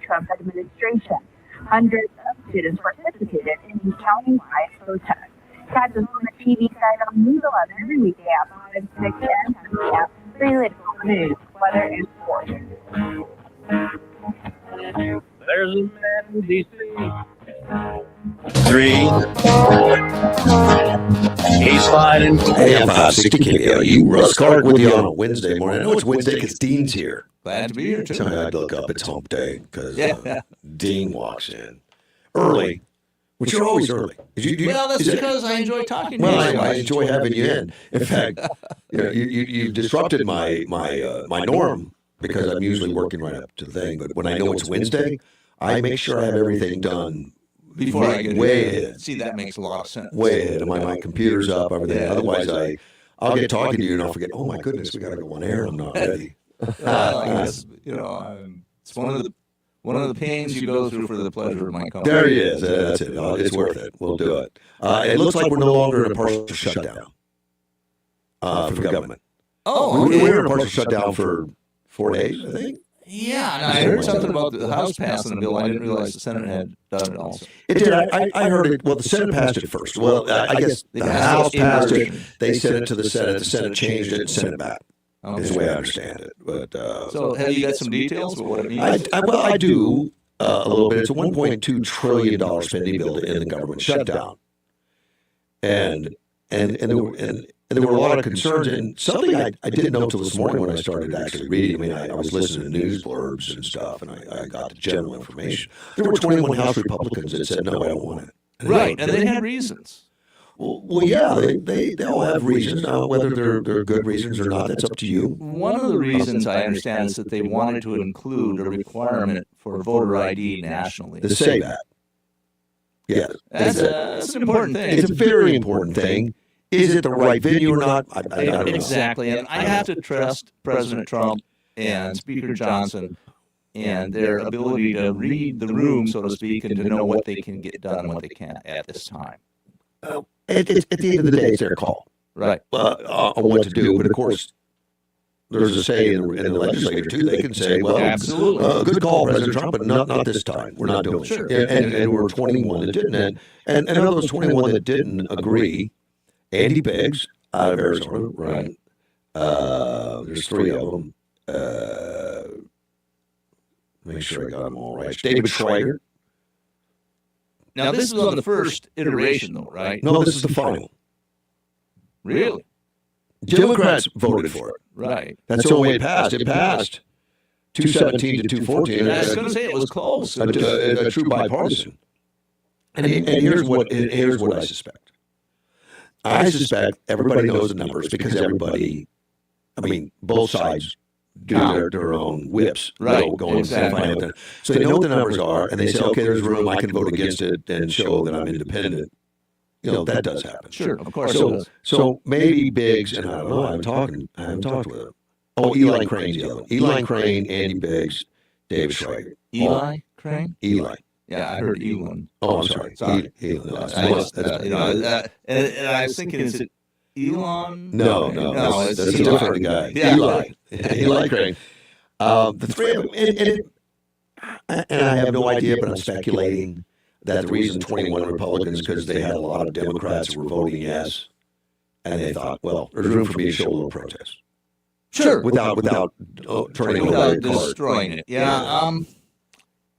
Trump administration. Hundreds of students participated in the county-wide protest. Catch us on the TV side on News 11 every weekday at 5, 6, and 10 p.m. for your latest news, weather, and sports. There's a man in D.C. 3. He's sliding. AM 560 KBLU. Russ Clark with you on a Wednesday morning. I know it's Wednesday because Dean's here. Glad to be here, too. So I had to look up. It's hump day because Dean walks in early, which you're always early. That's because I enjoy talking to you. Well, I enjoy having you in. In fact, you disrupted my norm because I'm usually working right up to the thing. But when I know it's Wednesday, I make sure I have everything done before I get way ahead. See, that makes a lot of sense. Way ahead. My computer's up, everything. Yeah, otherwise, I'll get talking to you and I'll forget, oh, my goodness, we got to go on air. I'm not ready. It's one of the pains you go through for the pleasure of my company. There he is. That's it. It's worth it. We'll do it. It looks like we're no longer in a partial shutdown for the government. We were in a partial shutdown for 4 days, I think. Yeah, and I heard something about the House passing the bill. I didn't realize the Senate had done it also. It did. I heard it. Well, the Senate passed it first. Well, I guess the House passed it. They sent it to the Senate. The Senate changed it and sent it back. Okay. Is the way I understand it. But so have you got some details of what it means? I do a little bit. It's a $1.2 trillion spending bill to end the government shutdown. And there were a lot of concerns, and something I didn't know until this morning when I started actually reading. I mean, I was listening to news blurbs and stuff, and I got the general information. There were 21 House Republicans that said, no, I don't want it. Right, and they had reasons. Well, yeah, they all have reasons. Whether they're good reasons or not, that's up to you. One of the reasons I understand is that they wanted to include a requirement for voter ID nationally. To say that. Yeah. That's an important thing. It's a very important thing. Is it the right venue or not? I don't know. Exactly. And I have to trust President Trump and Speaker Johnson and their ability to read the room, so to speak, and to know what they can get done and what they can't at this time. At the end of the day, it's their call. Right. On what to do. But, of course, there's a say in the legislature, too. They can say, well, absolutely. Good call, President Trump, but not this time. We're not doing it. Sure. And there were 21 that didn't. And of those 21 that didn't agree, Andy Biggs out of Arizona, right? There's 3 of them. Make sure I got them all right. David Schrager. Now, this was on the first iteration, though, right? No, this is the final. Really? Democrats voted for it. Right. That's the way it passed. It passed 217 to 214. I was going to say it was close. A true bipartisan. And here's what I suspect. I suspect everybody knows the numbers because both sides do their own whips. Right. Going exactly. To find out so they know what the numbers are, and they say, okay, there's room, I can vote against it and show that I'm independent. That does happen. Sure, of course. So maybe Biggs, and I don't know, I haven't talked with him. Oh, Eli Crane's the other one. Eli Crane, Andy Biggs, David Schrager. Eli Crane? Eli. Yeah, I heard Elon. Oh, I'm sorry. Elon. And I was thinking, is it Elon? No, that's a different guy. Yeah. Eli Crane. The 3 of them, and I have no idea, but I'm speculating that the reason 21 Republicans, because they had a lot of Democrats who were voting yes, and they thought, well, there's room for me to show a little protest. Sure. Without turning without destroying it. Yeah.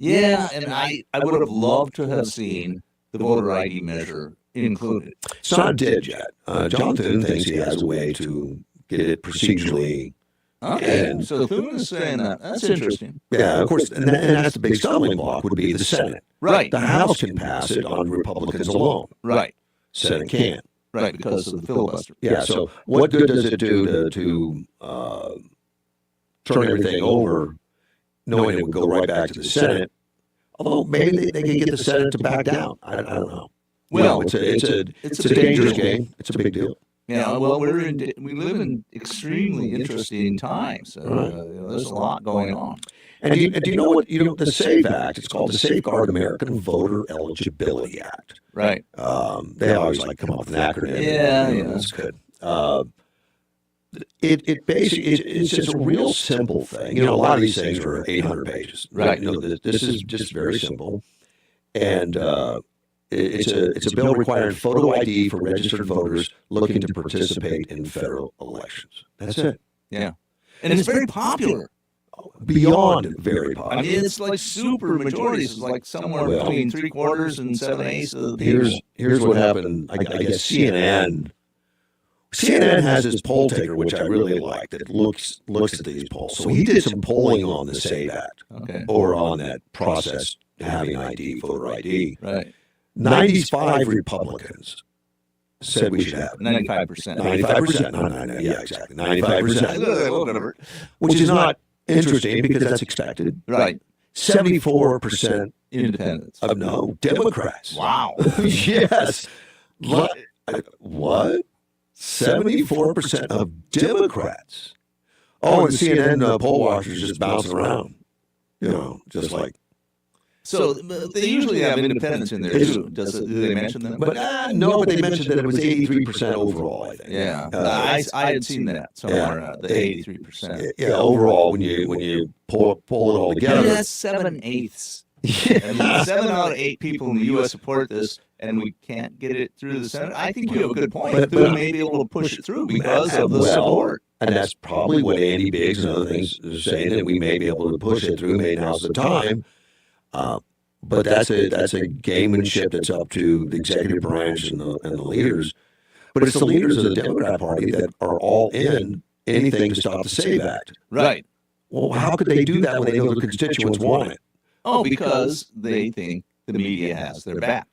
Yeah, and I would have loved to have seen the voter ID measure included. It's not dead yet. Jonathan thinks he has a way to get it procedurally. Okay, so Thune is saying that. That's interesting. Yeah, of course, and that's the big stumbling block would be the Senate. Right. The House can pass it on Republicans alone. Right. Senate can't. Right, because of the filibuster. Yeah, so what good does it do to turn everything over, knowing it would go right back to the Senate? Although maybe they can get the Senate to back down. I don't know. Well, it's a dangerous game. It's a big deal. Yeah, well, we live in extremely interesting times. There's a lot going on. And do you know what? The SAVE Act, it's called the Safeguard American Voter Eligibility Act. Right. They always come up with an acronym. Yeah. That's good. it basically it's just a real simple thing. A lot of these things are 800 pages. Right. This is just very simple, and it's a bill requiring photo ID for registered voters looking to participate in federal elections. That's it. Yeah. And it's very popular. Beyond very popular. I mean, it's like super majorities. It's like somewhere between 3/4 and 7/8 of the people. Here's what happened. I guess CNN has this poll taker, which I really like, that looks at these polls. So he did some polling on the SAVE Act, or on that process having ID, voter ID. Right. 95 Republicans said we should have 95%. 95%. No, yeah, exactly. 95%. Which is not interesting because that's expected. Right. 74% Independents. of no Democrats. Wow. Yes. What? 74% of Democrats. Oh, and CNN poll watchers just bouncing around. Just like. So they usually have independents in there too. Do they mention them? But no, but they mentioned that it was 83% overall, I think. Yeah, I had seen that somewhere. The 83%. Yeah, overall, when you pull it all together, that's 7/8. I mean, 7 out of 8 people in the U.S. support this, and we can't get it through the Senate. I think you have a good point. But we may be able to push it through because of the support. And that's probably what Andy Biggs and other things are saying, that we may be able to push it through. Maybe now's the time. But that's a gamemanship that's up to the executive branch and the leaders. But it's the leaders of the Democrat Party that are all in anything to stop the SAVE Act. Right. Well, how could they do that when they know the constituents want it? Oh, because they think the media has their back.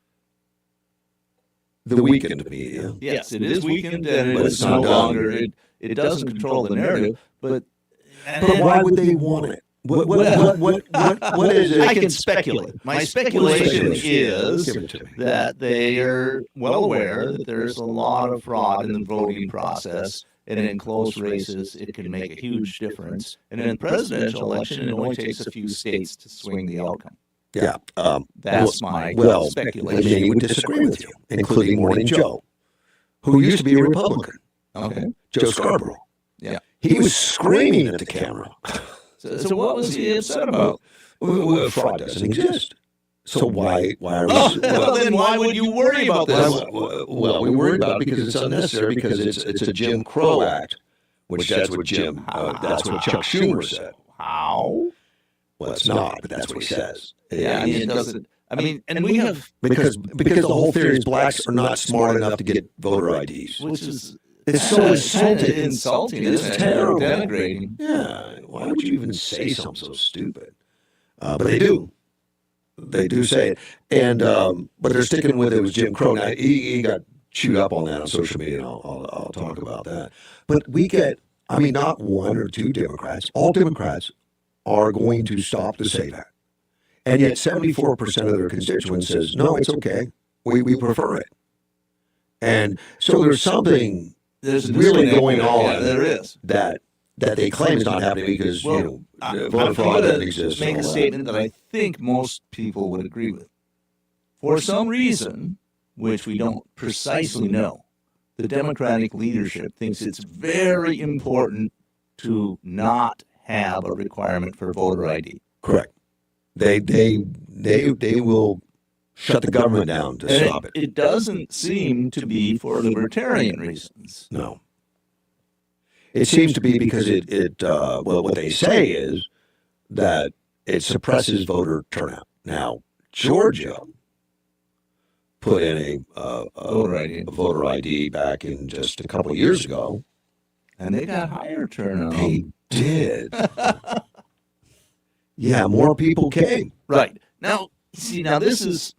The weakened media. Yes, it is weakened, and it's no longer. It doesn't control the narrative. But why would they want it? What is it? I can speculate. My speculation is that they are well aware that there's a lot of fraud in the voting process, and in close races, it can make a huge difference. And in a presidential election, it only takes a few states to swing the outcome. Yeah. That's my speculation. Many would disagree with you, including Morning Joe, who used to be a Republican. Okay. Joe Scarborough. Yeah. He was screaming at the camera. So what was he upset about? Well, fraud doesn't exist. So why are we? Well, then why would you worry about this? Well, we worry about it because it's unnecessary, because it's a Jim Crow Act, which that's what Chuck Schumer said. How? Well, it's not, but that's what he says. Yeah, I mean, it doesn't. I mean, and we have because the whole theory is blacks are not smart enough to get voter IDs, which is. It's so insulting. It's terrible. Denigrating. Yeah. Why would you even say something so stupid? But they do. They do say it. And but they're sticking with it was Jim Crow. Now, he got chewed up on that on social media, and I'll talk about that. But we get, not one or two Democrats. All Democrats are going to stop the SAVE Act. And yet 74% of their constituents says, no, it's okay. We prefer it. And so there's something... There's really going on. Yeah, there is. That they claim is not happening because, voter fraud doesn't exist. Make a statement that I think most people would agree with. For some reason, which we don't precisely know, the Democratic leadership thinks it's very important to not have a requirement for voter ID. Correct. They will shut the government down to stop it. It doesn't seem to be for libertarian reasons. No. It seems to be because what they say is that it suppresses voter turnout. Now, Georgia put in a voter ID back in just a couple of years ago. And they got higher turnout. They did. Yeah, more people came. Right. Now this is...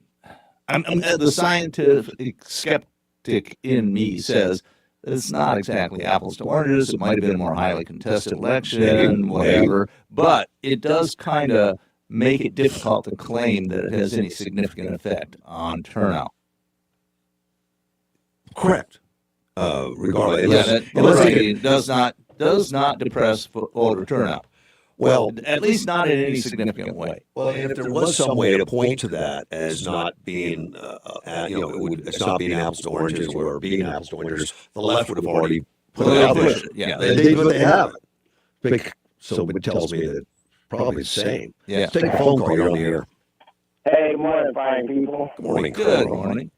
the scientific skeptic in me says it's not exactly apples to oranges. It might have been a more highly contested election, whatever. But it does kind of make it difficult to claim that it has any significant effect on turnout. Correct. Regardless, it does not depress voter turnout. Well, at least not in any significant way. Well, and if there was some way to point to that as not being, it's not being apples to oranges or being apples to oranges, the left would have already put it out there. Yeah. But they haven't. So it tells me that probably the same. Yeah. Let's take a phone call. You're on the air. Hey, morning, fine people. Good morning. Good Carl. morning.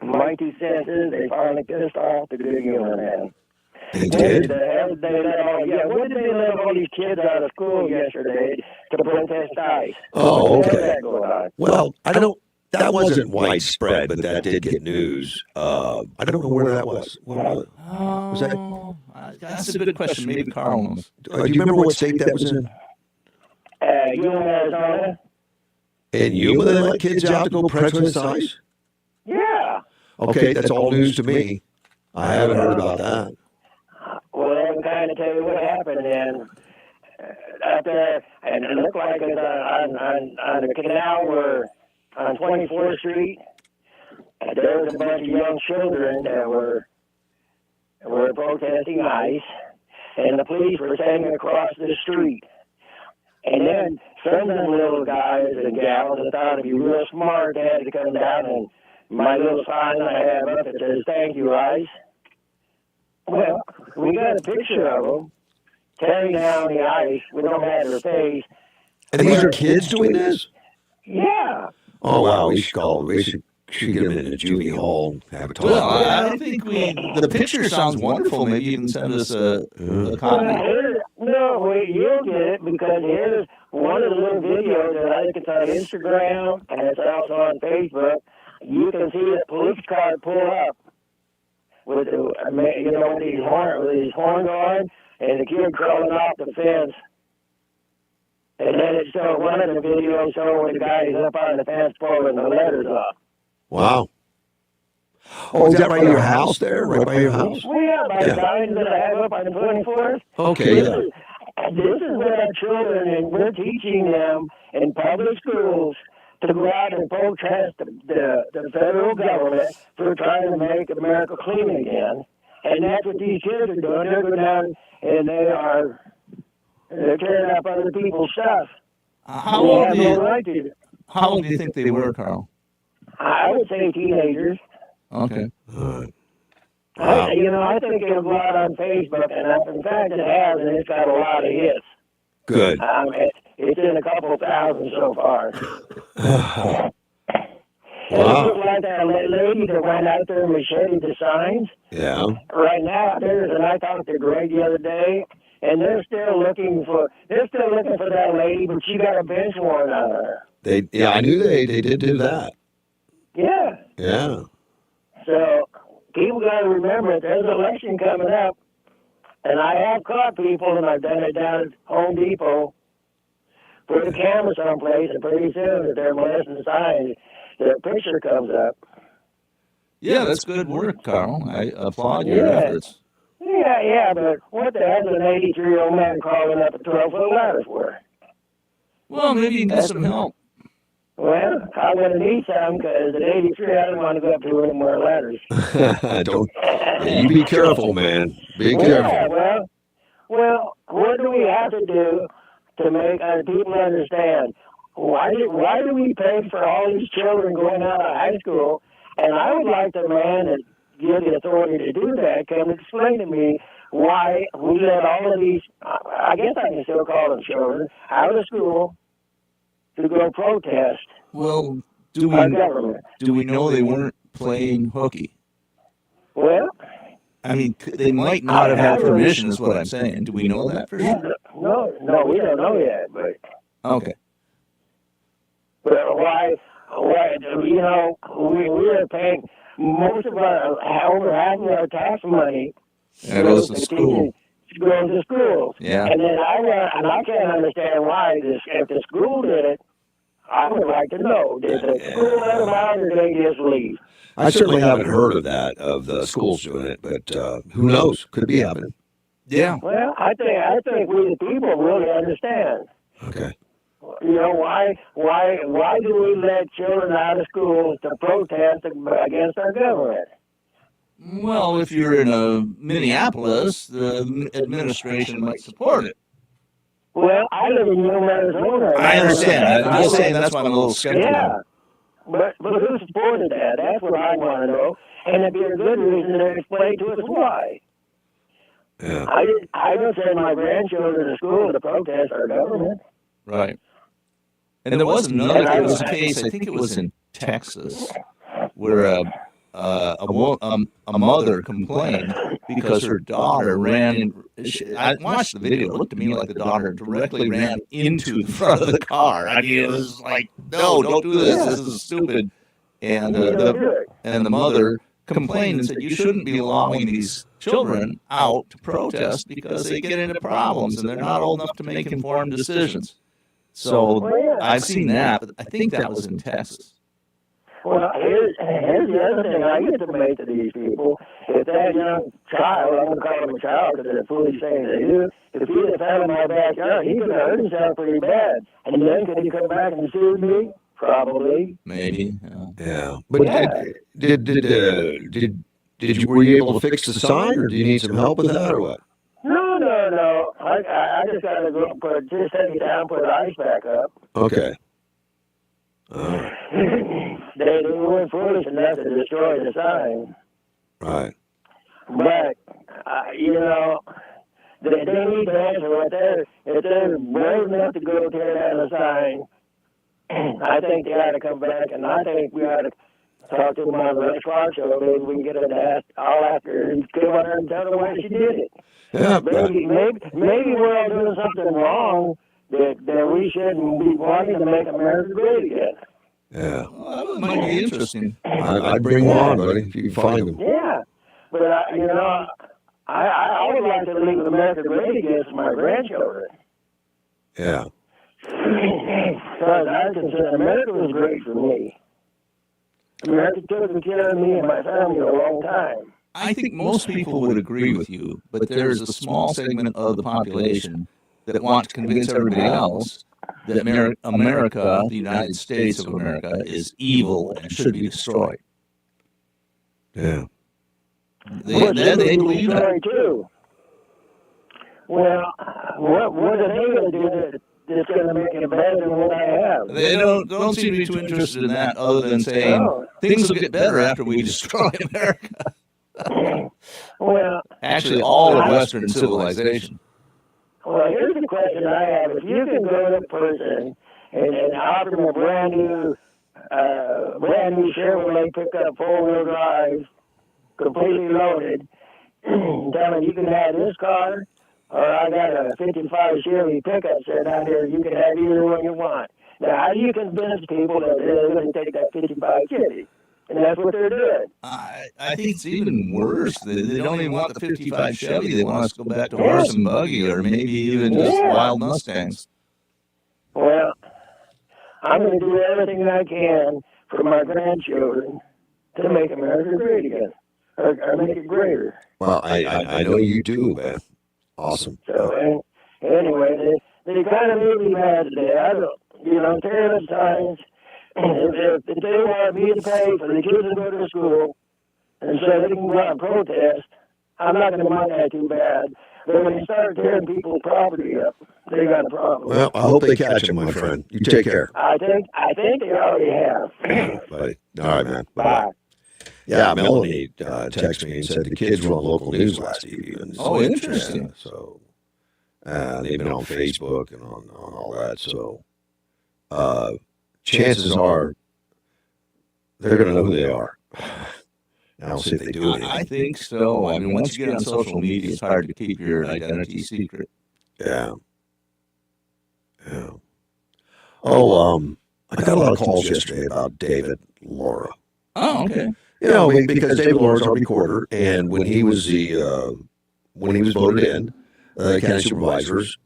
My 2 cents is they finally pissed off the good human man. They What did? the hell did they let all these kids out of school yesterday to protest ICE? Oh, What the hell is okay. that going on? Well, I don't. That wasn't widespread, but that did get news. I don't know where that was. Was that? That's a good question. Maybe Carl knows. Do you remember what state that was in? Yuma, Arizona? In Yuma, they let kids out to go protest ICE? Yeah. Okay, that's all news to me. I haven't heard about that. Well, I can kind of tell you what happened then. Out there, and it looked like it's on the canal where on 24th Street, there was a bunch of young children that were protesting ICE, and the police were standing across the street. And then some of them little guys and gals that thought it'd be real smart, they had to come down, and my little sign I have up that says, "Thank you, ICE." Well, we got a picture of them tearing down the ICE. We don't have their face. And these are kids doing this? Yeah. Oh, wow. We should get them in a juvie hall and have a talk. Well, I think the picture sounds wonderful. Maybe you can send us a copy. You'll get it because here's one of the little videos that I think it's on Instagram and it's also on Facebook. You can see a police car pull up with these horns on and the kid crawling off the fence. And then it showed one of the videos showing the guy is up on the fence pulling the letters off. Wow. Oh, is that right by your house there? Right by your house? Well, yeah, by the signs that I have up on the 24th. Okay, This is what our children, and we're teaching them in public schools to go out and protest the federal government for trying to make America clean again. And that's what these kids are doing. They're going down and they're tearing up other people's stuff. How old do you think they were, Carl? I would say teenagers. Okay. Wow. I think it'll go out on Facebook, and in fact it has, and it's got a lot of hits. Good. It's in a couple thousand so far. Wow. And it looks like that lady that went out there and macheted the signs. Yeah. Right now, and I talked to Greg the other day, and they're still looking for that lady, but she got a bench warrant on her. I knew they did do that. Yeah. Yeah. So people got to remember there's an election coming up, and I have caught people, and I've done it down at Home Depot. Put a camera someplace, and pretty soon, if they're molesting signs, their picture comes up. Yeah, that's good work, Carl. I applaud your efforts. Yeah, but what the hell is an 83-year-old man crawling up a 12-foot ladder for? Well, maybe you can get some help. Well, I'm going to need some because at 83, I don't want to go up to any more ladders. You be careful, man. Be careful. Yeah, well, what do we have to do to make people understand? Why do we pay for all these children going out of high school? And I would like the man that gives the authority to do that come explain to me why we let all of these, I guess I can still call them children, out of school to go protest. Well, our government. Do we know they weren't playing hooky? Well, I mean, they might not have had permission, is what I'm saying. Do we know that for sure? No, we don't know yet. But okay. But why? We are paying most of over half of our tax money. That goes to school. Goes to school. Yeah. And then I can't understand why if the school did it. I would like to know, did the school let them out or did they just leave? I certainly haven't heard of that, of the schools doing it, but who knows? Could be happening. Yeah. Well, I think we the people really understand. Okay. Why do we let children out of school to protest against our government? Well, if you're in Minneapolis, the administration might support it. Well, I live in Yuma, Arizona. I understand that. I'm just saying that's why I'm a little skeptical. Yeah, but who supported that? That's what I want to know. And it'd be a good reason to explain to us why. Yeah. I don't send my grandchildren to school to protest our government. Right. And there was another. There was a case. I think it was in Texas, where a mother complained because her daughter ran in. I watched the video. It looked to me like the daughter directly ran into the front of the car. I mean, it was like, no, don't do this. This is stupid. And the mother complained and said, you shouldn't be allowing these children out to protest because they get into problems and they're not old enough to make informed decisions. So I've seen that, but I think that was in Texas. Well, here's the other thing I get to make to these people. If that young child, I'm going to call him a child because it's a foolish thing to do, if he'd have found in my backyard, he could have hurt himself pretty bad. And then could he come back and sue me? Probably. Maybe. Yeah. But did you were you able to fix the sign, or do you need some help with that, or what? No. I just got to go just take it down, put the ice back up. Okay. They weren't foolish enough to destroy the sign. Right. But, they need to answer if they're brave enough to go tear down the sign. I think they ought to come back, and I think we ought to talk to them on the Russ Clark show. Maybe we can get them to ask all after her and come on her and tell them why she did it. Yeah. Maybe we're all doing something wrong that we shouldn't be wanting to make America great again. Yeah. Well, that might be interesting. I'd bring them on, buddy, if you can find them. Yeah. But, I would like to leave America great again for my grandchildren. Yeah. Because I consider America was great for me. America took care of me and my family a long time. I think most people would agree with you, but there's a small segment of the population that wants to convince everybody else that America, the United States of America, is evil and should be destroyed. Yeah. They believe that. Too. Well, what are they going to do that's going to make it better than what I have? They don't seem to be too interested in that, other than saying things will get better after we destroy America. Well, actually, all of Western civilization. Well, here's the question I have: if you can go to a person and offer them a brand new Chevrolet pickup, 4-wheel drive, completely loaded, tell them you can have this car, or I got a 55 Chevy pickup sitting out here, you can have either one you want. Now, how do you convince people that they're going to take that 55 Chevy? And that's what they're doing. I think it's even worse. They don't even want the 55 Chevy. They want us to go back to horse and buggy, or maybe even just wild Mustangs. Well, I'm going to do everything I can for my grandchildren to make America great again, or make it greater. Well, I know you do, man. Awesome. So, anyway, they kind of made me mad today. I don't, terrorist signs. If they want me to pay for the kids to go to school and so they can go out and protest, I'm not going to mind that too bad. But when you start tearing people's property up, they got a problem. Well, I hope they catch him, my friend. You take care. I think they already have. Buddy. All right, man. Bye. Yeah, Melanie texted me and said the kids were on local news last evening. Oh, interesting. Yeah, so they've been on Facebook and on all that. So chances are they're going to know who they are. I'll see if they do anything. I think so. I mean, once you get on social media, it's hard to keep your identity secret. Yeah. Yeah. Oh, I got a lot of calls yesterday about David Laura. Oh, okay. Because David Laura's our recorder, and when he was voted in, the county supervisors,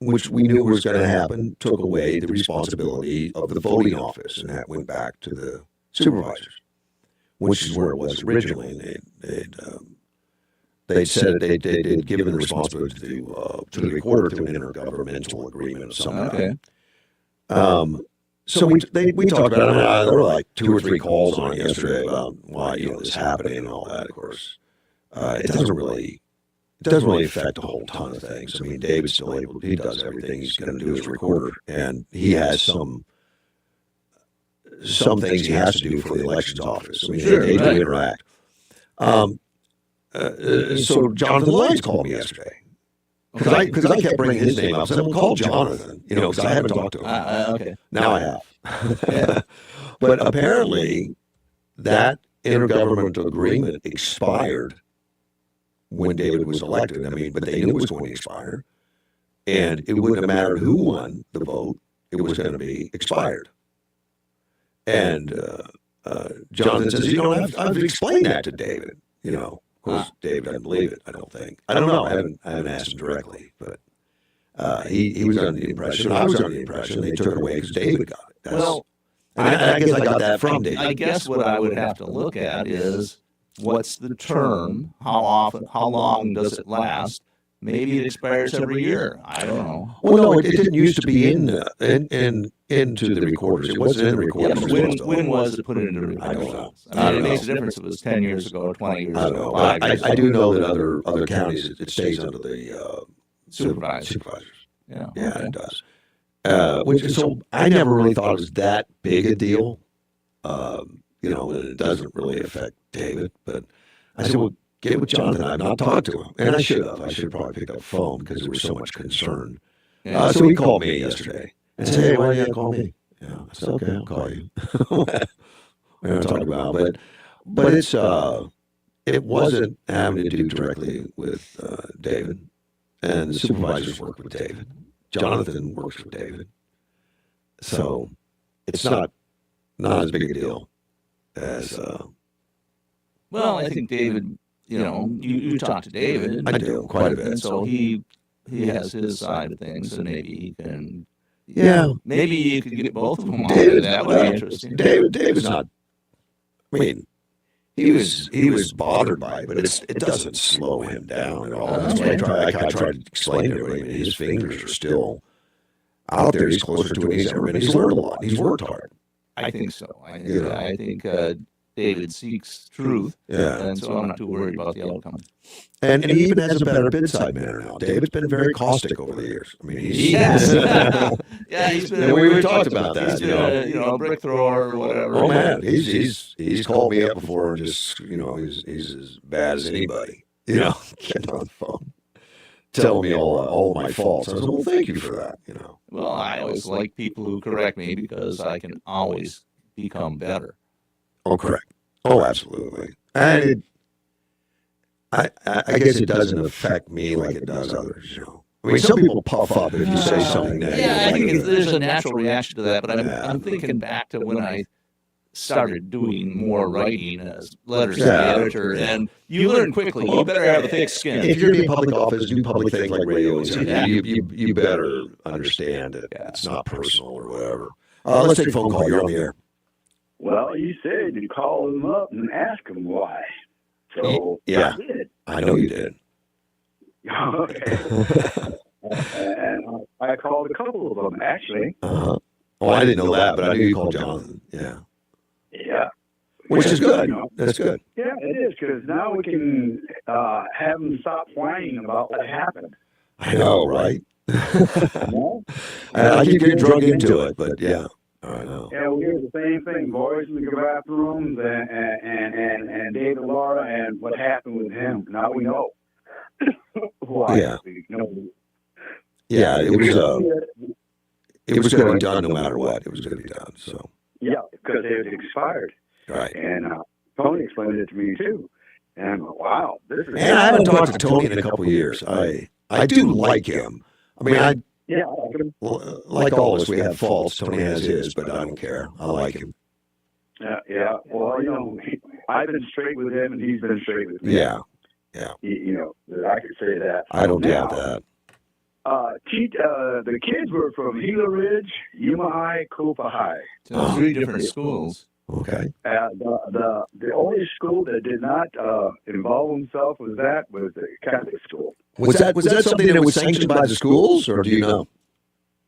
which we knew was going to happen, took away the responsibility of the voting office, and that went back to the supervisors, which is where it was originally. And they'd said they'd given the responsibility to the recorder through an intergovernmental agreement of some kind. Okay. So we talked about it. There were like 2 or 3 calls on it yesterday about why this is happening and all that. Of course, it doesn't really affect a whole ton of things. I mean, David's still able. He does everything he's going to do as a recorder, and he has some things he has to do for the elections office. I mean, they do interact. so Jonathan Lyons called me yesterday. Because I kept bringing his name up. So I said, well, call Jonathan, because I haven't talked to him. Okay. Now I have. But apparently, that intergovernmental agreement expired when David was elected. I mean, but they knew it was going to expire. And it wouldn't have mattered who won the vote. It was going to be expired. And Jonathan says, I've explained that to David, Of course, Dave doesn't believe it, I don't think. I don't know. I haven't asked him directly. But he was under the impression, I was under the impression, they took it away because David got it. I guess I got that from David. I guess what I would have to look at is what's the term? How long does it last? Maybe it expires every year. I don't know. Well, no, it didn't used to be into the recorders. It wasn't in the recorders. Yeah, when was it put into the recorders? I don't know. I mean, it makes a difference if it was 10 years ago or 20 years ago. I don't know. I do know that other counties, it stays under the supervisors. Yeah, okay. It does. So I never really thought it was that big a deal. And it doesn't really affect David. But I said, well, get with Jonathan. I've not talked to him. And I should have. I should have probably picked up the phone because there was so much concern. So he called me yesterday and said, hey, why do you call me? Yeah, I said, okay, I'll call you. We're going to talk about it. But it wasn't having to do directly with David. And the supervisors work with David. Jonathan works with David. So it's not as big a deal as... Well, I think David... you talk to David. I do, quite a bit. And so he has his side of things, and maybe he can. Yeah. Maybe you could get both of them on. David, That would be interesting. David's not. I mean, he was bothered by it, but it doesn't slow him down at all. That's why I tried to explain to him. I mean, his fingers are still out there. He's closer to it than he's ever been. He's learned a lot. He's worked hard. I think so. I think David seeks truth, and so I'm not too worried about the outcome. And he even has a better bedside manner now. David's been very caustic over the years. I mean, he has. He's been. And we talked about that. He's been a brick thrower or whatever. Oh man, he's called me up before and just he's as bad as anybody. Getting on the phone, telling me all my faults. I was like, well, thank you for that. Well, I always like people who correct me because I can always become better. Oh, correct. Oh, absolutely. And I guess it doesn't affect me like it does others. I mean, some people puff up if you say something negative. Yeah, I think there's a natural reaction to that. But I'm thinking back to when I started doing more writing as letters to the editor, and you learn quickly. You better have a thick skin. If you're in public office, do public things like radio, you better understand that it's not personal or whatever. Let's take a phone call. You're on the air. Well, you said you call them up and ask them why. So yeah, I did. I know you did. Okay. And I called a couple of them, actually. Oh, I didn't know that, but I knew you called Jonathan. Yeah. Yeah. Which is good. That's good. Yeah, it is, because now we can have them stop whining about what happened. I know, right? I keep getting drug into it, but yeah. I know. Yeah, we hear the same thing, boys in the bathrooms and David Laura and what happened with him. Now we know. Why? Yeah. We know. Yeah, it was going to be done no matter what. It was going to be done. So. Yeah, because it expired. Right. And Tony explained it to me too. And I'm like, wow, this is. And I haven't talked to Tony in a couple of years. I do like him. I mean, yeah, like all of us, we have faults. Tony has his, but I don't care. I like him. Yeah. Well, I've been straight with him, and he's been straight with me. Yeah. I could say that. I don't doubt that. The kids were from Gila Ridge, Yuma High, Copa High. So 3 different schools. Okay. The only school that did not involve himself was the Catholic school. Was that something that was sanctioned by the schools, or do you know?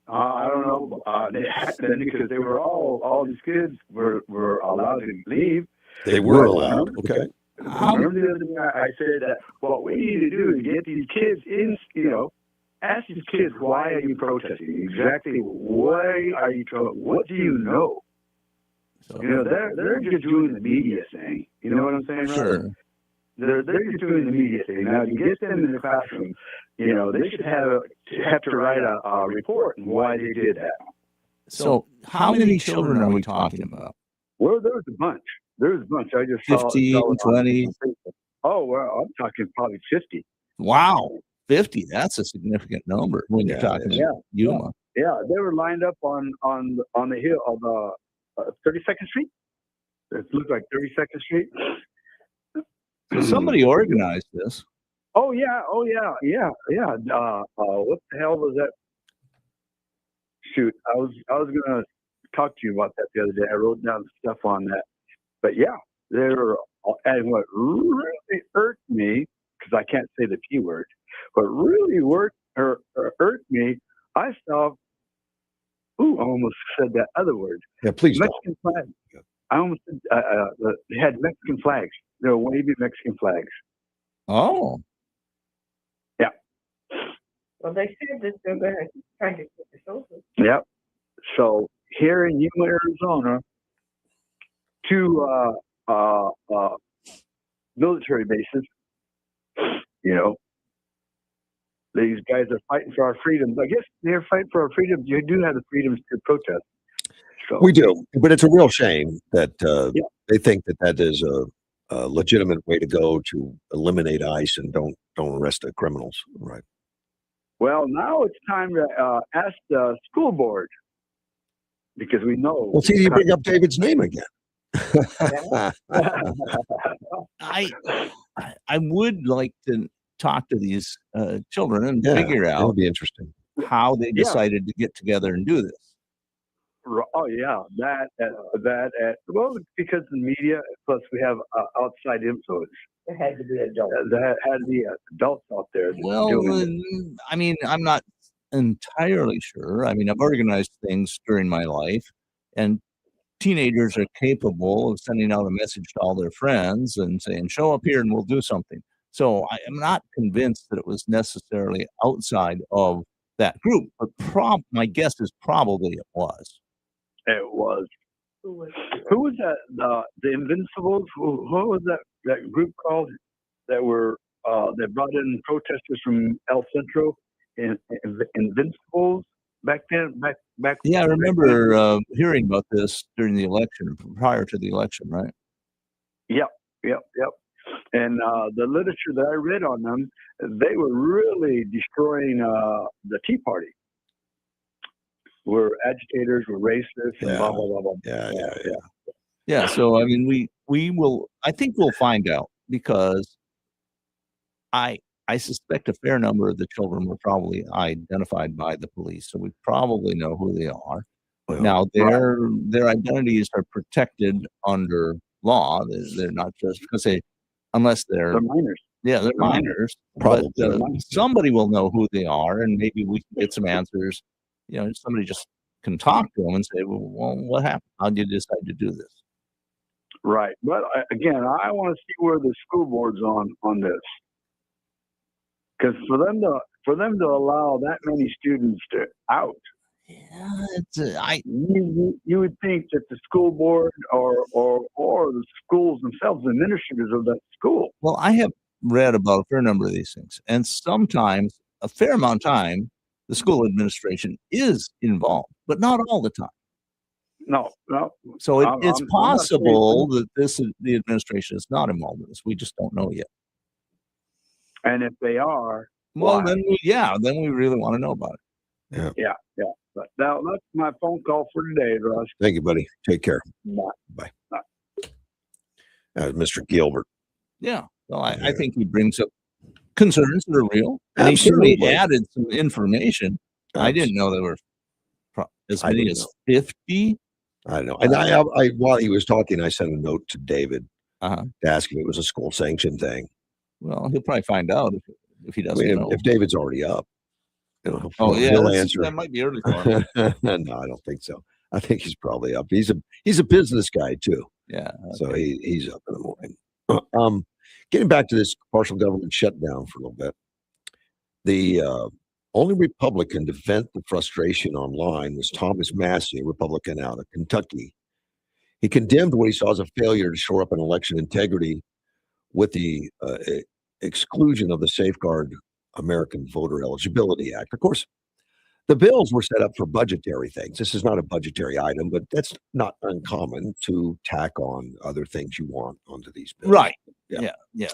I don't know. They happened because they were all these kids were allowed to leave. They were allowed. Okay. Remember the other thing I said that what we need to do is get these kids in. Ask these kids, why are you protesting? Exactly. Why are you trying? What do you know? So, they're just doing the media thing. You know what I'm saying? Sure. They're just doing the media thing. Now, to get them in the classroom, they should have to write a report on why they did that. So how many children are we talking about? Well, there was a bunch. I just 15, saw 20? Oh, well, I'm talking probably 50. Wow, 50. That's a significant number when you're talking Yuma. Yeah, they were lined up on the hill of 32nd Street. It looked like 32nd Street. So somebody organized this. Oh yeah. What the hell was that? Shoot, I was gonna talk to you about that the other day. I wrote down stuff on that. But yeah, they were. And what really irked me, because I can't say the P word, but really irked me, I saw. Ooh, I almost said that other word. Yeah, please Mexican flag. I almost said, they had Mexican flags. They were waving Mexican flags. Oh. Yeah. Well, they said that they're going to try to get the soldiers. Yep. So here in Yuma, Arizona, 2 military bases, these guys are fighting for our freedoms. I guess they're fighting for our freedoms. You do have the freedoms to protest. So We do, but it's a real shame that they think that is a legitimate way to go to eliminate ICE and don't arrest the criminals. Right. Well, now it's time to ask the school board, because we know. Well, see, you bring up David's name again. I would like to talk to these children and figure That would out be interesting. how they decided to get together and do this. Oh yeah, well, because of the media, plus we have outside influence. There had to be adults. There had to be adults out there. Well, I mean, I'm not entirely sure. I mean, I've organized things during my life, and teenagers are capable of sending out a message to all their friends and saying, show up here and we'll do something. So I am not convinced that it was necessarily outside of that group, but my guess is probably it was. It was. Who was that? The Invincibles? Who was that group called? That were that brought in protesters from El Centro, Invincibles back then. Back. Yeah, I remember hearing about this during the election, prior to the election, right? Yep. And the literature that I read on them, they were really destroying the Tea Party. Were agitators, were racist, and blah blah blah blah. Yeah. So I mean, we will. I think we'll find out, because I suspect a fair number of the children were probably identified by the police, so we probably know who they are. Well, now their identities are protected under law. They're not just because unless they're minors. Yeah, they're minors. Probably. But somebody will know who they are, and maybe we can get some answers. Somebody just can talk to them and say, well, what happened? How did you decide to do this? Right. But again, I want to see where the school board's on this. Because for them to allow that many students out, you would think that the school board or the schools themselves, the administrators of that school. Well, I have read about a fair number of these things, and sometimes a fair amount of time the school administration is involved, but not all the time. No. So it's possible that the administration is not involved in this. We just don't know yet. And if they are, well, then we really want to know about it. Yeah. But now that's my phone call for today, Russ. Thank you, buddy. Take care. Bye. Mr. Gilbert. Yeah. Well, I think he brings up concerns that are real. And Absolutely. He certainly added some information. I didn't know there were as many as 50. I know. And I while he was talking, I sent a note to David to ask him if it was a school sanctioned thing. Well, he'll probably find out if he doesn't know. If David's already up, he'll answer. That might be early for him. No, I don't think so. I think he's probably up. He's a business guy too. Yeah. Okay. So he's up in the morning. Getting back to this partial government shutdown for a little bit, the only Republican to vent the frustration online was Thomas Massey, a Republican out of Kentucky. He condemned what he saw as a failure to shore up an election integrity with the exclusion of the Safeguard American Voter Eligibility Act. Of course, the bills were set up for budgetary things. This is not a budgetary item, but that's not uncommon to tack on other things you want onto these bills. Right. Yeah. Yeah.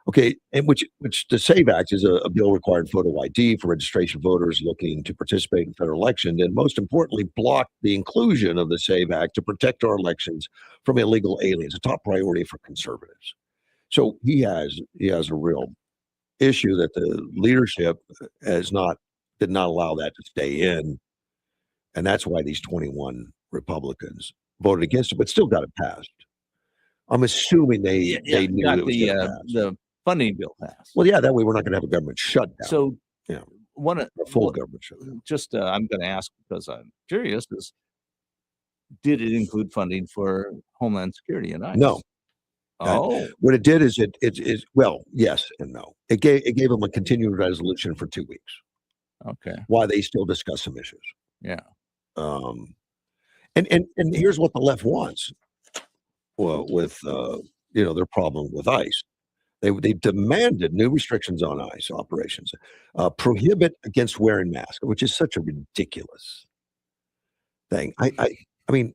Okay, and which the SAVE Act is a bill requiring photo ID for registration voters looking to participate in federal elections, and most importantly, block the inclusion of the SAVE Act to protect our elections from illegal aliens, a top priority for conservatives. So he has a real issue that the leadership did not allow that to stay in, and that's why these 21 Republicans voted against it, but still got it passed. I'm assuming they knew got it was going to pass. the funding bill passed. Well, yeah, that way we're not going to have a government shutdown. So Yeah. a full government shutdown. Just I'm going to ask because I'm curious: did it include funding for Homeland Security and ICE? No. Oh, What it did is it well, yes and no. It gave them a continuing resolution for 2 weeks okay. while they still discuss some issues. Yeah. And here's what the left wants. Well, with their problem with ICE. They demanded new restrictions on ICE operations, prohibit against wearing masks, which is such a ridiculous thing. I mean,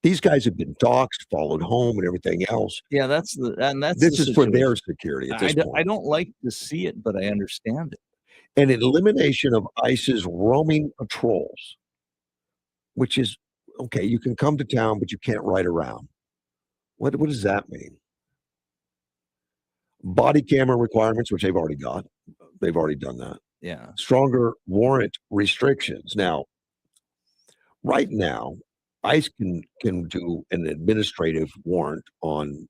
these guys have been doxxed, followed home, and everything else. Yeah, that's This is for their security at this point. I don't like to see it, but I understand it. And an elimination of ICE's roaming patrols, which is okay. You can come to town, but you can't ride around. What does that mean? Body camera requirements, which they've already got. They've already done that. Yeah. Stronger warrant restrictions. Now, right now, ICE can do an administrative warrant on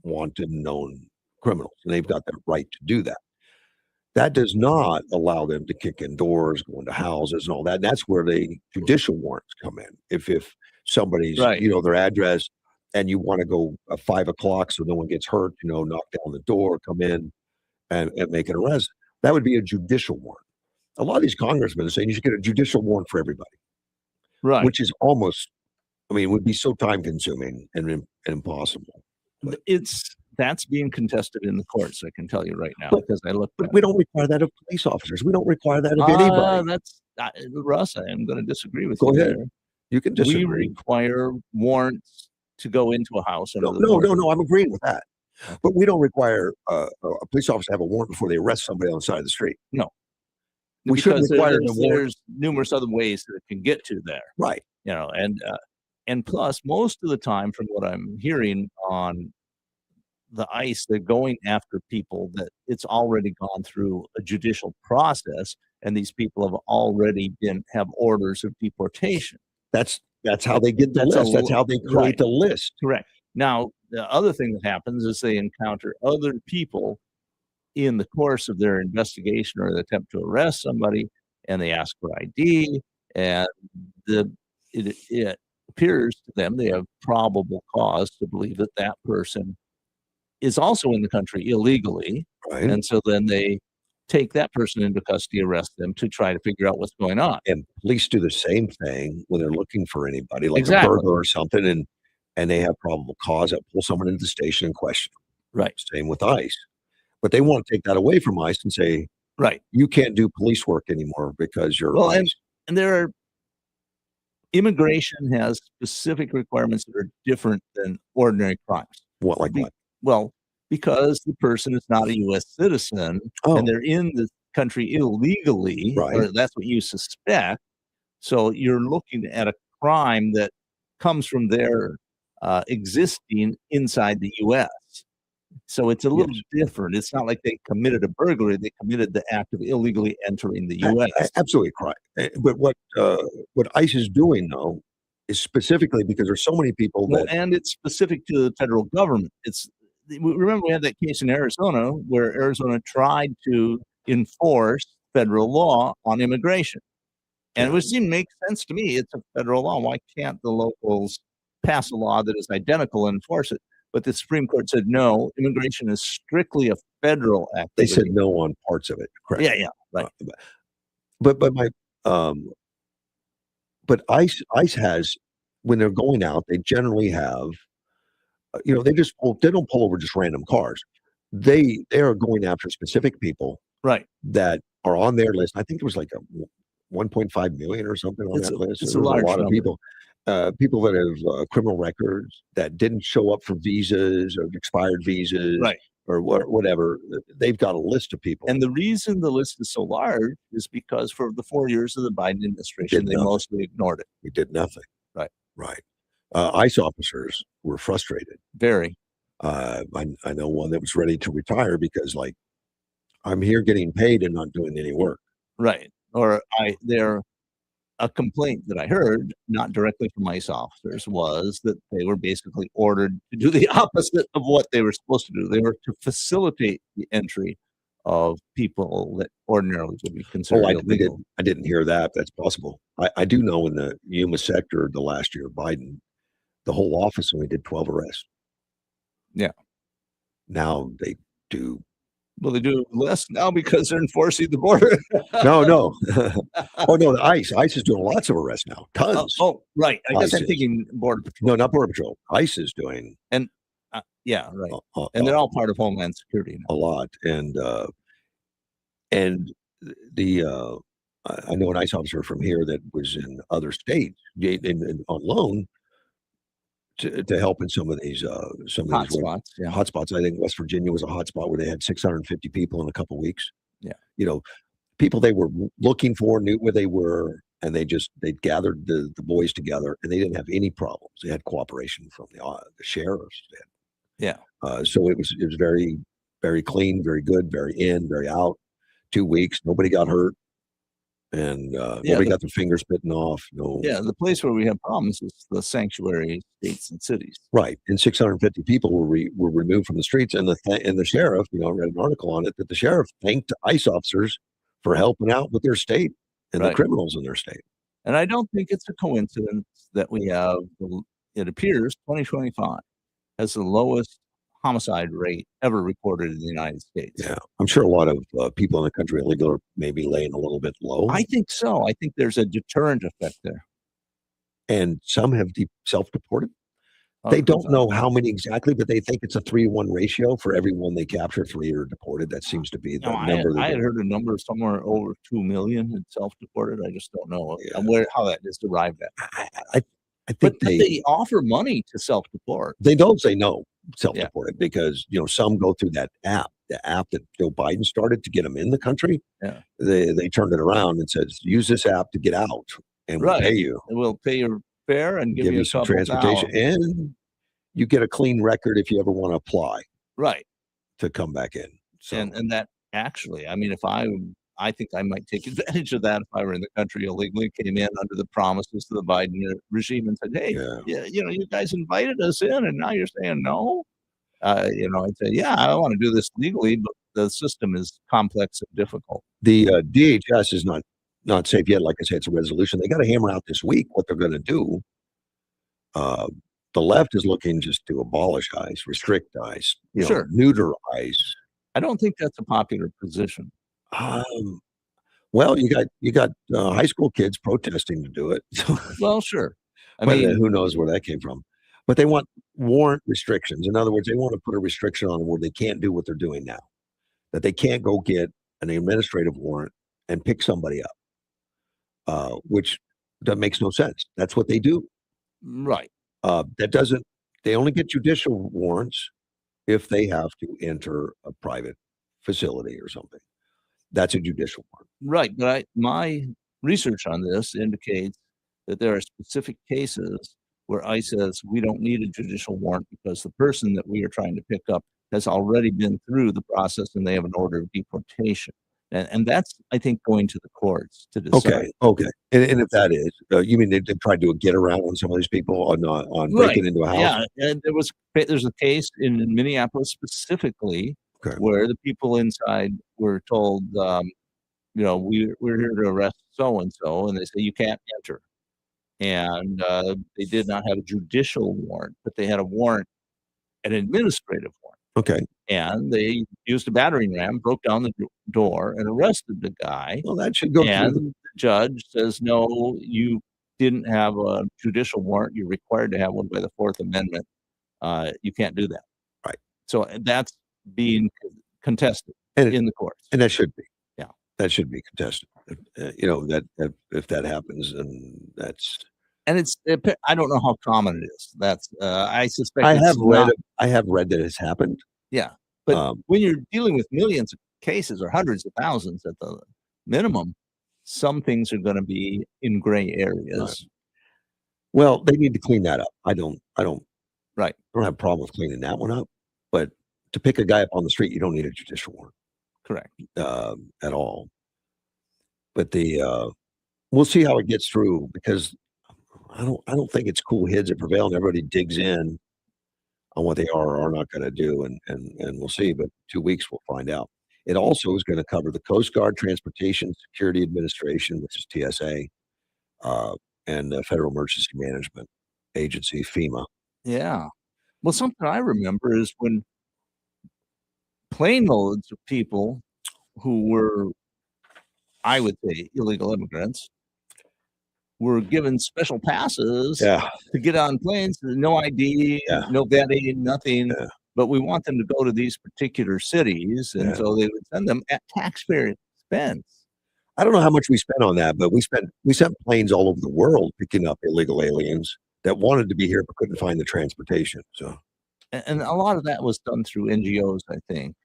wanted known criminals, and they've got the right to do that. That does not allow them to kick in doors, go into houses, and all that. And that's where the judicial warrants come in. If somebody's, Right. Their address, and you want to go at 5 o'clock so no one gets hurt, knock down the door, come in and make an arrest. That would be a judicial warrant. A lot of these congressmen are saying you should get a judicial warrant for everybody, Right. which is almost, would be so time consuming and impossible. But That's being contested in the courts. I can tell you right now because I looked. But we don't require that of police officers. We don't require that of anybody. Russ. I am going to disagree with Go you. ahead. There. You can disagree. We require warrants to go into a house. No. I'm agreeing with that. But we don't require a police officer to have a warrant before they arrest somebody on the side of the street. No. We shouldn't require them. There's numerous other ways that it can get to there. Right. And plus, most of the time, from what I'm hearing on the ICE, they're going after people that it's already gone through a judicial process, and these people have already have orders of deportation. That's how they get the list. That's how they create the list. Correct. Now, the other thing that happens is they encounter other people in the course of their investigation or the attempt to arrest somebody, and they ask for ID, and it appears to them they have probable cause to believe that that person is also in the country illegally. Right. And so then they take that person into custody, arrest them to try to figure out what's going on. And police do the same thing when they're looking for anybody, like Exactly. a burglar or something, and they have probable cause that pull someone into the station and question them. Right. Same with ICE. But they want to take that away from ICE and say, right, you can't do police work anymore because you're ICE. And there are immigration has specific requirements that are different than ordinary crimes. What, like what? Well, because the person is not a U.S. citizen and they're in the country illegally, or that's what you suspect. So you're looking at a crime that comes from their existing inside the U.S. So it's a little different. It's not like they committed a burglary; they committed the act of illegally entering the U.S. Absolutely correct. But what ICE is doing, though, is specifically because there's so many people and it's specific to the federal government. Remember, we had that case in Arizona where Arizona tried to enforce federal law on immigration. And it would seem to make sense to me. It's a federal law. Why can't the locals pass a law that is identical and enforce it? But the Supreme Court said, no, immigration is strictly a federal activity. They said no on parts of it. Correct. Yeah, right. But ICE has, when they're going out, they generally have, they don't pull over just random cars. they are going after specific people Right. that are on their list. I think there was like a 1.5 million or something on that list. It's So a there's a large lot of number. people. People that have criminal records that didn't show up for visas or expired visas, Right. or whatever. They've got a list of people. And the reason the list is so large is because for the 4 years of the Biden administration, they nothing. mostly ignored it. We did nothing. Right. Right. ICE officers were frustrated. Very. I know one that was ready to retire because, like, I'm here getting paid and not doing any work. Right. Or a complaint that I heard, not directly from ICE officers, was that they were basically ordered to do the opposite of what they were supposed to do. They were to facilitate the entry of people that ordinarily would be considered illegal. I didn't hear that. That's possible. I do know in the Yuma sector the last year of Biden, the whole office only did 12 arrests. Yeah. Now they do. Well, they do less now because they're enforcing the border. No. Oh, no, the ICE. ICE is doing lots of arrests now. Tons. Right. I guess ICE I'm thinking Border Patrol. No, not Border Patrol. ICE is doing. And yeah, right. And they're all part of Homeland Security now. A lot. And the I know an ICE officer from here that was in other states on loan to help in some of these Hotspots. Yeah. hotspots. I think West Virginia was a hotspot where they had 650 people in a couple of weeks. Yeah. You know, people they were looking for knew where they were, and they gathered the boys together, and they didn't have any problems. They had cooperation from the sheriffs. Yeah. So it was very, very clean, very good, very in, very out. 2 weeks, nobody got hurt, and nobody got their fingers bitten off. No. Yeah, the place where we have problems is the sanctuary states and cities. Right, and 650 people were removed from the streets, and the sheriff, I read an article on it that the sheriff thanked ICE officers for helping out with their state and the criminals in their state. And I don't think it's a coincidence that we have, it appears, 2025 has the lowest homicide rate ever recorded in the United States. Yeah, I'm sure a lot of people in the country illegal are maybe laying a little bit low. I think so. I think there's a deterrent effect there. And some have self-deported. They don't know how many exactly, but they think it's a 3-1 ratio. For every one they capture, 3 are deported. That seems to be the number. I had heard a number somewhere over 2 million had self-deported. I just don't know how that is derived at. I think they offer money to self-deport. They don't say no, self-deported, because some go through that app, the app that Joe Biden started to get them in the country. Yeah, they turned it around and says, use this app to get out, and we'll pay you. And we'll pay your fare and give you some transportation, and you get a clean record if you ever want to apply. Right. To come back in. So. And that actually, I mean, I think I might take advantage of that if I were in the country illegally, came in under the promises of the Biden regime and said, hey, you guys invited us in and now you're saying no. I'd say, I want to do this legally, but the system is complex and difficult. The DHS is not safe yet. Like I said, it's a resolution. They got to hammer out this week what they're going to do. The left is looking just to abolish ICE, restrict ICE, neuter ICE. I don't think that's a popular position. Well, you got high school kids protesting to do it. Well, sure. I mean, who knows where that came from? But they want warrant restrictions. In other words, they want to put a restriction on them where they can't do what they're doing now. That they can't go get an administrative warrant and pick somebody up, which that makes no sense. That's what they do. Right. They only get judicial warrants if they have to enter a private facility or something. That's a judicial warrant. Right. But my research on this indicates that there are specific cases where ICE says we don't need a judicial warrant because the person that we are trying to pick up has already been through the process and they have an order of deportation. And that's, I think, going to the courts to decide. Okay. And if that is, you mean they tried to get around on some of these people on breaking into a house? Yeah, and there's a case in Minneapolis specifically where the people inside were told, we're here to arrest so-and-so, and they say, you can't enter. And they did not have a judicial warrant, but they had a warrant, an administrative warrant. Okay. And they used a battering ram, broke down the door, and arrested the guy. Well, that should go and through. The judge says, no, you didn't have a judicial warrant. You're required to have one by the Fourth Amendment. You can't do that. Right. So that's being contested And in the courts. and that should be. Yeah. That should be contested. That if that happens, then that's. And I don't know how common it is. That's I suspect I it's have read. not. I have read that it's happened. Yeah, but Um, when you're dealing with millions of cases or hundreds of thousands at the minimum, some things are going to be in gray areas. Well, they need to clean that up. I don't Right. have a problem with cleaning that one up, but to pick a guy up on the street, you don't need a judicial warrant Correct. at all. But we'll see how it gets through, because I don't think it's cool heads that prevail and everybody digs in on what they are or are not going to do, and we'll see. But 2 weeks we'll find out. It also is going to cover the Coast Guard Transportation Security Administration, which is TSA, and the Federal Emergency Management Agency, FEMA. Yeah. Well, something I remember is when plane loads of people who were, I would say, illegal immigrants were given special passes Yeah, to get on planes, no ID, Yeah. no vetting, nothing. Yeah. But we want them to go to these particular cities, and Yeah. so they would send them at taxpayer expense. I don't know how much we spent on that, but we sent planes all over the world picking up illegal aliens that wanted to be here but couldn't find the transportation. So And a lot of that was done through NGOs, I think.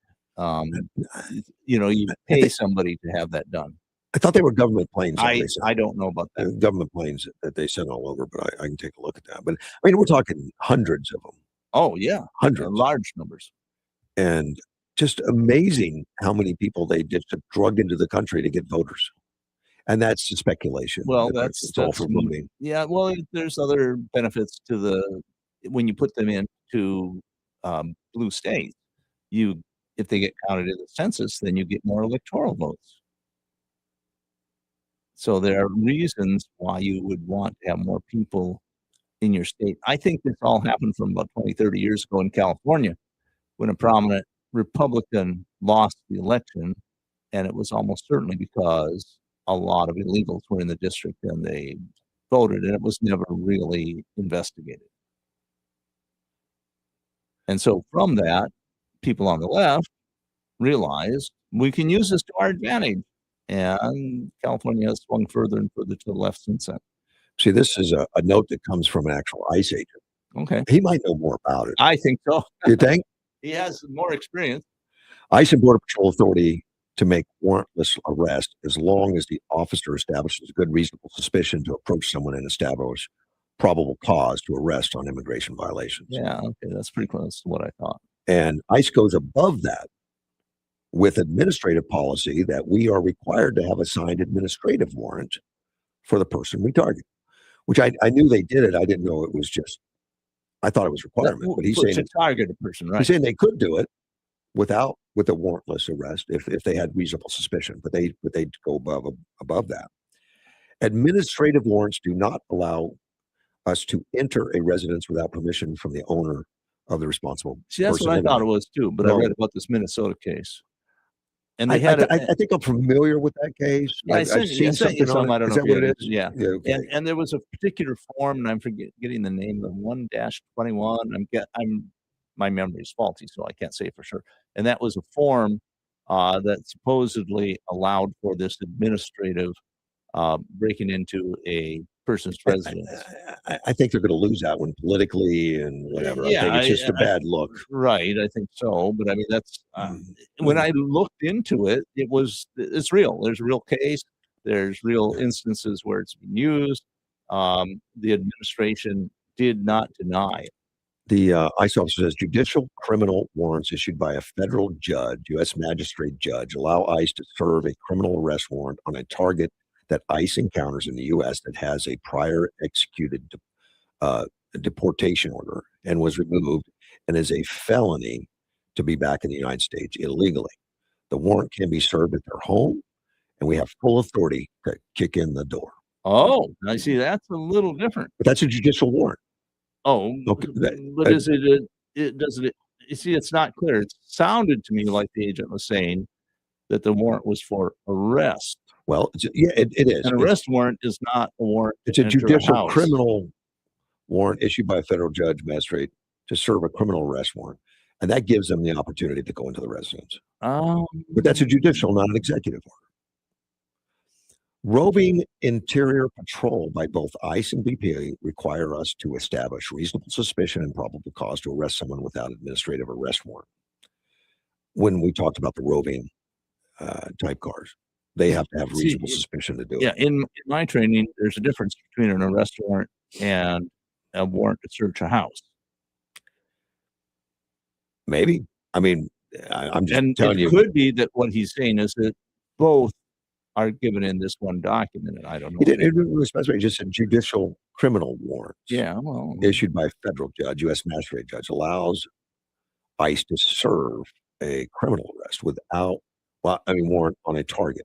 You pay somebody to have that done. I thought they were government planes. I don't know about that. Government planes that they sent all over, but I can take a look at that. But I mean, we're talking hundreds of them, Oh yeah, hundreds, large numbers. and just amazing how many people they just drug into the country to get voters. And that's the speculation. Well, It's all for voting. Yeah, well, there's other benefits to when you put them into blue states. If they get counted in the census, then you get more electoral votes. So there are reasons why you would want to have more people in your state. I think this all happened from about 20, 30 years ago in California, when a prominent Republican lost the election, and it was almost certainly because a lot of illegals were in the district and they voted, and it was never really investigated. And so from that, people on the left realized we can use this to our advantage. And California has swung further and further to the left since then. See, this is a note that comes from an actual ICE agent. Okay. He might know more about it. I think so. You think? He has more experience. ICE and Border Patrol authority to make warrantless arrest as long as the officer establishes a good reasonable suspicion to approach someone and establish probable cause to arrest on immigration violations. Yeah, okay, that's pretty close to what I thought. And ICE goes above that with administrative policy that we are required to have a signed administrative warrant for the person we target, which I knew they did it. I didn't know it was just, I thought it was requirement, but he's saying to target a person, right? he's saying they could do it with a warrantless arrest if they had reasonable suspicion, but they'd go above that. Administrative warrants do not allow us to enter a residence without permission from the owner of the responsible. See, that's what I thought it was too, but I read about this Minnesota case. And they I think I'm familiar with that case. Yeah, I've seen something on it. I don't Is know that what it is? Yeah. Okay. And there was a particular form, and I'm getting the name of 1-21. My memory is faulty, so I can't say for sure. And that was a form that supposedly allowed for this administrative breaking into a person's residence. I think they're going to lose that one politically and whatever. Yeah, I think it's just a bad look. Right, I think so. But I mean, that's when I looked into it, it's real. There's a real case. There's real instances where it's been used. The administration did not deny it. The ICE officer says judicial criminal warrants issued by a federal judge, U.S. magistrate judge, allow ICE to serve a criminal arrest warrant on a target that ICE encounters in the U.S. that has a prior executed deportation order and was removed and is a felony to be back in the United States illegally. The warrant can be served at their home, and we have full authority to kick in the door. Oh, I see. That's a little different. But that's a judicial warrant. Oh, Okay, but is it? You see, it's not clear. It sounded to me like the agent was saying that the warrant was for arrest. Well, it is. An arrest warrant is not a warrant. It's a judicial house. criminal warrant issued by a federal judge, magistrate, to serve a criminal arrest warrant. And that gives them the opportunity to go into the residence. But But that's a judicial, not an executive order. Roving interior patrol by both ICE and BPA require us to establish reasonable suspicion and probable cause to arrest someone without administrative arrest warrant. When we talked about the roving type cars, they have to have reasonable suspicion to do it. Yeah, in my training, there's a difference between an arrest warrant and a warrant to search a house. Maybe. I mean, I'm just And telling it you. could be that what he's saying is that both are given in this one document, and I don't know. It didn't really specify, it just said judicial criminal warrants. Yeah, well, Issued by a federal judge, U.S. magistrate judge, allows ICE to serve a criminal arrest without, warrant on a target.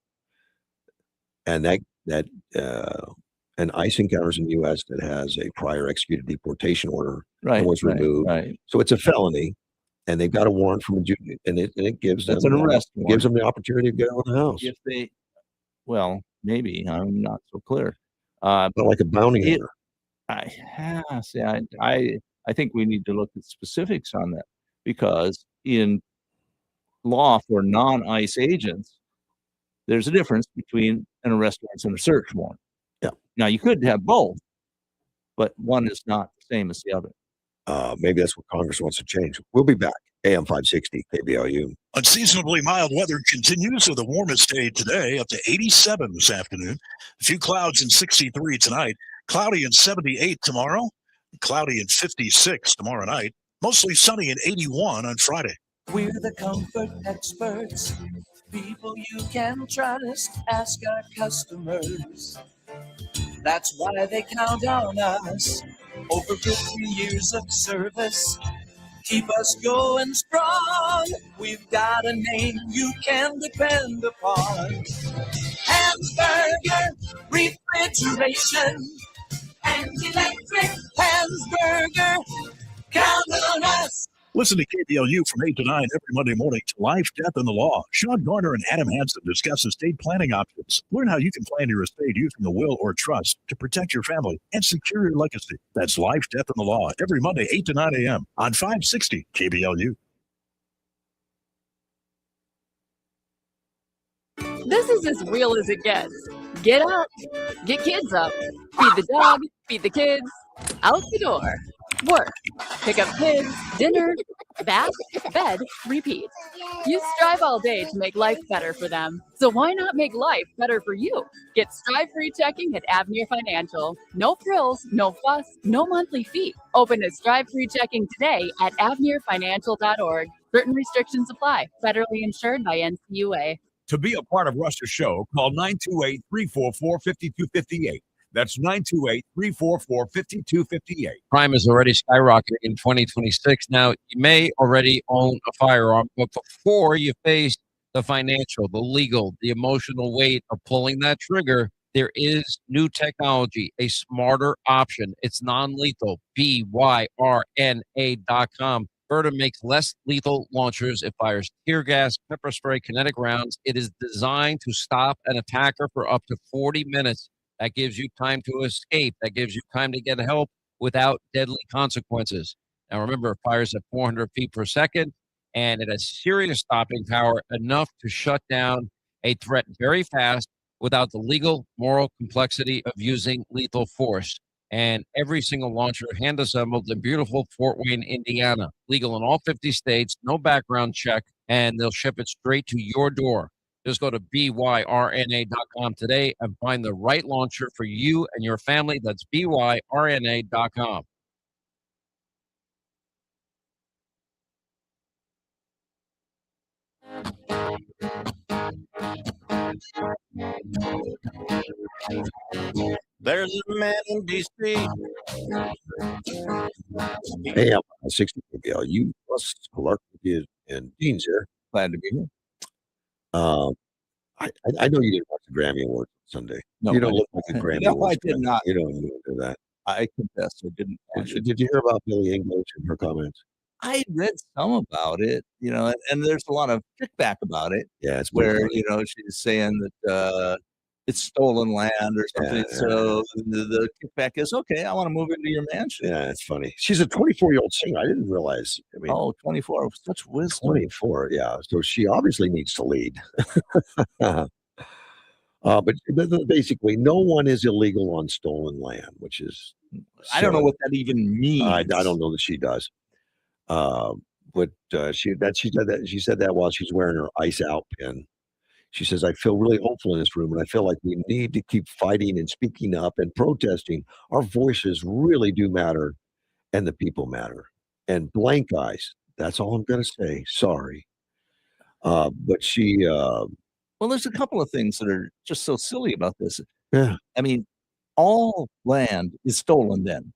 And and ICE encounters in the U.S. that has a prior executed deportation order that was removed. Right. So it's a felony, and they've got a warrant from a judge, and it gives them That's an arrest gives warrant. them the opportunity to get out of the house. If they, well, maybe I'm not so clear. Not like a bounty hunter. I think we need to look at specifics on that, because in law for non-ICE agents, there's a difference between an arrest warrant and a search warrant. Yeah. Now you could have both, but one is not the same as the other. Maybe that's what Congress wants to change. We'll be back. AM 560 KBLU. Unseasonably mild weather continues with the warmest day today, up to 87 this afternoon. A few clouds and 63 tonight. Cloudy and 78 tomorrow. Cloudy and 56 tomorrow night. Mostly sunny and 81 on Friday. We're the comfort experts, people you can trust. Ask our customers. That's why they count on us. Over 50 years of service, keep us going strong. We've got a name you can depend upon. Hamburger refrigeration and electric. Hamburger, count on us. Listen to KBLU from 8 to 9 every Monday morning to Life, Death, and the Law. Sean Garner and Adam Hansen discuss estate planning options. Learn how you can plan your estate using a will or trust to protect your family and secure your legacy. That's Life, Death, and the Law every Monday, 8 to 9 a.m. on 560 KBLU. This is as real as it gets. Get up, get kids up, feed the dog, feed the kids, out the door. Work, pick up kids, dinner, bath, bed, repeat. You strive all day to make life better for them. So why not make life better for you? Get Strive-free checking at Avenir Financial. No frills, no fuss, no monthly fee. Open a Strive-free checking today at avenirfinancial.org. Certain restrictions apply. Federally insured by NCUA. To be a part of Russ's show, call 928-344-5258. That's 928-344-5258. Crime is already skyrocketing in 2026. Now, you may already own a firearm, but before you face the financial, the legal, the emotional weight of pulling that trigger, there is new technology, a smarter option. It's non-lethal, BYRNA.com. Berta makes less lethal launchers. It fires tear gas, pepper spray, kinetic rounds. It is designed to stop an attacker for up to 40 minutes. That gives you time to escape. That gives you time to get help without deadly consequences. Now, remember, it fires at 400 feet per second, and it has serious stopping power, enough to shut down a threat very fast without the legal, moral complexity of using lethal force. And every single launcher hand-assembled in beautiful Fort Wayne, Indiana. Legal in all 50 states, no background check, and they'll ship it straight to your door. Just go to BYRNA.com today and find the right launcher for you and your family. That's BYRNA.com. There's a man in D.C. Hey, I'm 60 KBLU. Russ Clark and Dean's here. Glad to be here. I know you didn't watch the Grammy Awards Sunday. No, you don't look like a Grammy No, Awards I did fan. not. You don't do that. I confess I didn't watch it. Did you hear about Billie English and her comments? I read some about it, and there's a lot of kickback about it. Yeah, it's where, funny. she's saying that it's stolen land or something. Yeah, So the kickback is, okay, I want to move into your mansion. yeah, it's funny. She's a 24-year-old singer. I didn't realize. I mean, Oh, 24, such wisdom. 24. Yeah, so she obviously needs to lead. But basically, no one is illegal on stolen land, which is I don't know silly. what that even means. I don't know that she does. But she said that while she's wearing her ice out pin. She says, I feel really hopeful in this room, and I feel like we need to keep fighting and speaking up and protesting. Our voices really do matter, and the people matter. And blank eyes. That's all I'm going to say. Sorry. But she, Well, there's a couple of things that are just so silly about this. yeah, I mean, all land is stolen then.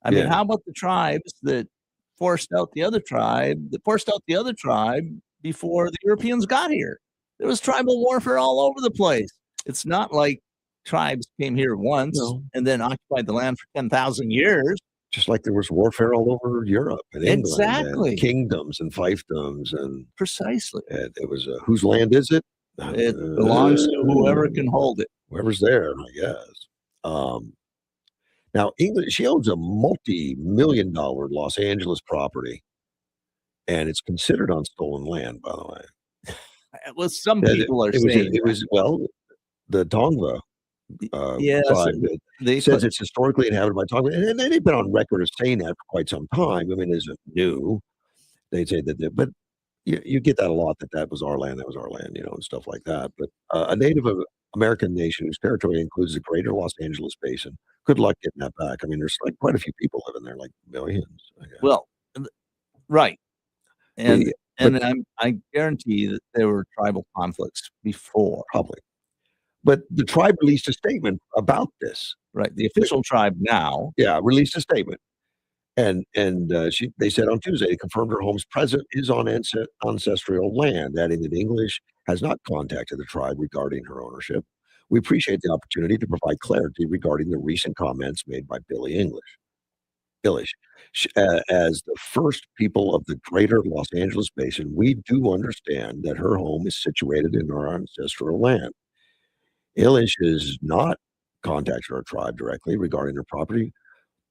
I mean, Yeah. how about the tribes that forced out the other tribe, before the Europeans got here? There was tribal warfare all over the place. It's not like tribes came here once No. and then occupied the land for 10,000 years. just like there was warfare all over Europe and England, Exactly. and kingdoms and fiefdoms, and Precisely. it was whose land is it? It belongs to whoever can hold it. Whoever's there, I guess. Now, England, she owns a multi-million-dollar Los Angeles property, and it's considered on stolen land, by the way. Well, some Yeah, people are it was, saying it was well, the Tongva yes, tribe they says put- it's historically inhabited by Tongva, and they've been on record as saying that for quite some time. I mean, it isn't new. They say that, but you get that a lot, that was our land, and stuff like that. But a Native American nation whose territory includes the greater Los Angeles basin, good luck getting that back. I mean, there's like quite a few people living there, like millions. I guess. well, right. And The- I guarantee that there were tribal conflicts before. Probably. But the tribe released a statement about this. Right. The official tribe now. Yeah, released a statement. And they said on Tuesday, they confirmed her home's present is on ancestral land, adding that English has not contacted the tribe regarding her ownership. We appreciate the opportunity to provide clarity regarding the recent comments made by Billy English. As the first people of the greater Los Angeles basin, we do understand that her home is situated in our ancestral land. Eilish has not contacted our tribe directly regarding her property.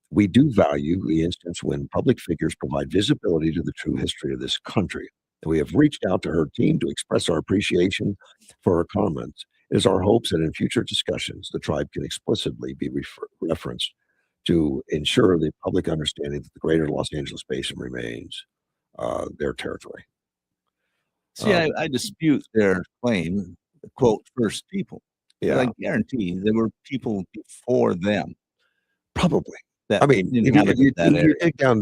We do value the instance when public figures provide visibility to the true history of this country. We have reached out to her team to express our appreciation for her comments. It is our hopes that in future discussions, the tribe can explicitly be referenced to ensure the public understanding that the greater Los Angeles basin remains their territory. See, I dispute their claim, quote, first people. Yeah. But I guarantee there were people before them. Probably. That I mean, if inhabited you that area. dig down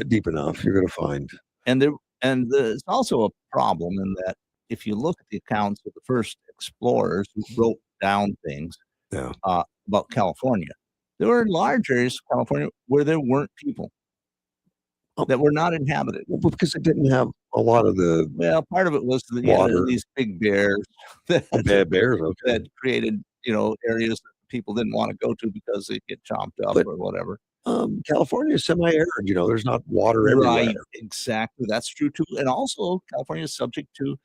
deep enough, you're going to find. And there's also a problem in that if you look at the accounts of the first explorers who wrote down things about California, there were large areas of California where there weren't people that were not inhabited. Well, because it didn't have a lot of the part of it was water. These big bears bears, okay. that created areas that people didn't want to go to because they get chomped up or whatever. California is semi-arid. There's not water everywhere. Right, exactly. That's true too. And also, California is subject to,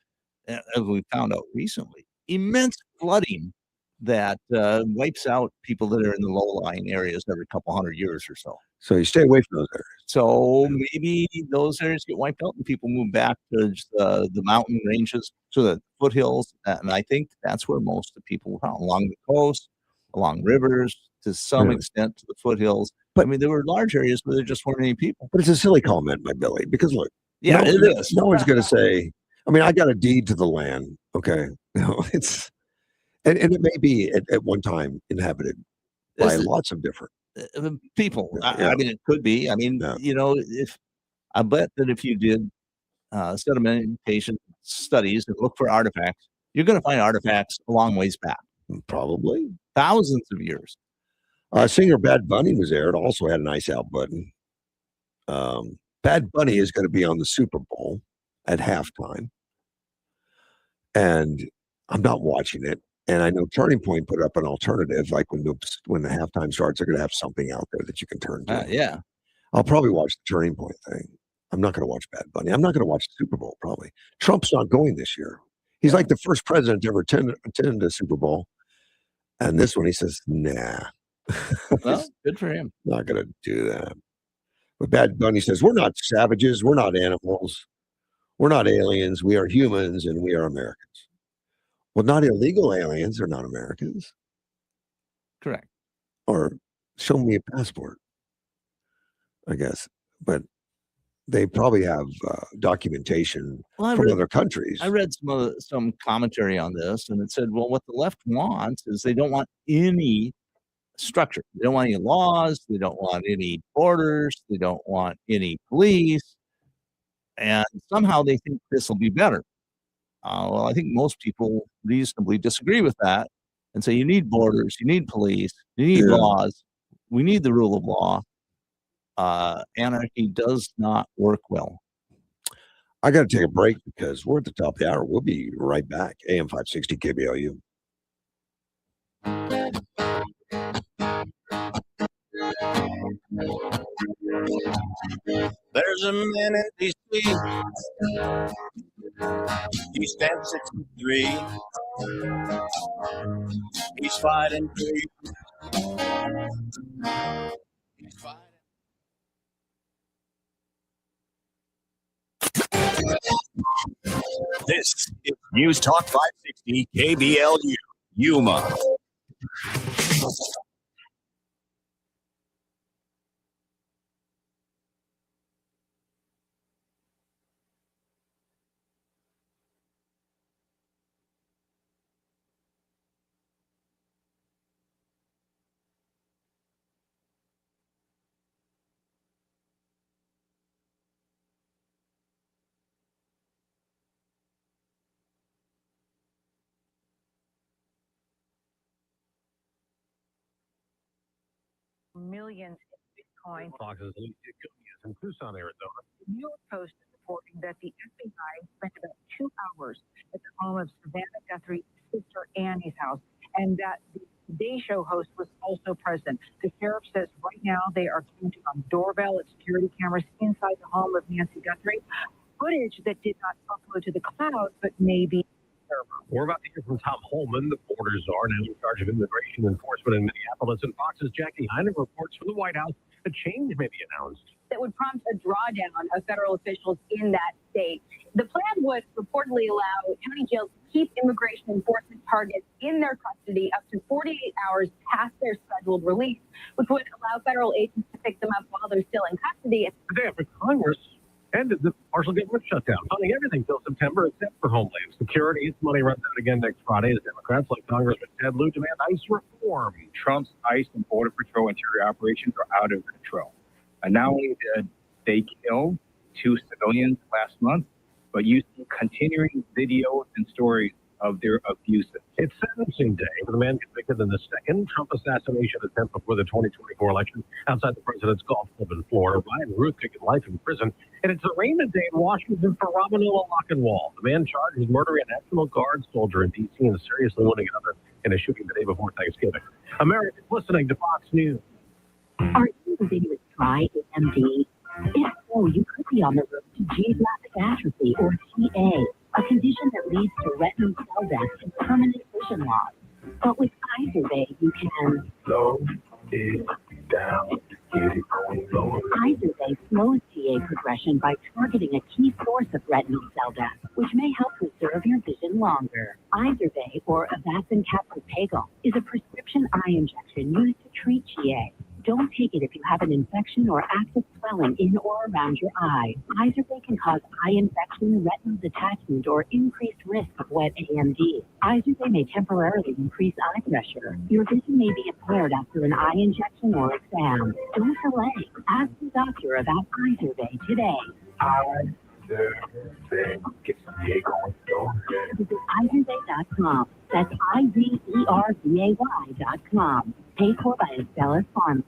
as we found out recently, immense flooding that wipes out people that are in the low-lying areas every couple hundred years or so. So you stay away from those areas. So maybe those areas get wiped out and people move back to the mountain ranges, so the foothills. And I think that's where most of the people were along the coast, along rivers, to some extent to the foothills. But I mean, there were large areas where there just weren't any people. But it's a silly comment by Billy, because look, Yeah, it is. No one's going to say, I mean, I got a deed to the land. Okay. It's, and it may be at one time inhabited by lots of different people. I mean, it could be. I mean, I bet that if you did sedimentation studies and look for artifacts, you're going to find artifacts a long ways back. Probably thousands of years. Singer Bad Bunny was there. It also had an ice out button. Bad Bunny is going to be on the Super Bowl at halftime. And I'm not watching it. And I know Turning Point put up an alternative, like when the halftime starts, they're going to have something out there that you can turn to. Yeah. I'll probably watch the Turning Point thing. I'm not going to watch Bad Bunny. I'm not going to watch the Super Bowl, probably. Trump's not going this year. He's like the first president to ever attend a Super Bowl. And this one, he says, nah. Well, good for him. Not going to do that. But Bad Bunny says, we're not savages. We're not animals. We're not aliens. We are humans and we are Americans. Well, not illegal aliens are not Americans. Correct. Or show me a passport, I guess. But they probably have documentation from other countries. I read some commentary on this, and it said, well, what the left wants is they don't want any structure. They don't want any laws. They don't want any borders. They don't want any police. And somehow they think this will be better. Well, I think most people reasonably disagree with that and say you need borders, you need police, you need laws. We need the rule of law. Anarchy does not work well. I got to take a break because we're at the top of the hour. We'll be right back. AM 560 KBLU. There's a man in D.C. He stands 63. He's fighting for you. He's fighting. This is News Talk 560 KBLU, Yuma. Millions in Bitcoin. Fox's Lee is in Tucson, Arizona. The New York Post is reporting that the FBI spent about 2 hours at the home of Savannah Guthrie's sister Annie's house, and that the Today Show host was also present. The sheriff says right now they are counting on doorbell and security cameras inside the home of Nancy Guthrie, footage that did not upload to the cloud, but maybe. We're about to hear from Tom Holman, the border czar now in charge of immigration enforcement in Minneapolis. And Fox's Jackie Heinen reports from the White House a change may be announced that would prompt a drawdown of federal officials in that state. The plan would reportedly allow county jails to keep immigration enforcement targets in their custody up to 48 hours past their scheduled release, which would allow federal agents to pick them up while they're still in custody. today after Congress ended the partial government shutdown, funding everything till September except for Homeland Security. Its money runs out again next Friday as Democrats like Congressman Ted Lieu demand ICE reform. Trump's ICE and Border Patrol interior operations are out of control. And not only did they kill 2 civilians last month, but you see continuing videos and stories of their abuses. It's sentencing day for the man convicted in the second Trump assassination attempt before the 2024 election outside the president's golf club in Florida. Ryan Ruth taking life in prison. And it's arraignment day in Washington for Ramanullah Lockenwall. The man charged with murdering a National Guard soldier in D.C. and seriously wounding another in a shooting the day before Thanksgiving. Americans listening to Fox News. Are you living with dry AMD? If so, you could be on the road to geographic atrophy, or GA, a condition that leads to retinal cell death and permanent vision loss. But with Izervay, you can slow it down, get it going lower. Izervay slows GA progression by targeting a key source of retinal cell death, which may help preserve your vision longer. Izervay, or Avastin Captopril, is a prescription eye injection used to treat GA. Don't take it if you have an infection or active swelling in or around your eye. Izervay can cause eye infection, retinal detachment, or increased risk of wet AMD. Izervay may temporarily increase eye pressure. Your vision may be impaired after an eye injection or exam. Don't delay. Ask your doctor about Izervay today. Visit Izervay.com. That's IZERVAY.com. Paid for by Estella Farm.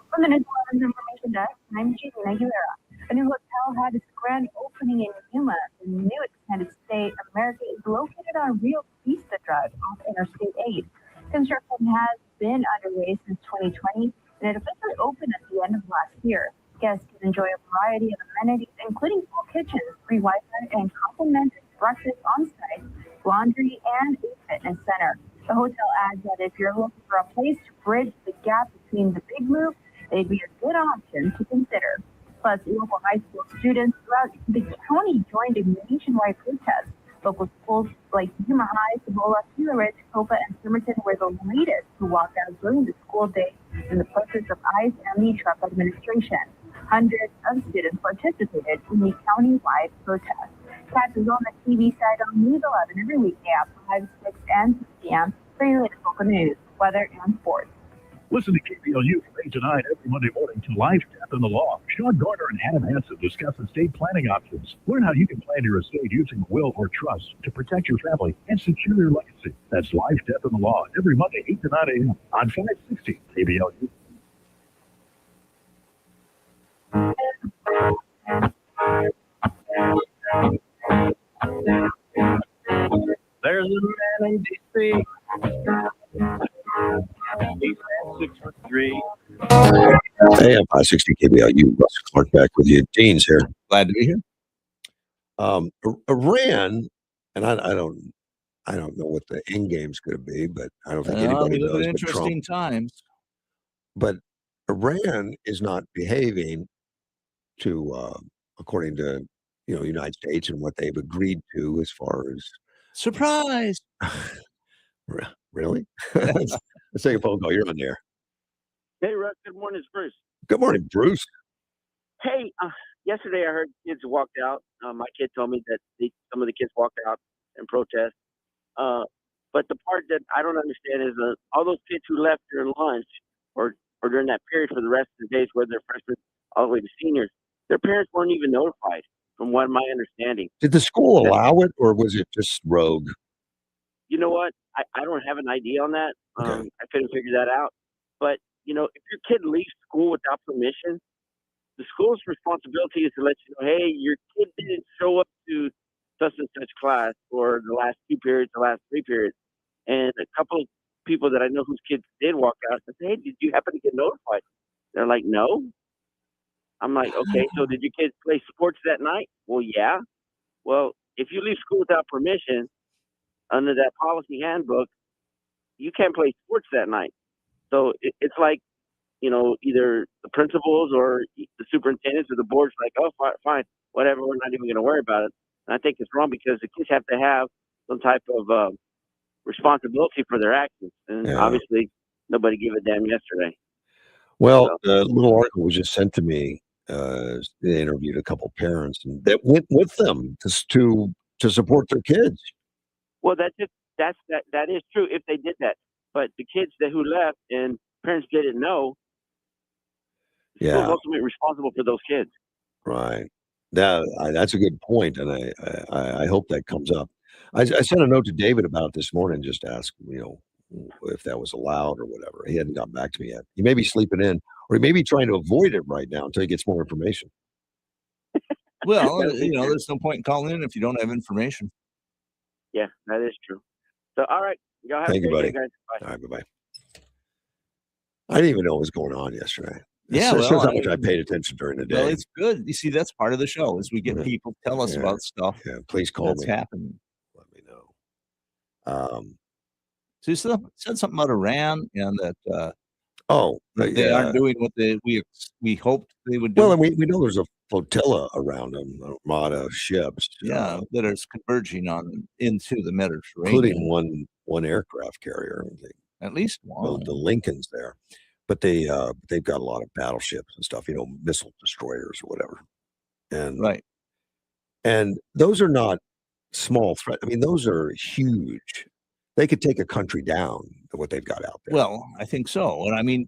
From the News Information Desk, I'm Jeannie Aguilera. A new hotel had its grand opening in Yuma. The new extended stay America is located on Rio Vista Drive off Interstate 8. Construction has been underway since 2020, and it officially opened at the end of last year. Guests can enjoy a variety of amenities, including full kitchens, free Wi-Fi, and complimentary breakfast on site. laundry, and a fitness center. The hotel adds that if you're looking for a place to bridge the gap between the big move, they'd be a good option to consider. Plus, local high school students throughout the county joined a nationwide protest. Local schools like Yuma High, Cibola, Gila Ridge, Copa, and Somerton were the latest to walk out during the school day in the protest of ICE and the Trump administration. Hundreds of students participated in the county-wide protest. Catch us on the TV side on News 11 every weekday at 5, 6, and 6 p.m. for your latest local news, weather, and sports. Listen to KBLU from 8 to 9 every Monday morning to Life, Death, and the Law. Sean Garner and Adam Hansen discuss estate planning options. Learn how you can plan your estate using a will or trust to protect your family and secure your legacy. That's Life, Death, and the Law every Monday, 8 to 9 a.m. on 560 KBLU. There's a man in D.C. He's at 6'3". Hey, I'm 560 KBLU. Russ Clark back with you. Dean's here. Glad to be here. Iran, and I don't know what the end game's going to be, but I don't think anybody we live knows in but Trump. interesting times. But Iran is not behaving to according to the United States and what they've agreed to as far as surprise. Really? Let's take a phone call. You're on there. Hey, Russ. Good morning, it's Bruce. Good morning, Bruce. Hey, yesterday I heard kids walked out. My kid told me that some of the kids walked out and protest. But the part that I don't understand is all those kids who left during lunch or during that period for the rest of the days, whether they're freshmen all the way to seniors, their parents weren't even notified, from what my understanding. Did the school allow it, or was it just rogue? You know what? I don't have an idea on that. Okay. I couldn't figure that out. But, if your kid leaves school without permission, the school's responsibility is to let you know, hey, your kid didn't show up to such and such class or the last 2 periods, the last 3 periods. And a couple of people that I know whose kids did walk out said, hey, did you happen to get notified? They're like, no. I'm like, okay, so did your kids play sports that night? Well, yeah. Well, if you leave school without permission, under that policy handbook, you can't play sports that night. So it's like, either the principals or the superintendents or the board's like, oh, fine, whatever, we're not even going to worry about it. And I think it's wrong because the kids have to have some type of responsibility for their actions. And obviously, nobody gave a damn yesterday. Well, the little article was just sent to me. They interviewed a couple parents and that went with them to support their kids. Well, that is true if they did that. But the kids who left and parents didn't know, the school's ultimately responsible for those kids. Right. That's a good point, and I hope that comes up. I sent a note to David about it this morning, just to ask if that was allowed or whatever. He hadn't gotten back to me yet. He may be sleeping in, or he may be trying to avoid it right now until he gets more information. Well, there's no point in calling in if you don't have information. Yeah, that is true. So, all right. Y'all have Thank a you, great buddy. day, guys. Bye. All right, bye-bye. I didn't even know what was going on yesterday. Yeah, It shows how much I paid attention during the day. Well, it's good. You see, that's part of the show is we get people tell us about stuff. Yeah, please call that's me. happening. Let me know. So you said something about Iran and that they yeah. aren't doing what we hoped they would do. Well, and we know there's a flotilla around them, an armada of ships. Yeah, that are converging into the Mediterranean, including one aircraft carrier. At least one. The Lincoln's there, but they've got a lot of battleships and stuff. Missile destroyers or whatever. And right. And those are not small threats. I mean, those are huge. They could take a country down, what they've got out there. Well, I think so. And I mean,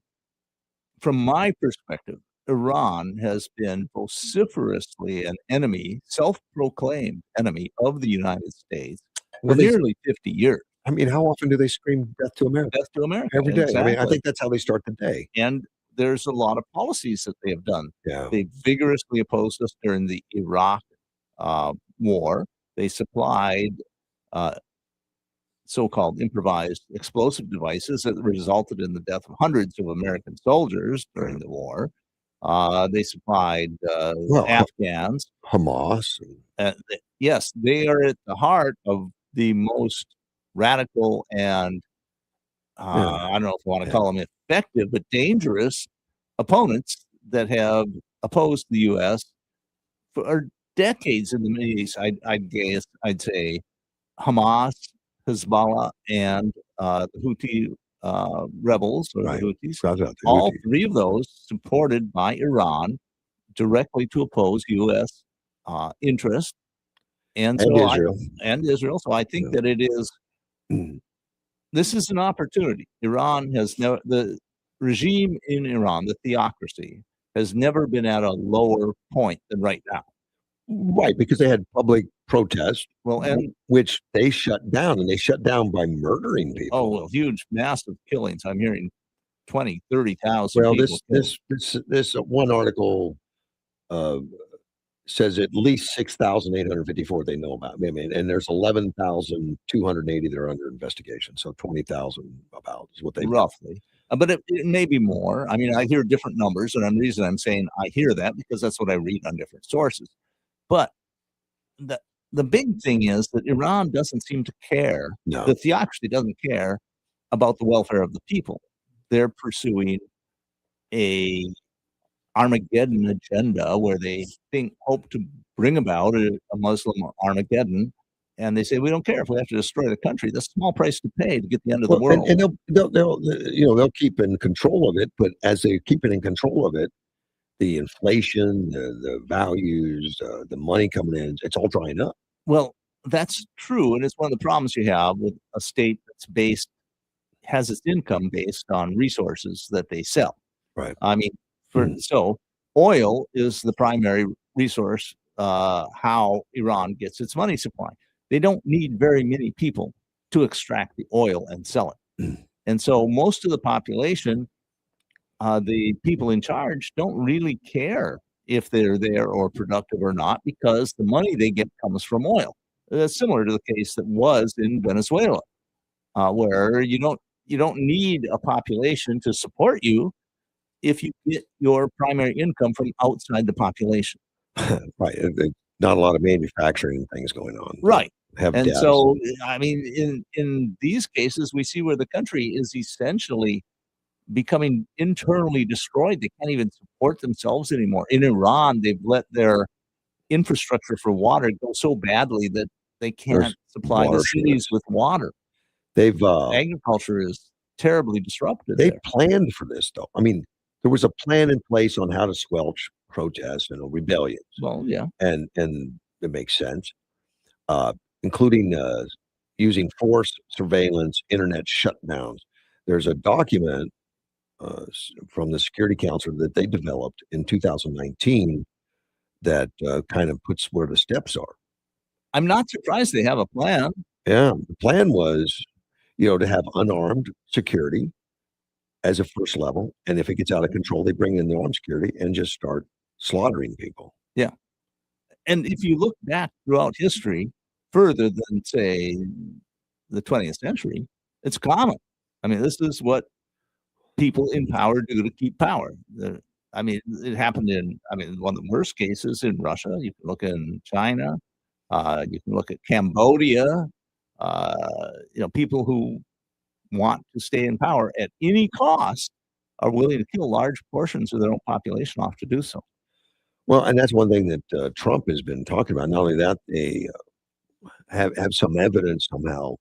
from my perspective, Iran has been vociferously an enemy, self-proclaimed enemy of the United States for nearly 50 years. I mean, how often do they scream death to America? Death to America. Every day. Exactly. I mean, I think that's how they start the day. And there's a lot of policies that they have done. Yeah. They vigorously opposed us during the Iraq war. They supplied so-called improvised explosive devices that resulted in the death of hundreds of American soldiers during the war. They supplied Afghans. Hamas. Yes, they are at the heart of the most radical and I don't know if I want to call them effective, but dangerous opponents that have opposed the U.S. for decades in the Middle East. I'd say Hamas, Hezbollah, and the Houthi rebels or the Houthis. All three of those supported by Iran directly to oppose U.S. Interest, and Israel. So I think that it is. This is an opportunity. Iran has never, the regime in Iran, the theocracy, has never been at a lower point than right now. Right, because they had public protest, and which they shut down, and they shut down by murdering people. Oh, well, huge, massive killings. I'm hearing 20, 30,000 Well, people this one article says at least 6,854 they know about. I mean, and there's 11,280 that are under investigation. So 20,000 about is what they roughly. But it may be more. I mean, I hear different numbers, and the reason I'm saying I hear that because that's what I read on different sources. But the big thing is that Iran doesn't seem to care. No. The theocracy doesn't care about the welfare of the people. They're pursuing a Armageddon agenda where they hope to bring about a Muslim Armageddon, and they say we don't care if we have to destroy the country. That's a small price to pay to get the end of the world. And they'll keep in control of it, but as they keep it in control of it, the inflation, the values, the money coming in, it's all drying up. Well, that's true, and it's one of the problems you have with a state that's has its income based on resources that they sell. Right. I mean, so oil is the primary resource, how Iran gets its money supply. They don't need very many people to extract the oil and sell it. And so most of the population, the people in charge don't really care if they're there or productive or not, because the money they get comes from oil. That's similar to the case that was in Venezuela, where you don't need a population to support you if you get your primary income from outside the population. Right. Not a lot of manufacturing things going on. Right. And so, I mean, in these cases, we see where the country is essentially becoming internally destroyed. They can't even support themselves anymore. In Iran, they've let their infrastructure for water go so badly that they can't supply the cities with water. Agriculture is terribly disrupted. They planned for this, though. I mean, there was a plan in place on how to squelch protests and rebellions. Well, yeah. And it makes sense, including using force, surveillance, internet shutdowns. There's a document from the Security Council that they developed in 2019 that kind of puts where the steps are. I'm not surprised they have a plan. Yeah, the plan was, to have unarmed security as a first level, and if it gets out of control, they bring in the armed security and just start slaughtering people. Yeah, and if you look back throughout history, further than say the 20th century, it's common. I mean, this is what people in power do to keep power. I mean, it happened one of the worst cases in Russia. You can look in China. You can look at Cambodia. People who want to stay in power at any cost are willing to kill large portions of their own population off to do so. Well, and that's one thing that Trump has been talking about. Not only that, they have some evidence somehow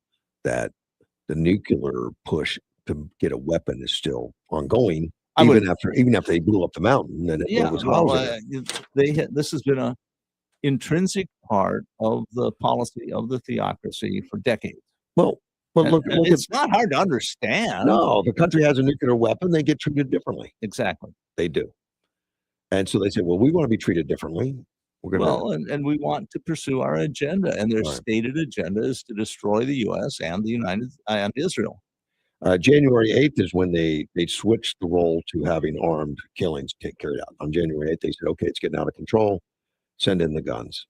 that the nuclear push to get a weapon is still ongoing, even after they blew up the mountain and it was housing. This has been a intrinsic part of the policy of the theocracy for decades. Well, look, it's not hard to understand. No, if a country has a nuclear weapon, they get treated differently. Exactly. They do. And so they say, well, we want to be treated differently. And we want to pursue our agenda, and their stated agenda is to destroy the U.S. and and Israel. January 8th is when they switched the role to having armed killings carried out. On January 8th, they said, okay, it's getting out of control. Send in the guns.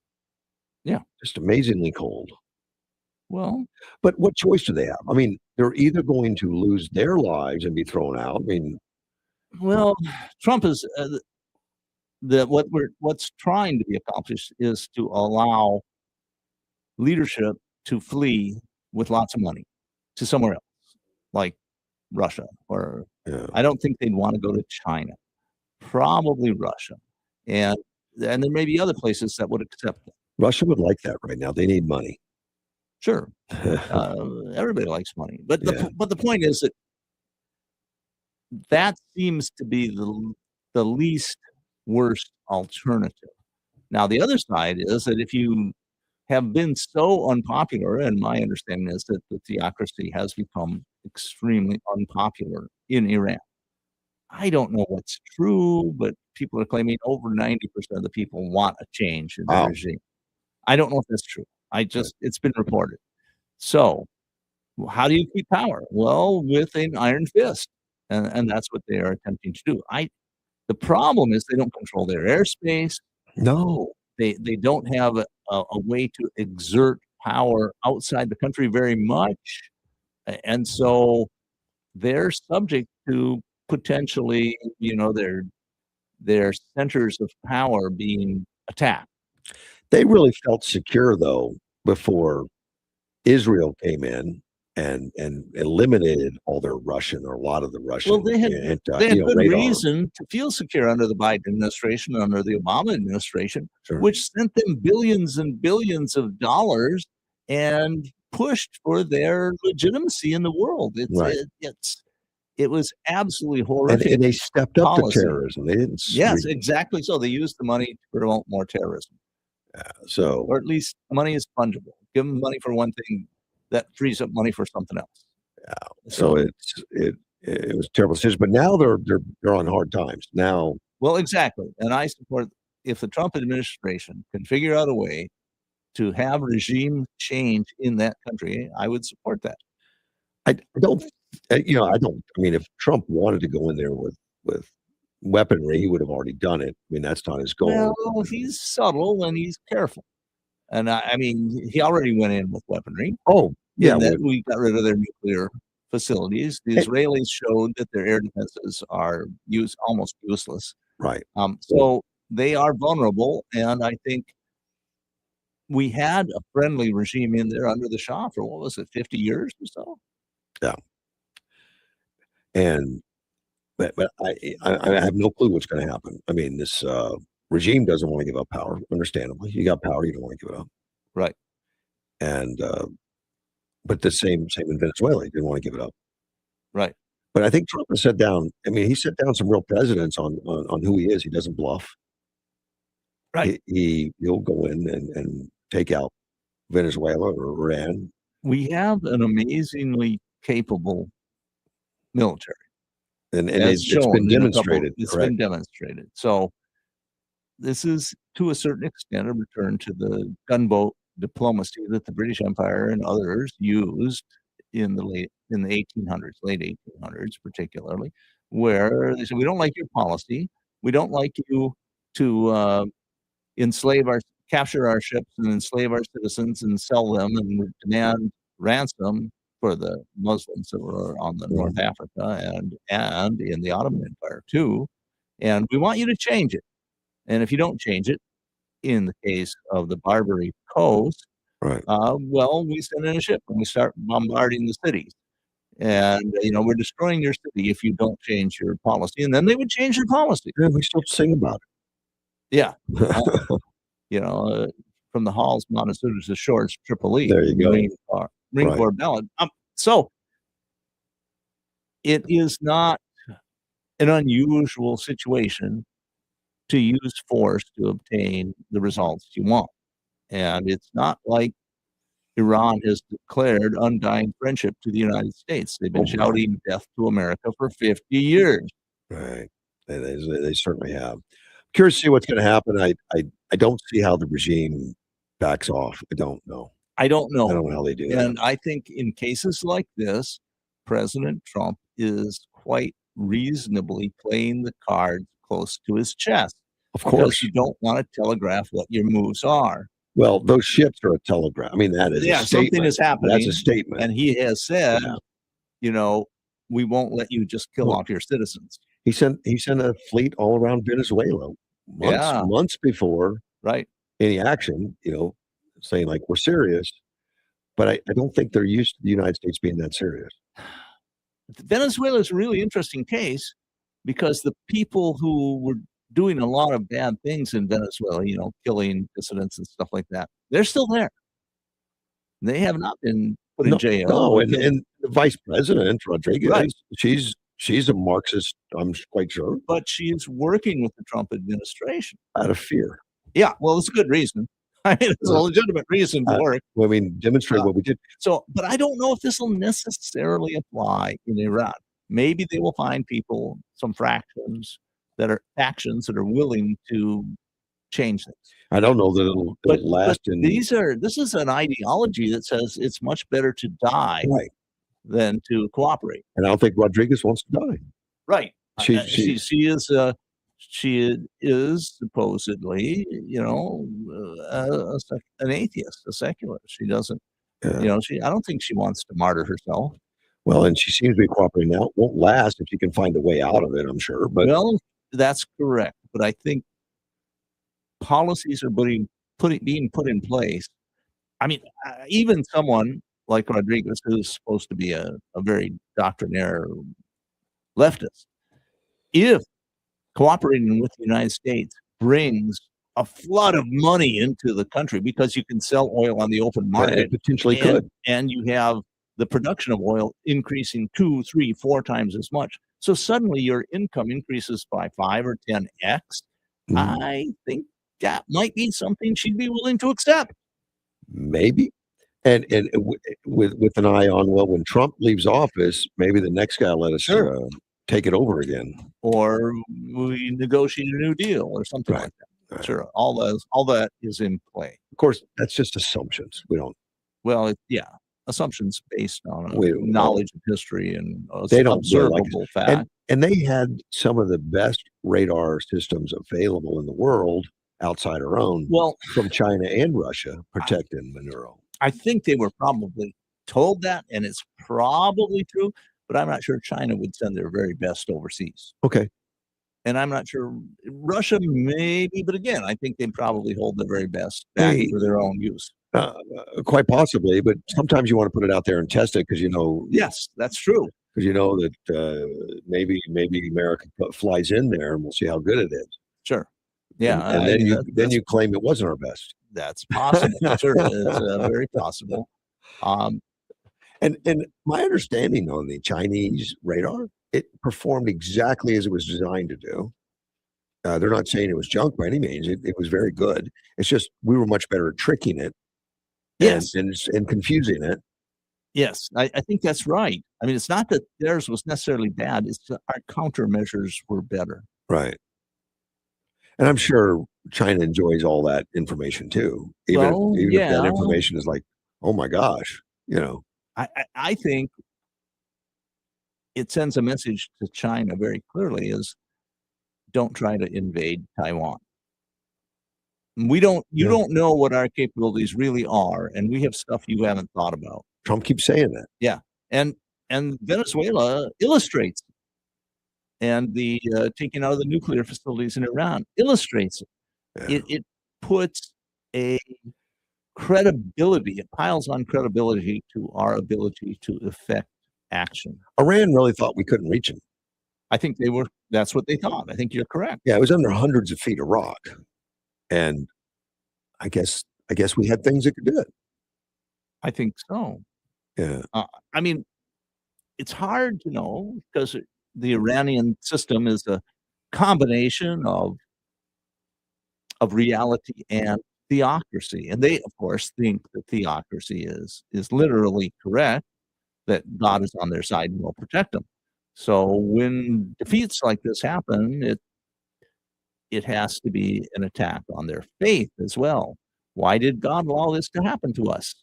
Yeah. Just amazingly cold. Well, but what choice do they have? I mean, they're either going to lose their lives and be thrown out. I mean, well, Trump is what's trying to be accomplished is to allow leadership to flee with lots of money to somewhere else, like Russia, or I don't think they'd want to go to China, probably Russia. And there may be other places that would accept them. Russia would like that right now. They need money. Sure. Everybody likes money. But the point is that seems to be the least worst alternative. Now, the other side is that if you have been so unpopular, and my understanding is that the theocracy has become extremely unpopular in Iran. I don't know what's true, but people are claiming over 90% of the people want a change in the regime. I don't know if that's true. It's been reported. So how do you keep power? Well, with an iron fist. And that's what they are attempting to do. The problem is they don't control their airspace. No. They don't have a way to exert power outside the country very much. And so they're subject to potentially, their centers of power being attacked. They really felt secure, though, before Israel came in and eliminated all their Russian, or a lot of the Russian. Well, they had good radar. reason to feel secure under the Biden administration, under the Obama administration, Sure. which sent them billions and billions of dollars and pushed for their legitimacy in the world. It was absolutely horrific. And they stepped up policy. to terrorism. They didn't. Yes, exactly. So they used the money to promote more terrorism. Or at least money is fungible. Give them money for one thing, that frees up money for something else. Yeah. So it was a terrible decision. But now they're on hard times. Now. Well, exactly. And I support, if the Trump administration can figure out a way to have regime change in that country, I would support that. I don't. I mean, if Trump wanted to go in there with weaponry, he would have already done it. I mean, that's not his goal. Well, he's subtle and he's careful. And I mean, he already went in with weaponry. Oh, yeah. We got rid of their nuclear facilities. The Israelis showed that their air defenses are almost useless. Right. So they are vulnerable. And I think we had a friendly regime in there under the Shah for, 50 years or so? Yeah. But I have no clue what's going to happen. I mean, this regime doesn't want to give up power. Understandably, you got power, you don't want to give it up. Right. And but the same in Venezuela, he didn't want to give it up. Right. But I think Trump has set down. I mean, he set down some real precedents on who he is. He doesn't bluff. Right. He'll go in and take out Venezuela or Iran. We have an amazingly capable military. And it's been demonstrated. It's been demonstrated. So this is, to a certain extent, a return to the gunboat diplomacy that the British Empire and others used in the late 1800s particularly, where they said, we don't like your policy. We don't like you to capture our ships and enslave our citizens and sell them and demand ransom for the Muslims that were on the North Africa and in the Ottoman Empire too. And we want you to change it. And if you don't change it, in the case of the Barbary Coast, right. Well, we send in a ship and we start bombarding the cities. And, we're destroying your city if you don't change your policy. And then they would change their policy. Yeah, we still sing about it. Yeah. From the halls, Montezuma to shores, Tripoli. There you go. Marine Corps ballad. So it is not an unusual situation to use force to obtain the results you want. And it's not like Iran has declared undying friendship to the United States. They've been shouting death to America for 50 years. Right. They certainly have. Curious to see what's going to happen. I don't see how the regime backs off. I don't know. I don't know. I don't know how they do that. And I think in cases like this, President Trump is quite reasonably playing the cards close to his chest. Of course. Because you don't want to telegraph what your moves are. Well, those ships are a telegraph. I mean, that is a statement. Something is happening. That's a statement. And he has said, we won't let you just kill off your citizens. He sent a fleet all around Venezuela months before any action, saying like, we're serious. But I don't think they're used to the United States being that serious. Venezuela is a really interesting case because the people who were doing a lot of bad things in Venezuela, killing dissidents and stuff like that, they're still there. They have not been put in jail. No, and the vice president, Rodriguez, Right. she's a Marxist, I'm quite sure. But she's working with the Trump administration. Out of fear. Yeah, well, it's a good reason. I mean, it's a legitimate reason to work. Well, I mean, demonstrate what we did. So, but I don't know if this will necessarily apply in Iran. Maybe they will find people, some factions that are willing to change things. I don't know that it'll last. This is an ideology that says it's much better to die than to cooperate. And I don't think Rodriguez wants to die. Right. She is supposedly, an atheist, a secularist. She doesn't, I don't think she wants to martyr herself. Well, and she seems to be cooperating now. It won't last if she can find a way out of it, I'm sure. But well, that's correct. But I think policies are being put in place. I mean, even someone like Rodriguez, who's supposed to be a very doctrinaire leftist, if cooperating with the United States brings a flood of money into the country because you can sell oil on the open market, it potentially could, and you have the production of oil increasing 2, 3, 4 times as much. So suddenly your income increases by 5 or 10x. I think that might be something she'd be willing to accept. Maybe. And with an eye on, well, when Trump leaves office, maybe the next guy will let us take it over again. Or we negotiate a new deal or something like that. Right. Sure. All that is in play. Of course, that's just assumptions. We don't. Well, assumptions based on knowledge of history and they don't observable fact. And they had some of the best radar systems available in the world outside our own. Well, from China and Russia protecting Maduro. I think they were probably told that, and it's probably true. But I'm not sure China would send their very best overseas. Okay. And I'm not sure Russia maybe, but again, I think they probably hold the very best back for their own use. Quite possibly, but sometimes you want to put it out there and test it because Yes, that's true. Because that maybe America flies in there and we'll see how good it is. Sure. Yeah. And then you claim it wasn't our best. That's possible. Sure, it's very possible. And my understanding on the Chinese radar, it performed exactly as it was designed to do. They're not saying it was junk by any means. It was very good. It's just we were much better at tricking it, and confusing it. Yes, I think that's right. I mean, it's not that theirs was necessarily bad. It's that our countermeasures were better. Right. And I'm sure China enjoys all that information too. Even if that information is like, oh my gosh, I think it sends a message to China very clearly is don't try to invade Taiwan. You don't know what our capabilities really are, and we have stuff you haven't thought about. Trump keeps saying that. Yeah. And Venezuela illustrates it. And the taking out of the nuclear facilities in Iran illustrates it. Yeah. It puts a credibility, it piles on credibility to our ability to effect action. Iran really thought we couldn't reach them. I think that's what they thought. I think you're correct. Yeah, it was under hundreds of feet of rock. And I guess we had things that could do it. I think so. Yeah. I mean, it's hard to know because the Iranian system is a combination of reality and theocracy. And they, of course, think that theocracy is literally correct, that God is on their side and will protect them. So when defeats like this happen, it has to be an attack on their faith as well. Why did God allow this to happen to us?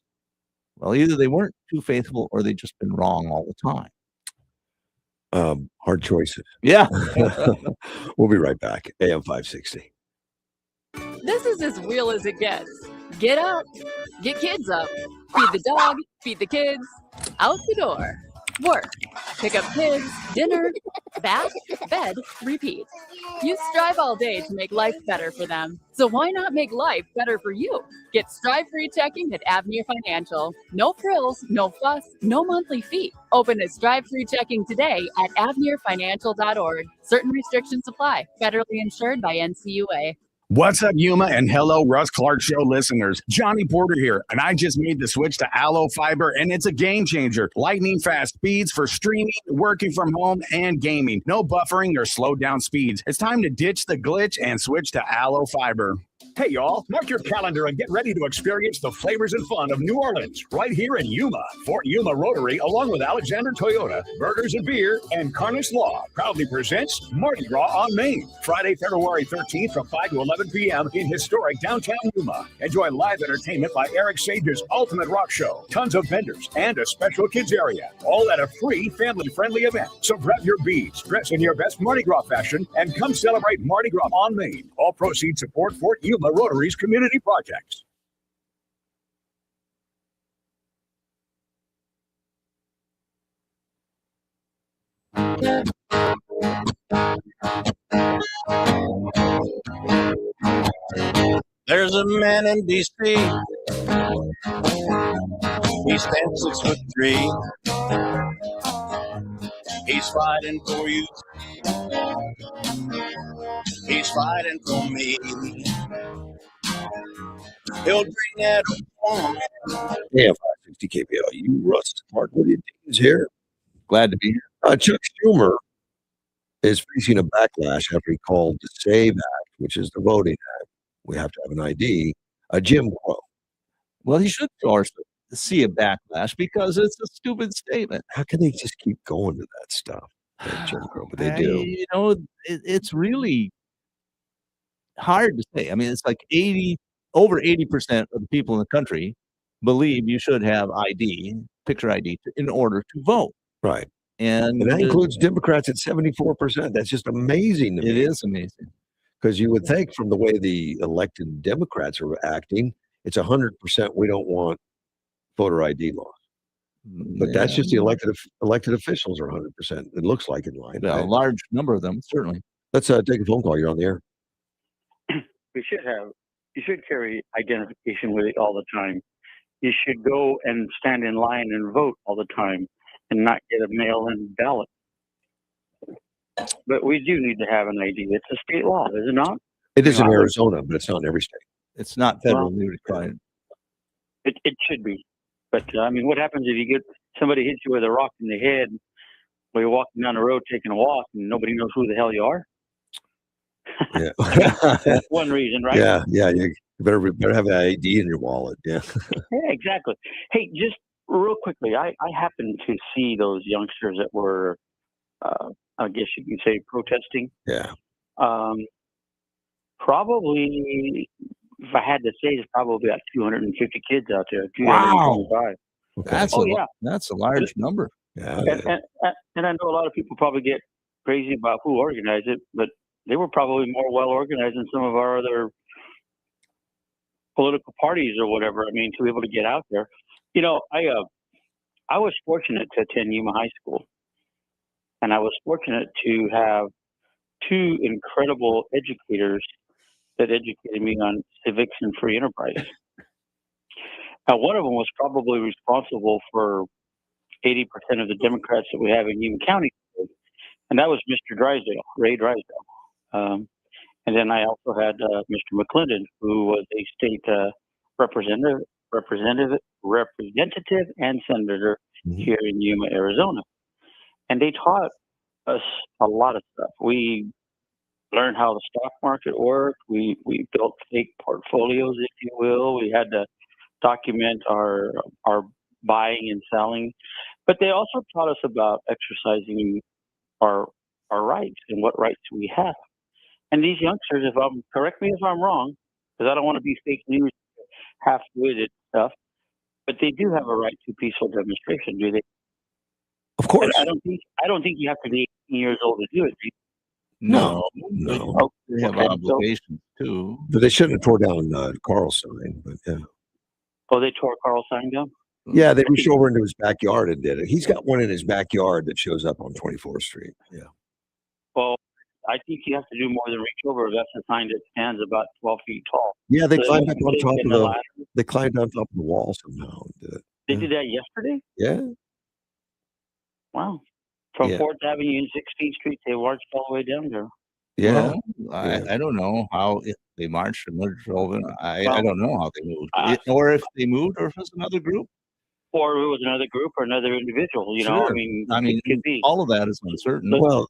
Well, either they weren't too faithful or they've just been wrong all the time. Hard choices. Yeah. We'll be right back. AM 560. This is as real as it gets. Get up, get kids up, feed the dog, feed the kids, out the door. work, pick up kids, dinner, bath, bed, repeat. You strive all day to make life better for them. So why not make life better for you? Get Strive-free checking at Avenir Financial. No frills, no fuss, no monthly fee. Open a Strive-free checking today at avenirfinancial.org. Certain restrictions apply. Federally insured by NCUA. What's up, Yuma, and hello, Russ Clark Show listeners. Johnny Porter here, and I just made the switch to Allo Fiber, and it's a game changer. Lightning fast speeds for streaming, working from home, and gaming. No buffering or slowed down speeds. It's time to ditch the glitch and switch to Allo Fiber. Hey, y'all, mark your calendar and get ready to experience the flavors and fun of New Orleans right here in Yuma. Fort Yuma Rotary, along with Alexander Toyota, Burgers and Beer, and Carnes Law, proudly presents Mardi Gras on Main, Friday, February 13th from 5 to 11 p.m. in historic downtown Yuma. Enjoy live entertainment by Eric Sage's Ultimate Rock Show, tons of vendors, and a special kids area, all at a free, family-friendly event. So grab your beads, dress in your best Mardi Gras fashion, and come celebrate Mardi Gras on Main. All proceeds support Fort Yuma Rotary's community projects. There's a man in D.C. He stands 6'3". He's fighting for you. He's fighting for me. He'll bring that on. Yeah, 560 KBLU. Russ Clark with you. Dean's here. Glad to be here. Chuck Schumer is facing a backlash after he called the SAVE Act, which is the voting act. We have to have an ID, a Jim Crow. Well, he should, of course, see a backlash because it's a stupid statement. How can they just keep going to that stuff? That Jim Crow, but they do. You know, it's really hard to say. I mean, it's like over 80% of the people in the country believe you should have ID, picture ID, in order to vote. Right. And that includes Democrats at 74%. That's just amazing to me. It is amazing. Because you would think from the way the elected Democrats are acting, it's 100% we don't want voter ID laws. But that's just the elected officials are 100%. It looks like in line. A large number of them, certainly. Let's take a phone call. You're on the air. You should carry identification with you all the time. You should go and stand in line and vote all the time and not get a mail-in ballot. But we do need to have an ID. It's a state law, is it not? It is in Arizona, but it's not in every state. It's not federally required. It should be. But, I mean, what happens if you get somebody hits you with a rock in the head while you're walking down the road taking a walk and nobody knows who the hell you are? Yeah. That's one reason, right? Yeah. You better have an ID in your wallet. Yeah. Yeah, exactly. Hey, just real quickly, I happened to see those youngsters that were, I guess you can say, protesting. Yeah. Probably, if I had to say, there's probably about 250 kids out there. Wow. 225. That's a large number. Yeah. And I know a lot of people probably get crazy about who organized it, but they were probably more well organized than some of our other political parties or whatever. I mean, to be able to get out there. You know, I was fortunate to attend Yuma High School, and I was fortunate to have two incredible educators that educated me on civics and free enterprise. Now, one of them was probably responsible for 80% of the Democrats that we have in Yuma County, and that was Mr. Drysdale, Ray Drysdale. And then I also had Mr. McClendon, who was a state representative and senator here in Yuma, Arizona. And they taught us a lot of stuff. We learned how the stock market worked. We built fake portfolios, if you will. We had to document our buying and selling. But they also taught us about exercising our rights and what rights we have. And these youngsters, correct me if I'm wrong, because I don't want to be fake news, half-witted stuff, but they do have a right to peaceful demonstration, do they? Of course. I don't think you have to be 18 years old to do it. Do you? No. Oh, They have okay, obligations too. But they shouldn't have tore down Carl's sign. But yeah. Oh, they tore Carl's sign down? Yeah, they reached over into his backyard and did it. He's got one in his backyard that shows up on 24th Street. Yeah. Well, I think you have to do more than reach over. That's a sign that stands about 12 feet tall. Yeah, they So climbed up on they top get of the the ladder. they climbed on top of the wall somehow and did it. They did that yesterday? Yeah. Wow. From Yeah. 4th Avenue and 16th Street, they marched all the way down there. Yeah. Well, I don't know how if they marched or drove in. I Well, don't know how they moved, uh, or if they moved, or if it was another group. Or it was another group or another individual, you know. Sure. I mean, it could be. all of that is uncertain. Well,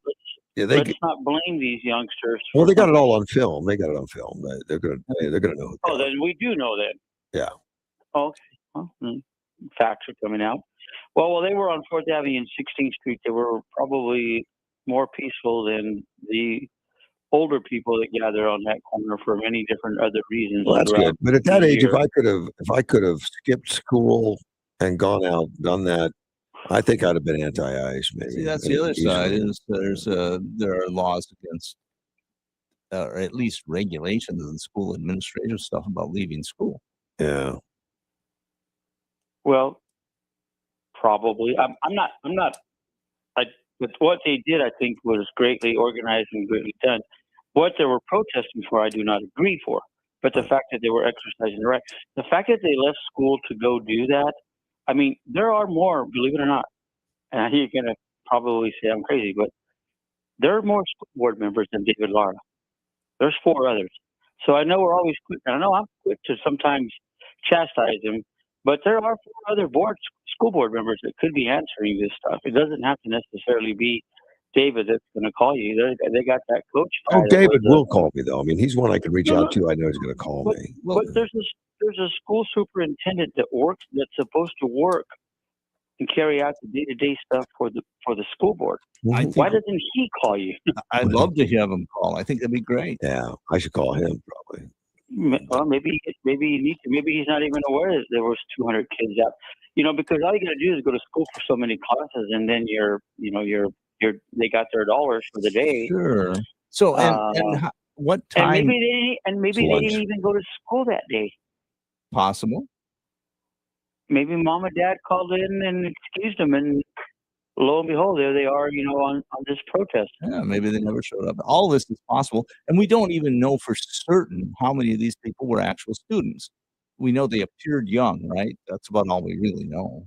yeah, they Let's not blame these youngsters. well, for they got it something. all on film. They got it on film. They're gonna know. who Oh, then we do know that. Yeah. Okay. Well, facts are coming out. Well, they were on 4th Avenue and 16th Street. They were probably more peaceful than the older people that gather on that corner for many different other reasons. Well, that's throughout good. But at that the age, year. if I could have skipped school and gone out, done that, I think I'd have been anti-ice. Maybe. See, that's the other Easily. side. Is there are laws against, or at least regulations and school administrative stuff about leaving school. Yeah. Well, probably. I'm not. But what they did, I think, was greatly organized and greatly done. What they were protesting for, I do not agree for. But the fact that they were exercising their right, the fact that they left school to go do that, I mean, there are more, believe it or not. And I think you're going to probably say I'm crazy, but there are more school board members than David Lara. There's 4 others. So I know we're always quick, and I know I'm quick to sometimes chastise him, but there are 4 other school board members that could be answering this stuff. It doesn't have to necessarily be David that's going to call you. They got that coach guy. Oh, that David was, will call me though. I mean, he's one I can reach No, out to. I know he's going to call me. But there's a school superintendent that's supposed to work and carry out the day-to-day stuff for the school board. I think- Why doesn't he call you? I'd love to have him call. I think that'd be great. Yeah, I should call him probably. Well, maybe you need to. Maybe he's not even aware that there was 200 kids out. You know, because all you got to do is go to school for so many classes, and then they got their dollars for the day. Sure. So what time? And maybe they didn't even go to school that day. Possible. Maybe mom and dad called in and excused them, and lo and behold, there they are, on this protest. Yeah, maybe they never showed up. All this is possible, and we don't even know for certain how many of these people were actual students. We know they appeared young, right? That's about all we really know.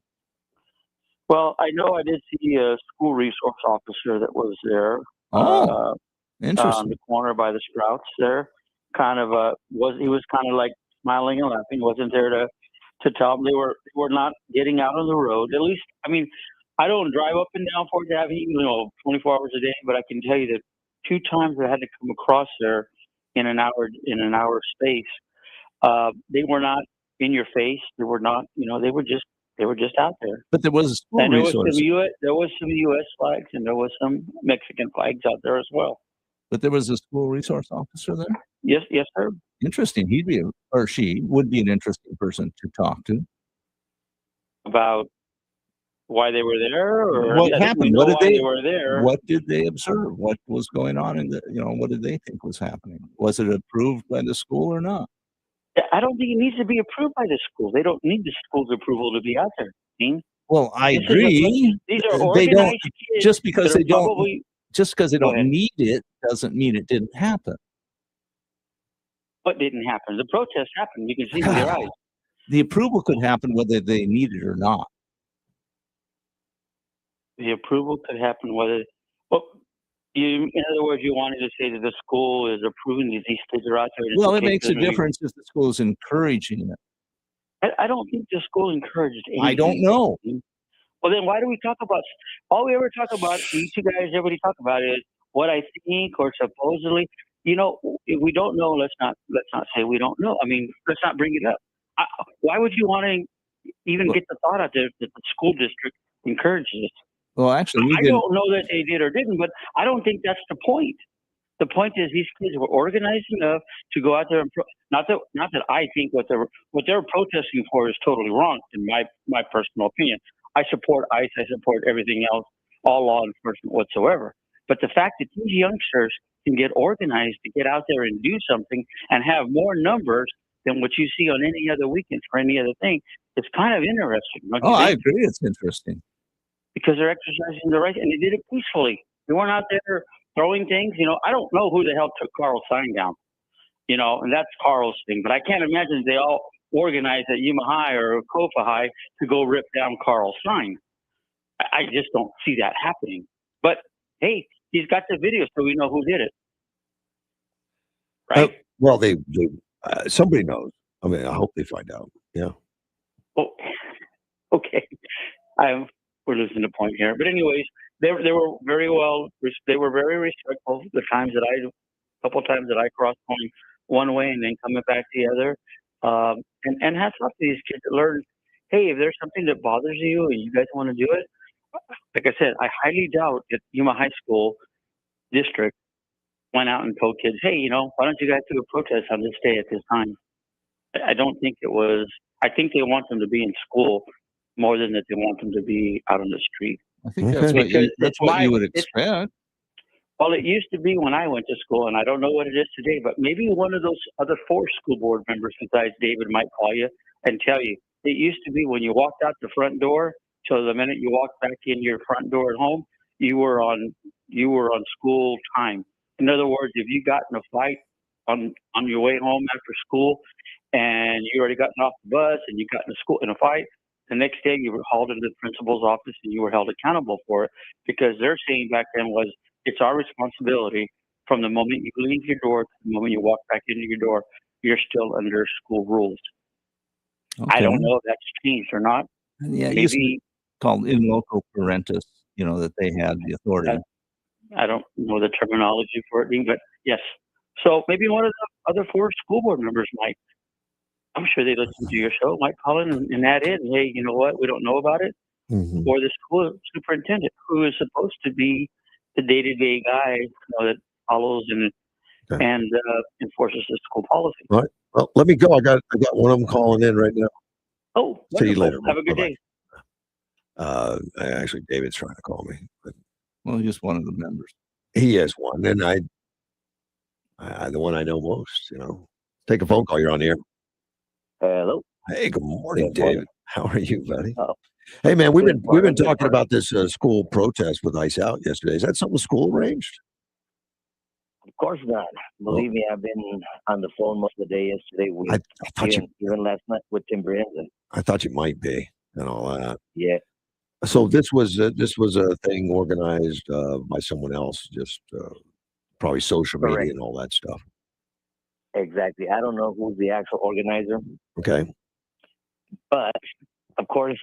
Well, I know I did see a school resource officer that was there. Oh, On interesting. the corner by the Sprouts there. He was kind of like smiling and laughing. Wasn't there to tell them they were not getting out on the road. At least, I mean, I don't drive up and down 4th Avenue, 24 hours a day, but I can tell you that 2 times I had to come across there in an hour space. They were not in your face. They were not, they were just out there. But there was a school And there resource. was some U.S. flags and there was some Mexican flags out there as well. But there was a school resource officer there. Yes, sir. Interesting. She would be an interesting person to talk to. About why they were there, or What I think we happened? know What did why they? were there? What did they observe? What was going on what did they think was happening? Was it approved by the school or not? I don't think it needs to be approved by the school. They don't need the school's approval to be out there. Dean. Well, I This is agree. these are They organized don't kids just because that they are don't probably- just because they Go don't ahead. need it doesn't mean it didn't happen. What didn't happen? The protest happened. You can see with your eyes. The approval could happen whether they need it or not. The approval could happen whether. Well, in other words, you wanted to say that the school is approving these kids are out there. and it's Well, it okay makes for a them to be- difference if the school is encouraging it. I don't think the school encouraged anything. I don't know. Well, then why do we talk about? All we ever talk about, you two guys, everybody talk about is what I think or supposedly. If we don't know, let's not say we don't know. I mean, let's not bring it up. Why would you want to even get the thought out there that the school district encourages it? Well, actually, I don't know that they did or didn't, but I don't think that's the point. The point is these kids were organized enough to go out there and not that I think what they're protesting for is totally wrong in my personal opinion. I support ICE. I support everything else, all law enforcement whatsoever. But the fact that these youngsters can get organized to get out there and do something and have more numbers than what you see on any other weekends or any other thing. It's kind of interesting. Don't Oh, you I think? agree. It's interesting. Because they're exercising the right, and they did it peacefully. They weren't out there throwing things. I don't know who the hell took Carl's sign down. And that's Carl's thing. But I can't imagine they all organized at Yuma High or Kofa High to go rip down Carl's sign. I just don't see that happening. But hey, he's got the video, so we know who did it. Right? Well, they somebody knows. I mean, I hope they find out. Yeah. Oh, okay. We're losing the point here. But anyways, they were very well. They were very respectful. A couple times that I crossed going one way and then coming back the other. And hats off to these kids that learn. Hey, if there's something that bothers you and you guys want to do it, like I said, I highly doubt that Yuma High School district went out and told kids, hey, why don't you guys do a protest on this day at this time? I don't think it was. I think they want them to be in school more than that they want them to be out on the street. I think that's what you would expect. Well, it used to be when I went to school, and I don't know what it is today, but maybe one of those other 4 school board members besides David might call you and tell you. It used to be when you walked out the front door till the minute you walked back in your front door at home, you were on school time. In other words, if you got in a fight on your way home after school, and you already gotten off the bus and you got in a fight, the next day you were hauled into the principal's office and you were held accountable for it, because their saying back then was, it's our responsibility from the moment you leave your door to the moment you walk back into your door, you're still under school rules. Okay. I don't know if that's changed or not. Yeah, it used to be called in loco parentis, that they had the authority. I don't know the terminology for it, but yes. So maybe one of the other 4 school board members might. I'm sure they listen to your show, might call in and add in, hey, you know what, we don't know about it. Mm-hmm. Or the school superintendent, who is supposed to be the day-to-day guy that follows and enforces the school policy. All right. Well, let me go. I got one of them calling in right now. Oh, see you later. Have a good day. Actually, David's trying to call me. But well, just one of the members. He is one, and I the one I know most. Take a phone call. You're on the air. Hello. Hey, good morning, David. How are you, buddy? Oh. Hey, man, we've been talking about this school protest with Ice Out yesterday. Is that something the school arranged? Of course not. Believe me, I've been on the phone most of the day yesterday with even last night with Tim Brandon. I thought you might be and all that. Yeah. So this was a thing organized by someone else, just probably social media and all that stuff. Exactly. I don't know who's the actual organizer. Okay. But of course,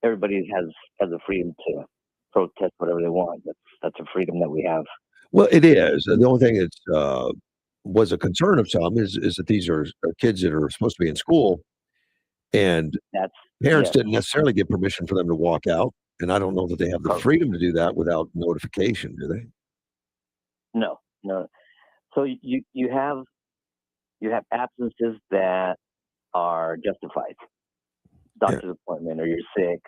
everybody has the freedom to protest whatever they want. That's a freedom that we have. Well, it is. The only thing that was a concern of some is that these are kids that are supposed to be in school, and parents didn't necessarily get permission for them to walk out. And I don't know that they have the freedom to do that without notification, do they? No. So you have absences that are justified. Doctor's appointment, or you're sick,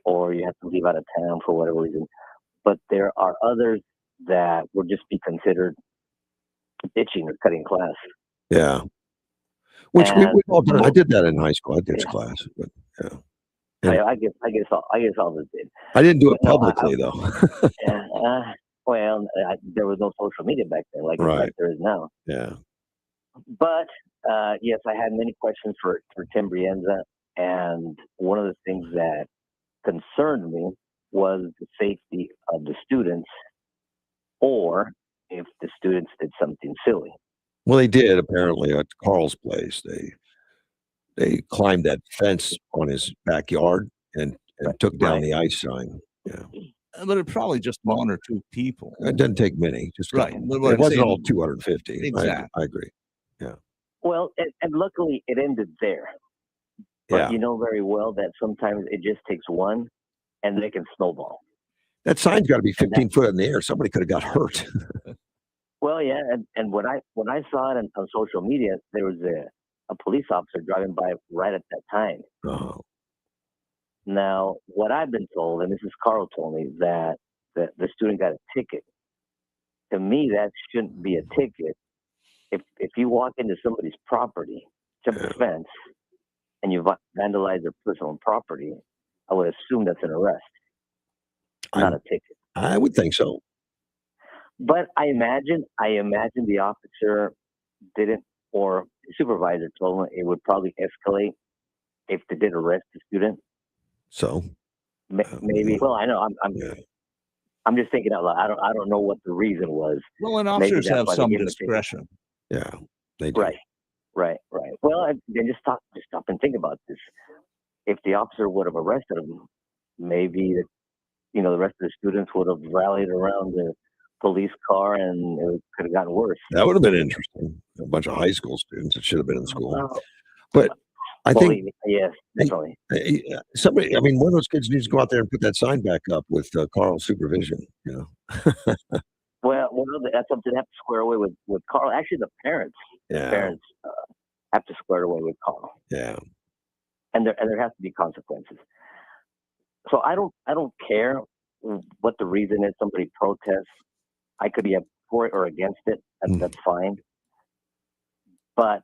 or you have to leave out of town for whatever reason. But there are others that would just be considered ditching or cutting class. Yeah. Which we've all done. I did that in high school. I ditched class, but yeah. I guess all of us did. I didn't do it publicly though. There was no social media back then, like there is now. Yeah. But yes, I had many questions for Tim Brienza, and one of the things that concerned me was the safety of the students, or if the students did something silly. Well, they did apparently at Carl's place. They climbed that fence on his backyard and took down the ice sign. Yeah. But it probably just 1 or 2 people. It doesn't take many. Just right. It wasn't all 250. Exactly. I agree. Yeah. Well, and luckily it ended there. But you know very well that sometimes it just takes one, and they can snowball. That sign's got to be 15 foot in the air. Somebody could have got hurt. Well, yeah, and when I saw it on social media, there was a police officer driving by right at that time. Oh. Now, what I've been told, and this is Carl told me, that the student got a ticket. To me, that shouldn't be a ticket. If you walk into somebody's property jump the fence, and you vandalize their personal property, I would assume that's an arrest, not a ticket. I would think so. But I imagine the officer didn't, or the supervisor told him it would probably escalate if they did arrest the student. So Maybe. Well, I know. I'm just thinking out loud. I don't know what the reason was. Well, and Maybe officers that's have why they some gave him a ticket. discretion. Yeah, they do. Right. Well, then just stop and think about this. If the officer would have arrested him, maybe the rest of the students would have rallied around the police car, and it could have gotten worse. That would have been interesting. A bunch of high school students that should have been in school. Well, But I believe think me, yes, definitely. somebody, I mean, one of those kids needs to go out there and put that sign back up with Carl's supervision. Well, that's something they have to square away with Carl. Actually, the parents have to square away with Carl. Yeah. And there has to be consequences. So I don't care what the reason is. Somebody protests. I could be for it or against it. That's fine. But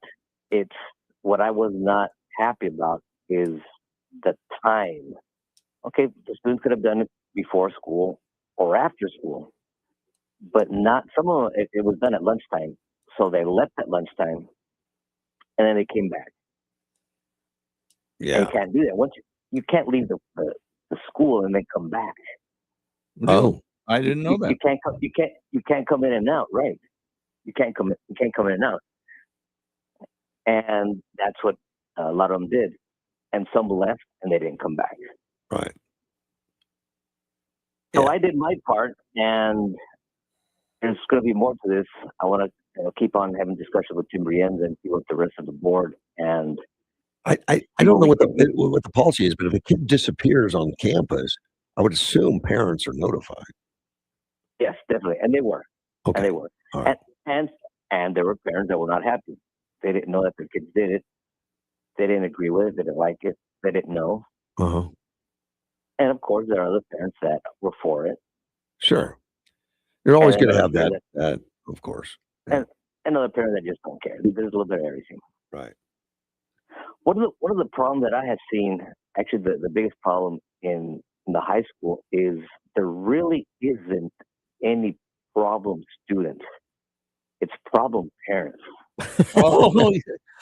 it's what I was not happy about is the time. Okay, the students could have done it before school or after school, but not some of them. It was done at lunchtime, so they left at lunchtime, and then they came back. Yeah, and you can't do that. Once you can't leave the school and then come back. Oh, I didn't know that. You can't come. You can't come in and out. Right. You can't come in and out. And that's what a lot of them did. And some left and they didn't come back. Right. So I did my part, and there's going to be more to this. I want to keep on having discussions with Tim Brienz and see what the rest of the board and. I don't know what the policy is, but if a kid disappears on campus, I would assume parents are notified. Yes, definitely, and they were. Okay. And they were. Right. And there were parents that were not happy. They didn't know that their kids did it. They didn't agree with it. They didn't like it. They didn't know. Uh-huh. And of course, there are other parents that were for it. Sure. You're always And going to have another that, of course. And another parent that just don't care. There's a little bit of everything. Right. One of the problems that I have seen, actually the biggest problem in the high school is there really isn't any problem students. It's problem parents. Oh,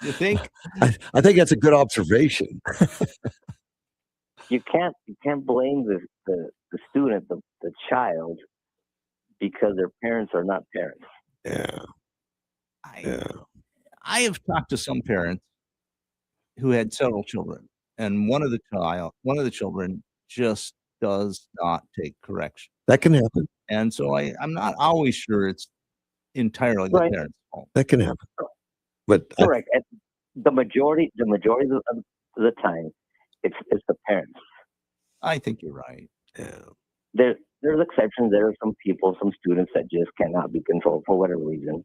you think? I think that's a good observation. You can't blame the student, the child, because their parents are not parents. Yeah. I have talked to some parents who had several children, and one of the children just does not take correction. That can happen. And so I'm not always sure it's entirely the parents' fault. That can happen. But Correct. And the majority of the time, it's the parents. I think you're right. Yeah. There's exceptions. There are some people, some students that just cannot be controlled for whatever reason.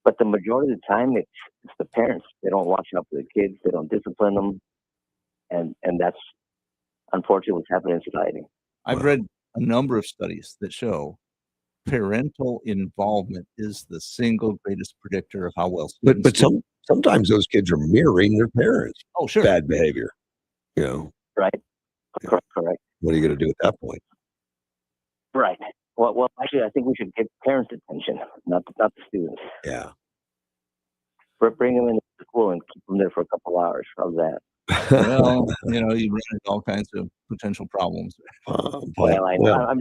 But the majority of the time, it's the parents. They don't watch out for the kids. They don't discipline them, and that's unfortunately what's happening in society. I've read a number of studies that show parental involvement is the single greatest predictor of how well students But do. sometimes those kids are mirroring their parents. Oh, sure. Bad behavior. Right. Correct. What are you going to do at that point? Right. Well, actually, I think we should give parents attention, not the students. Yeah. Bring them into school and keep them there for a couple hours. How's that? Well, you run into all kinds of potential problems. Well, I'm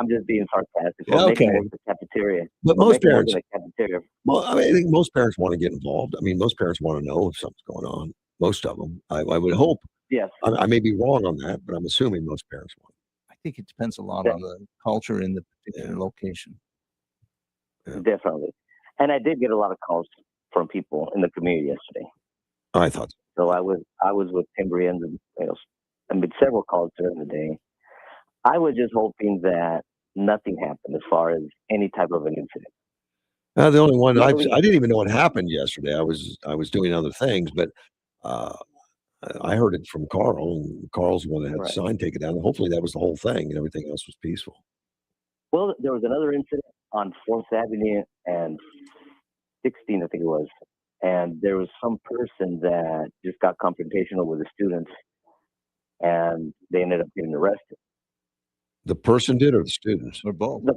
just being sarcastic. Yeah, Or maybe okay. more in the cafeteria. But Or most maybe more parents, in the cafeteria. well, I think most parents want to get involved. I mean, most parents want to know if something's going on. Most of them. I would hope. Yes. I may be wrong on that, but I'm assuming most parents want. I think it depends a lot on the culture in the particular location. Definitely. And I did get a lot of calls from people in the community yesterday. I thought so. So I was with Tim Brienz and I made several calls during the day. I was just hoping that nothing happened as far as any type of an incident. The only one I Luckily- didn't even know what happened yesterday. I was doing other things, but I heard it from Carl, and Carl's the one that had the sign taken down. Hopefully, that was the whole thing, and everything else was peaceful. Well, there was another incident on 4th Avenue and 16, I think it was. and there was some person that just got confrontational with the students, and they ended up getting arrested. The person did or the students? Or both? The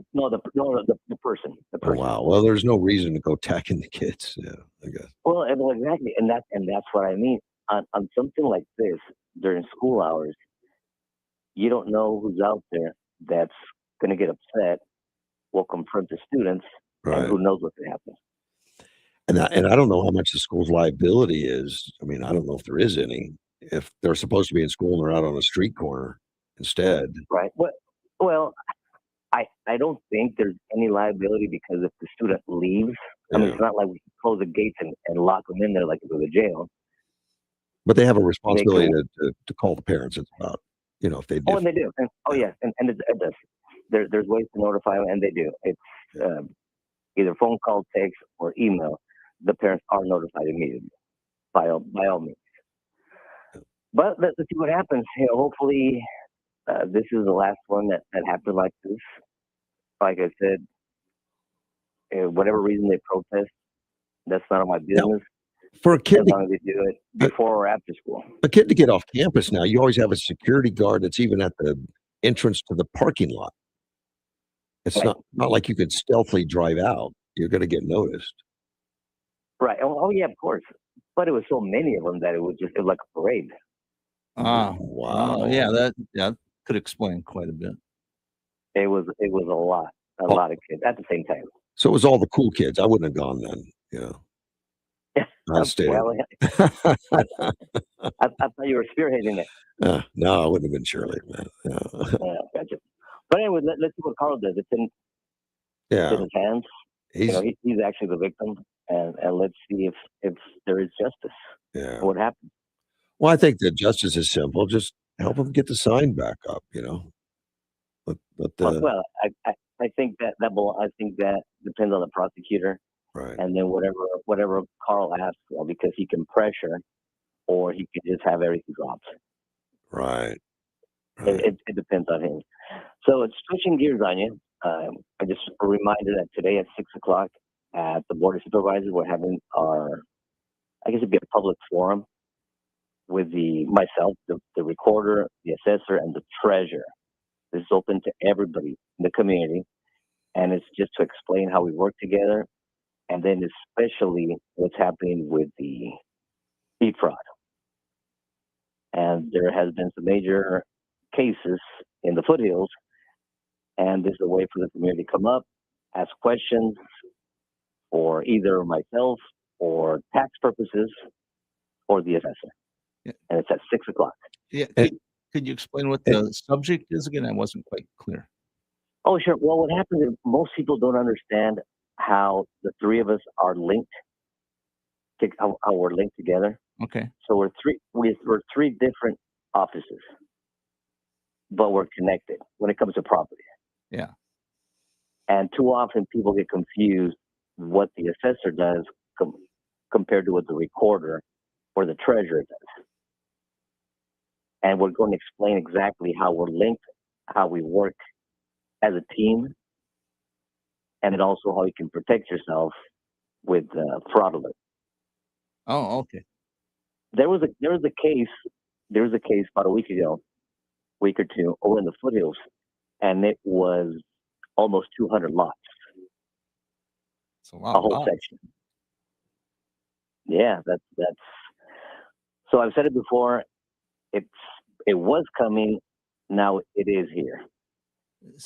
person. Oh, wow. Well, there's no reason to go attacking the kids. Yeah, I guess. Well, exactly, and that's what I mean. On something like this during school hours, you don't know who's out there that's going to get upset, will confront the students, and who knows what could happen. And I don't know how much the school's liability is. I mean, I don't know if there is any. If they're supposed to be in school and they're out on a street corner instead. Right. Well, I don't think there's any liability, because if the student leaves, I mean, it's not like we close the gates and lock them in there like they go to jail. But they have a responsibility to call the parents. It's about, if they do. And they do. Yes, and it does. There's ways to notify them, and they do. It's either phone call, text, or email. The parents are notified immediately by all means. But let's see what happens. Hopefully, this is the last one that happened like this. Like I said, whatever reason they protest, that's none of my business. For a kid, as long as they do it before or after school. A kid to get off campus now, you always have a security guard that's even at the entrance to the parking lot. It's not like you could stealthily drive out. You're going to get noticed. Right. Oh, yeah, of course. But it was so many of them that it was like a parade. Wow. Yeah, that could explain quite a bit. It was a lot of kids at the same time. So it was all the cool kids. I wouldn't have gone then. I stayed. Well, I thought you were spearheading it. No, I wouldn't have been Shirley, man. Yeah, gotcha. But anyway, let's see what Carl does. It's in his hands. He's actually the victim, and let's see if there is justice. Yeah. What happened? Well, I think that justice is simple. Just help them get the sign back up. Well, I think that depends on the prosecutor. Right. And then whatever Carl asks for, because he can pressure, or he can just have everything dropped. Right. It depends on him. So it's switching gears on you. I just a reminder that today at 6:00 at the Board of Supervisors, we're having I guess it'd be a public forum with myself, the recorder, the assessor, and the treasurer. This is open to everybody in the community, and it's just to explain how we work together, and then especially what's happening with the seed fraud. And there has been some major cases in the foothills, and this is a way for the community to come up, ask questions for either myself or tax purposes or the assessor. Yeah. And it's at 6:00. Yeah. Could you explain what the subject is again? I wasn't quite clear. Oh, sure. Well, what happens is most people don't understand how the three of us are linked, how we're linked together. Okay. So we're three different offices, but we're connected when it comes to property. Yeah. And too often people get confused what the assessor does compared to what the recorder or the treasurer does. And we're going to explain exactly how we're linked, how we work as a team, and then also how you can protect yourself with fraud alert. Oh, okay. There was a case about a week or two, over in the foothills, and it was almost 200 lots. It's a lot. A whole section. Yeah, that's. So I've said it before. It was coming. Now it is here,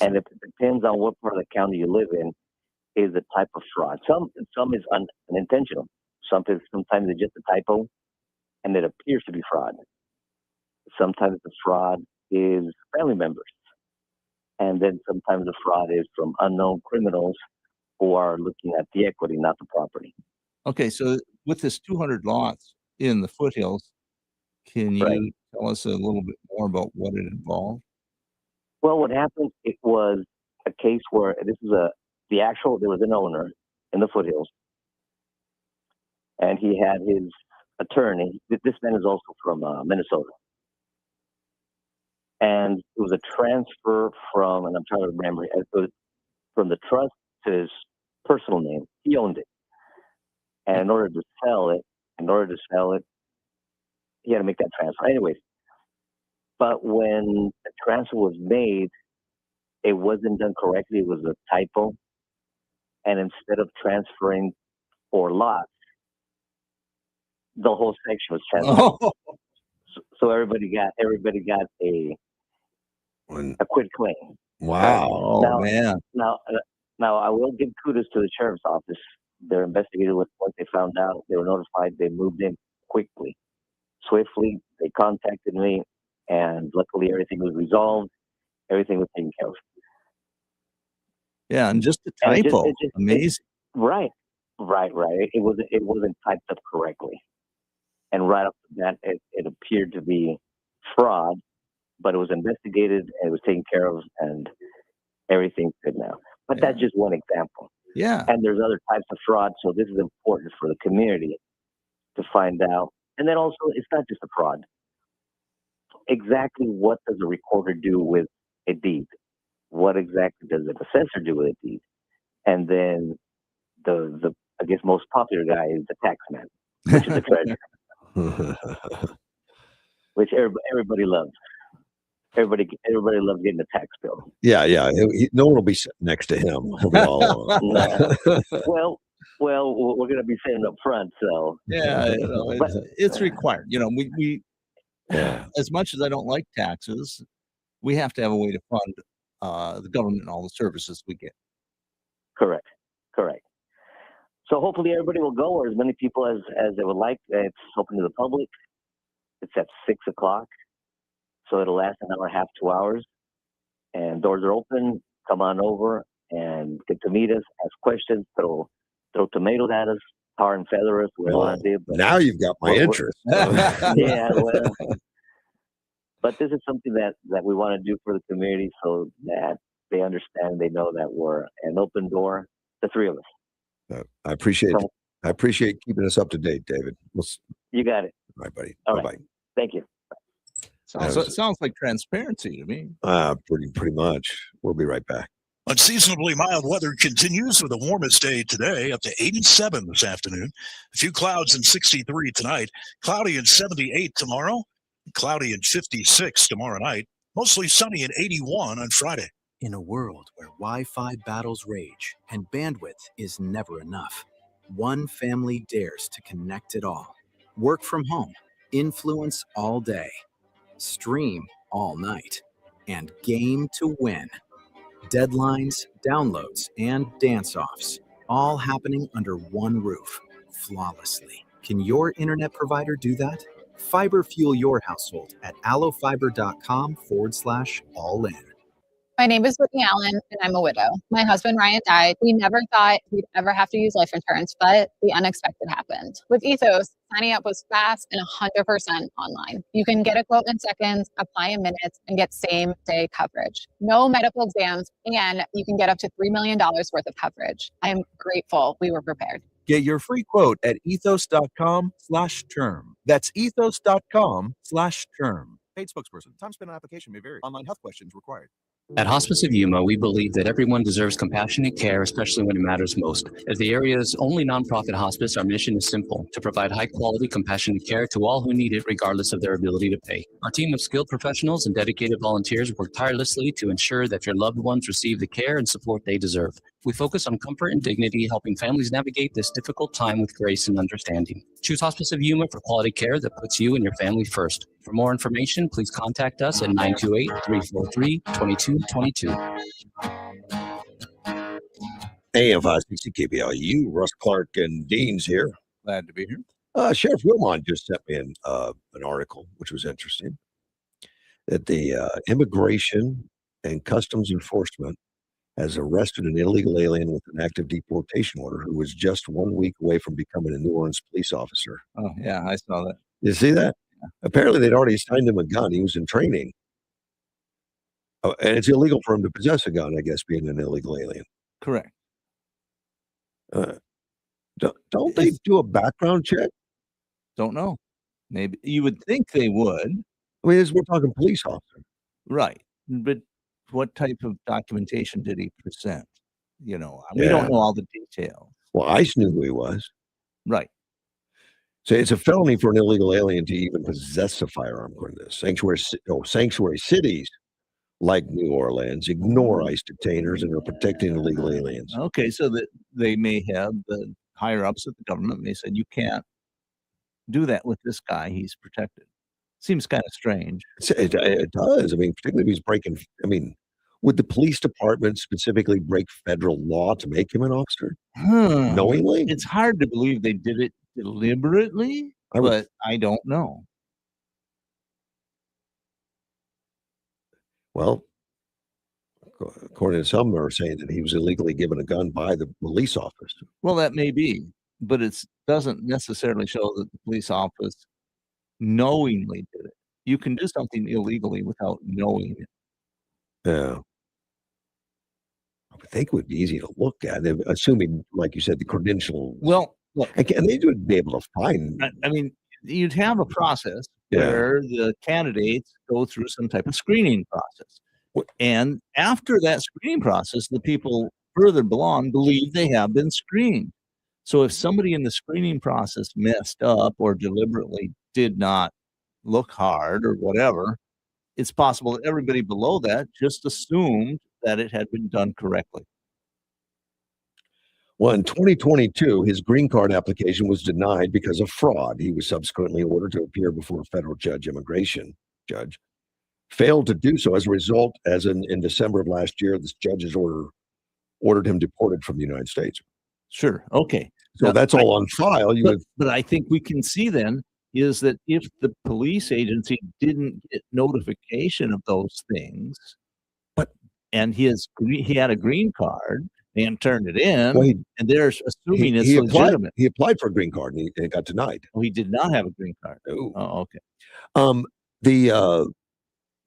and it depends on what part of the county you live in. Is the type of fraud. Some is unintentional. Sometimes it's just a typo, and it appears to be fraud. Sometimes the fraud is family members, and then sometimes the fraud is from unknown criminals who are looking at the equity, not the property. Okay, so with this 200 lots in the foothills, can you tell us a little bit more about what it involved? Well, what happened, it was a case where there was an owner in the foothills, and he had his attorney. This man is also from Minnesota. And it was a transfer from, and I'm trying to remember, it was from the trust to his personal name. He owned it. And in order to sell it, he had to make that transfer. Anyways, but when the transfer was made, it wasn't done correctly. It was a typo. And instead of transferring 4 lots, the whole section was transferred. So everybody got a quit claim. Wow. Now I will give kudos to the sheriff's office. Their investigator, once they found out, they were notified. They moved in quickly, swiftly. They contacted me, and luckily everything was resolved. Everything was taken care of. Yeah, and just the typo, amazing. Right. It wasn't typed up correctly, and right off the bat, it appeared to be fraud, but it was investigated and it was taken care of, and everything's good now. But that's just one example. Yeah. And there's other types of fraud, so this is important for the community to find out. And then also, it's not just a fraud. Exactly what does a recorder do with a deed? What exactly does an assessor do with a deed? And then the I guess most popular guy is the tax man, which is the treasurer, which everybody loves. Everybody loves getting a tax bill. Yeah. No one will be sitting next to him. He'll be all, Well, we're going to be sitting up front, so yeah, it's required. We as much as I don't like taxes, we have to have a way to fund the government and all the services we get. Correct. So hopefully everybody will go, or as many people as they would like. It's open to the public. It's at 6:00, so it'll last an hour and a half, 2 hours. And doors are open. Come on over and get to meet us, ask questions, throw tomatoes at us, tar and feather us, whatever you want to do. But now you've got my interest. Yeah, well, but this is something that we want to do for the community, so that they understand, they know that we're an open door, the three of us. I appreciate keeping us up to date, David. You got it. All right, buddy. All Bye-bye. right. Thank you. Sounds like transparency to me. Pretty much. We'll be right back. Unseasonably mild weather continues with the warmest day today, up to 87 this afternoon. A few clouds and 63 tonight. Cloudy and 78 tomorrow. Cloudy and 56 tomorrow night. Mostly sunny and 81 on Friday. In a world where Wi-Fi battles rage and bandwidth is never enough, one family dares to connect it all. Work from home, influence all day, stream all night, and game to win. Deadlines, downloads, and dance-offs, all happening under one roof, flawlessly. Can your internet provider do that? Fiber fuel your household at allofiber.com/all-in. My name is Whitney Allen, and I'm a widow. My husband, Ryan, died. We never thought we'd ever have to use life insurance, but the unexpected happened. With Ethos, signing up was fast and 100% online. You can get a quote in seconds, apply in minutes, and get same-day coverage. No medical exams, and you can get up to $3 million worth of coverage. I am grateful we were prepared. Get your free quote at ethos.com/term. That's ethos.com/term. Paid spokesperson. Time spent on application may vary. Online health questions required. At Hospice of Yuma, we believe that everyone deserves compassionate care, especially when it matters most. As the area's only nonprofit hospice, our mission is simple: to provide high-quality, compassionate care to all who need it, regardless of their ability to pay. Our team of skilled professionals and dedicated volunteers work tirelessly to ensure that your loved ones receive the care and support they deserve. We focus on comfort and dignity, helping families navigate this difficult time with grace and understanding. Choose Hospice of Yuma for quality care that puts you and your family first. For more information, please contact us at 928-343-2222. AM 560 KBLU, Russ Clark and Dean's here. Glad to be here. Sheriff Wilmot just sent me an article, which was interesting, that the Immigration and Customs Enforcement has arrested an illegal alien with an active deportation order who was just 1 week away from becoming a New Orleans police officer. Oh, yeah, I saw that. You see that? Yeah. Apparently, they'd already assigned him a gun. He was in training. And it's illegal for him to possess a gun, I guess, being an illegal alien. Correct. Don't they do a background check? Don't know. Maybe you would think they would. I mean, we're talking police officer. Right. But what type of documentation did he present? We don't know all the details. Well, ICE knew who he was. Right. So it's a felony for an illegal alien to even possess a firearm, according to this. Sanctuary cities like New Orleans ignore ICE detainers and are protecting illegal aliens. Okay, so that they may have the higher ups of the government, and they said you can't do that with this guy. He's protected. Seems kind of strange. It does. I mean, particularly if he's breaking. I mean, would the police department specifically break federal law to make him an officer knowingly? It's hard to believe they did it deliberately, but I don't know. Well, according to some, are saying that he was illegally given a gun by the police office. Well, that may be, but it doesn't necessarily show that the police office knowingly did it. You can do something illegally without knowing it. Yeah. I would think it would be easy to look at, assuming, like you said, the credentials. Well, look, and they would be able to find. I mean, you'd have a process where the candidates go through some type of screening process. And after that screening process, the people further belong believe they have been screened. So if somebody in the screening process messed up or deliberately did not look hard or whatever, it's possible that everybody below that just assumed that it had been done correctly. Well, in 2022, his green card application was denied because of fraud. He was subsequently ordered to appear before a federal immigration judge. Failed to do so. As a result, in December of last year, this judge's ordered him deported from the United States. Sure. Okay. So that's all on file. But I think we can see then is that if the police agency didn't get notification of those things, and he had a green card and turned it in, and they're assuming it's legitimate. He applied for a green card and it got denied. Oh, he did not have a green card. Oh, okay.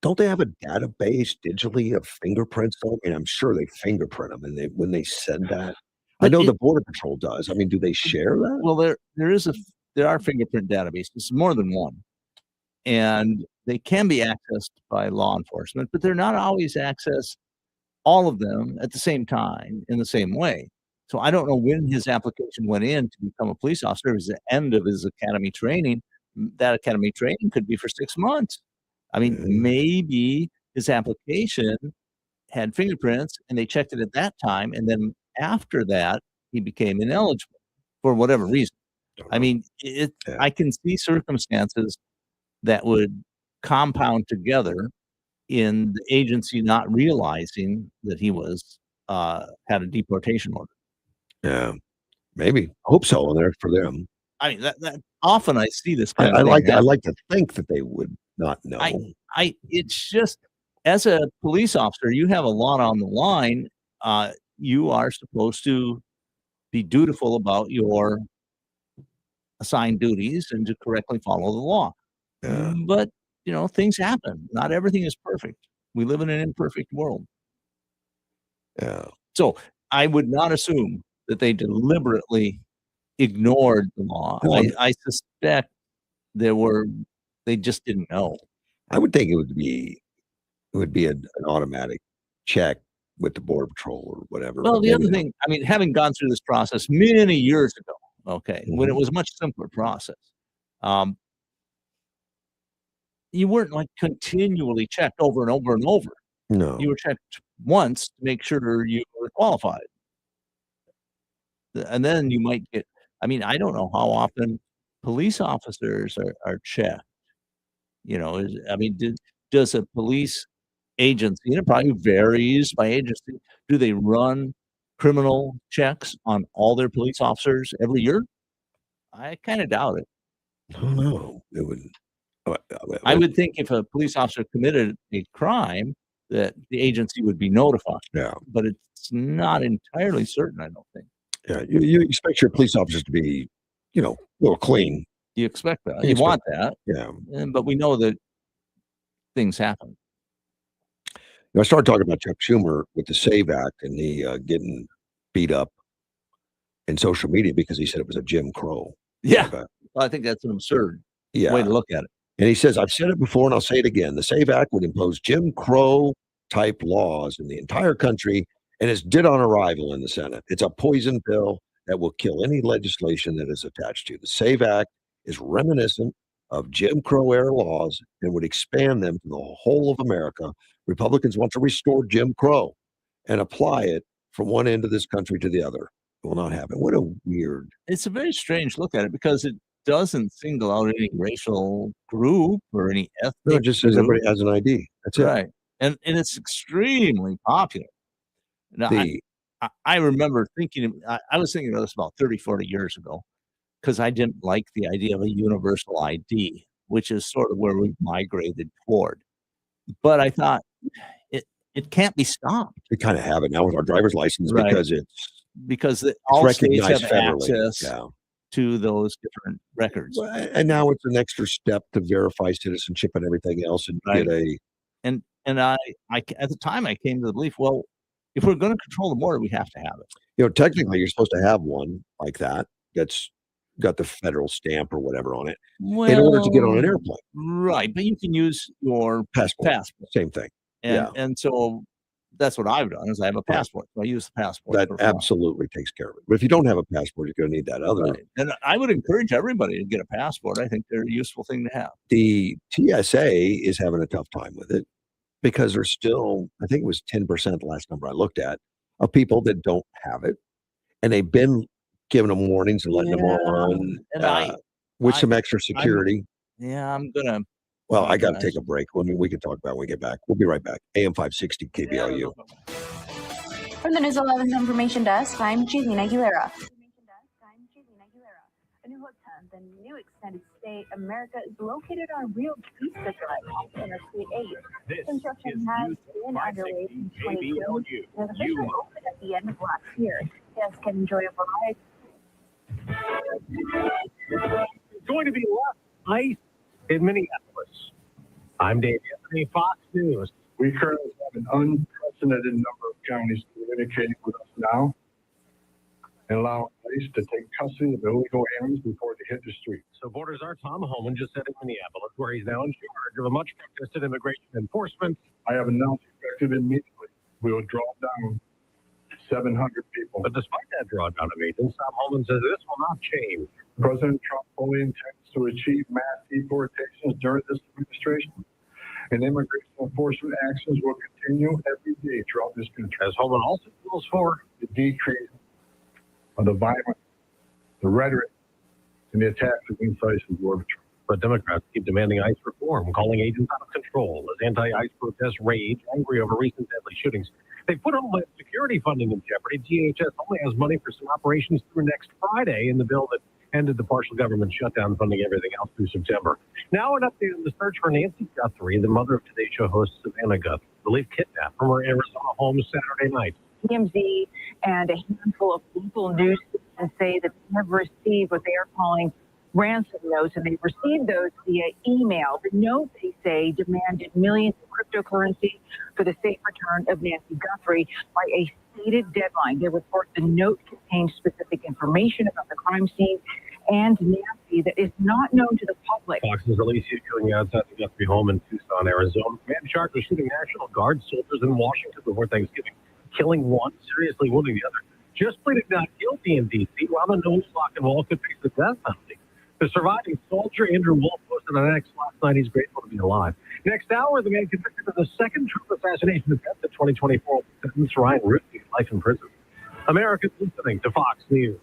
Don't they have a database digitally of fingerprints? And I'm sure they fingerprint them, and when they send that, I know the Border Patrol does. I mean, do they share that? Well, there are fingerprint databases, more than one, and they can be accessed by law enforcement, but they're not always accessed, all of them at the same time in the same way. So I don't know when his application went in to become a police officer. It was the end of his academy training. That academy training could be for 6 months. I mean, maybe his application had fingerprints and they checked it at that time. And then after that, he became ineligible for whatever reason. I mean, I can see circumstances that would compound together in the agency not realizing that he was had a deportation order. Yeah, maybe. I hope so. And there for them. I mean, that often I see this kind I of thing. I like to think that they would not know. It's just, as a police officer, you have a lot on the line. You are supposed to be dutiful about your assigned duties and to correctly follow the law. But things happen. Not everything is perfect. We live in an imperfect world. Yeah. So I would not assume that they deliberately ignored the law. I suspect they just didn't know. I would think it would be an automatic check with the Border Patrol or whatever. Well, the other thing, I mean, having gone through this process many years ago, okay, when it was a much simpler process, you weren't like continually checked over and over and over. No. You were checked once to make sure you were qualified. And then you might get, I mean, I don't know how often police officers are checked. Does a police agency, and it probably varies by agency, do they run criminal checks on all their police officers every year? I kind of doubt it. I don't know. It would. I would think if a police officer committed a crime, that the agency would be notified. Yeah. But it's not entirely certain, I don't think. Yeah. You expect your police officers to be, a little clean. You expect that. You want that. Yeah. But we know that things happen. I started talking about Chuck Schumer with the SAVE Act and the getting beat up in social media because he said it was a Jim Crow. Yeah. Well, I think that's an absurd way to look at it. And he says, I've said it before and I'll say it again. The SAVE Act would impose Jim Crow type laws in the entire country and is dead on arrival in the Senate. It's a poison pill that will kill any legislation that is attached to you. The SAVE Act is reminiscent of Jim Crow era laws and would expand them to the whole of America. Republicans want to restore Jim Crow and apply it from one end of this country to the other. It will not happen. What a weird. It's a very strange look at it because it doesn't single out any racial group or any ethnic. No, it just says group. everybody has an ID. That's Right. it. And it's extremely popular. Now, I remember thinking, I was thinking of this about 30, 40 years ago because I didn't like the idea of a universal ID, which is sort of where we've migrated toward. But I thought it can't be stopped. We kind of have it now with our driver's license Right. because all states have federally. access to those different records. Well, and now it's an extra step to verify citizenship and everything else and Right. get a. And I at the time I came to the belief, well, if we're going to control the border, we have to have it. You know, technically, you're supposed to have one like that that's got the federal stamp or whatever on it in order to get on an airplane. Right, but you can use your Passport. Same thing. And so that's what I've done is I have a passport. So I use the passport. That for flying. absolutely takes care of it. But if you don't have a passport, you're going to need that other. Right. And I would encourage everybody to get a passport. I think they're a useful thing to have. The TSA is having a tough time with it because there's still, I think it was 10% the last number I looked at, of people that don't have it. And they've been giving them warnings and letting them on with some extra security. I'm going to. Well, I got to take a break. We can talk about it when we get back. We'll be right back. AM 560 KBLU. From the News 11 Information Desk, I'm Julina Aguilera. A new hotel, the new extended stay America is located on Rio Vista Drive off Interstate 8. Construction has been underway since 2022 and officially opened at the end of last year. Guests can enjoy a variety. It's going to be less ice in Minneapolis. I'm Dave Anthony, Fox News. We currently have an unprecedented number of counties communicating with us now and allow ICE to take custody of illegal aliens before they hit the streets. So Borders our Tom Homan just said in Minneapolis, where he's now in charge of a much protested immigration enforcement. I have announced effective immediately. We will draw down 700 people. But despite that drawdown of agents, Tom Homan says this will not change. President Trump fully intends to achieve mass deportations during this administration, and immigration enforcement actions will continue every day throughout this country. As Homan also calls for the decrease of the violence, the rhetoric, and the attacks against ICE and Border Patrol. But Democrats keep demanding ICE reform, calling agents out of control as anti-ICE protests rage, angry over recent deadly shootings. They put Homeland Security funding in jeopardy. DHS only has money for some operations through next Friday in the bill that ended the partial government shutdown, funding everything else through September. Now an update on the search for Nancy Guthrie, the mother of Today Show host Savannah Guthrie, believed kidnapped from her Arizona home Saturday night. TMZ and a handful of local news stations say that they have received what they are calling ransom notes, and they've received those via email. The note, they say, demanded millions of cryptocurrency for the safe return of Nancy Guthrie by a stated deadline. They report the note contains specific information about the crime scene and Nancy that is not known to the public. Fox's Alicia killing outside the Guthrie home in Tucson, Arizona. Man charged with shooting National Guard soldiers in Washington before Thanksgiving, killing one, seriously wounding the other. Just pleaded not guilty in D.C. while the known lock and wall could face the death penalty. The surviving soldier, Andrew Wolf, posted on X last night. He's grateful to be alive. Next hour, the man convicted of the second Trump assassination attempt in 2024 sentenced Ryan Ruth to life in prison. Americans listening to Fox News.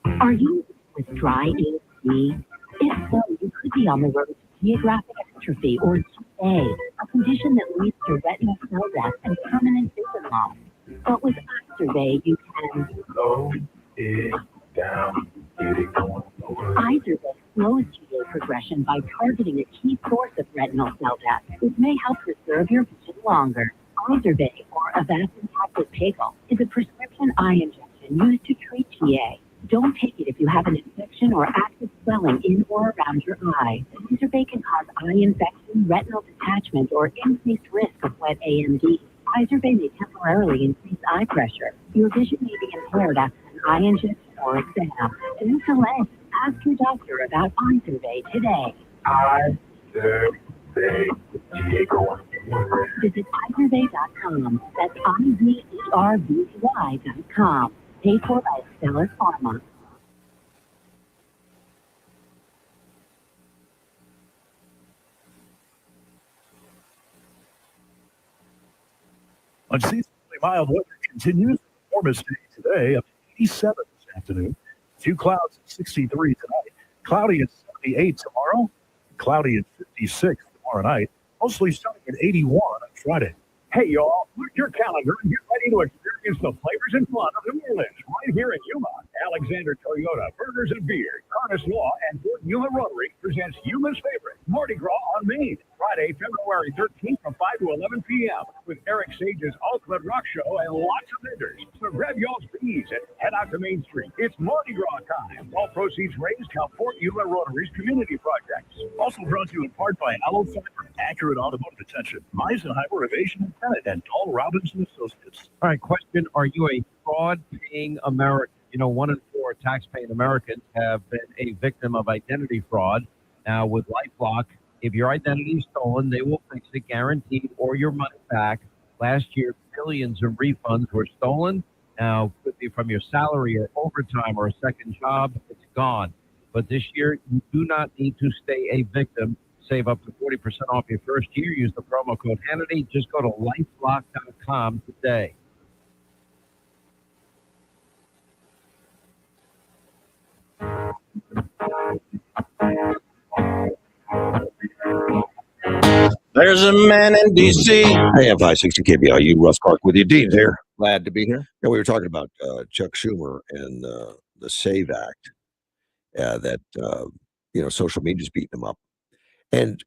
Are you with dry AMD? If so, you could be on the road to geographic atrophy or GA, a condition that leads to retinal cell death and permanent vision loss. But with Izervay, you can slow it down, get it going lower. Izervay slows GA progression by targeting a key source of retinal cell death, which may help preserve your vision longer. Izervay, or Avastin Pegol, is a prescription eye injection used to treat GA. Don't take it if you have an infection or active swelling in or around your eye. Izervay can cause eye infection, retinal detachment, or increased risk of wet AMD. Izervay may temporarily increase eye pressure. Your vision may be impaired after an eye injection or exam. Don't delay. Ask your doctor about Izervay today. Izervay, Visit Izervay.com. That's IZERVY.com. Paid for by Stellar Pharma. Unseasonably mild weather continues. Warmest day today up to 87 this afternoon. Few clouds at 63 tonight. Cloudy at 78 tomorrow. Cloudy at 56 tomorrow night. Mostly sunny at 81 on Friday. Hey, y'all, mark your calendar and get ready to experience the flavors and fun of New Orleans right here in Yuma. Alexander Toyota, Burgers and Beer, Carnes Law, and Fort Yuma Rotary presents Yuma's favorite, Mardi Gras on Main, Friday, February 13th from 5 to 11 p.m. with Eric Sage's All-Club Rock Show and lots of vendors. So grab y'all's bees and head out to Main Street. It's Mardi Gras time. All proceeds raised help Fort Yuma Rotary's community projects. Also brought to you in part by Allo Fiber, Accurate Automotive Attention, Meisenheimer Evasion and Tenet, and Tall Robinson Associates. All right, question. Are you a fraud-paying American? You know, 1 in 4 tax-paying Americans have been a victim of identity fraud. Now, with LifeLock, if your identity is stolen, they will fix it guaranteed or your money back. Last year, billions of refunds were stolen. Now, could be from your salary or overtime or a second job. It's gone. But this year, you do not need to stay a victim. Save up to 40% off your first year. Use the promo code Hannity. Just go to lifelock.com today. There's a man in D.C. Hey, I'm 560 KBLU, Russ Clark with you. Dean here. Glad to be here. Yeah, we were talking about Chuck Schumer and the SAVE Act that, social media's beating him up. And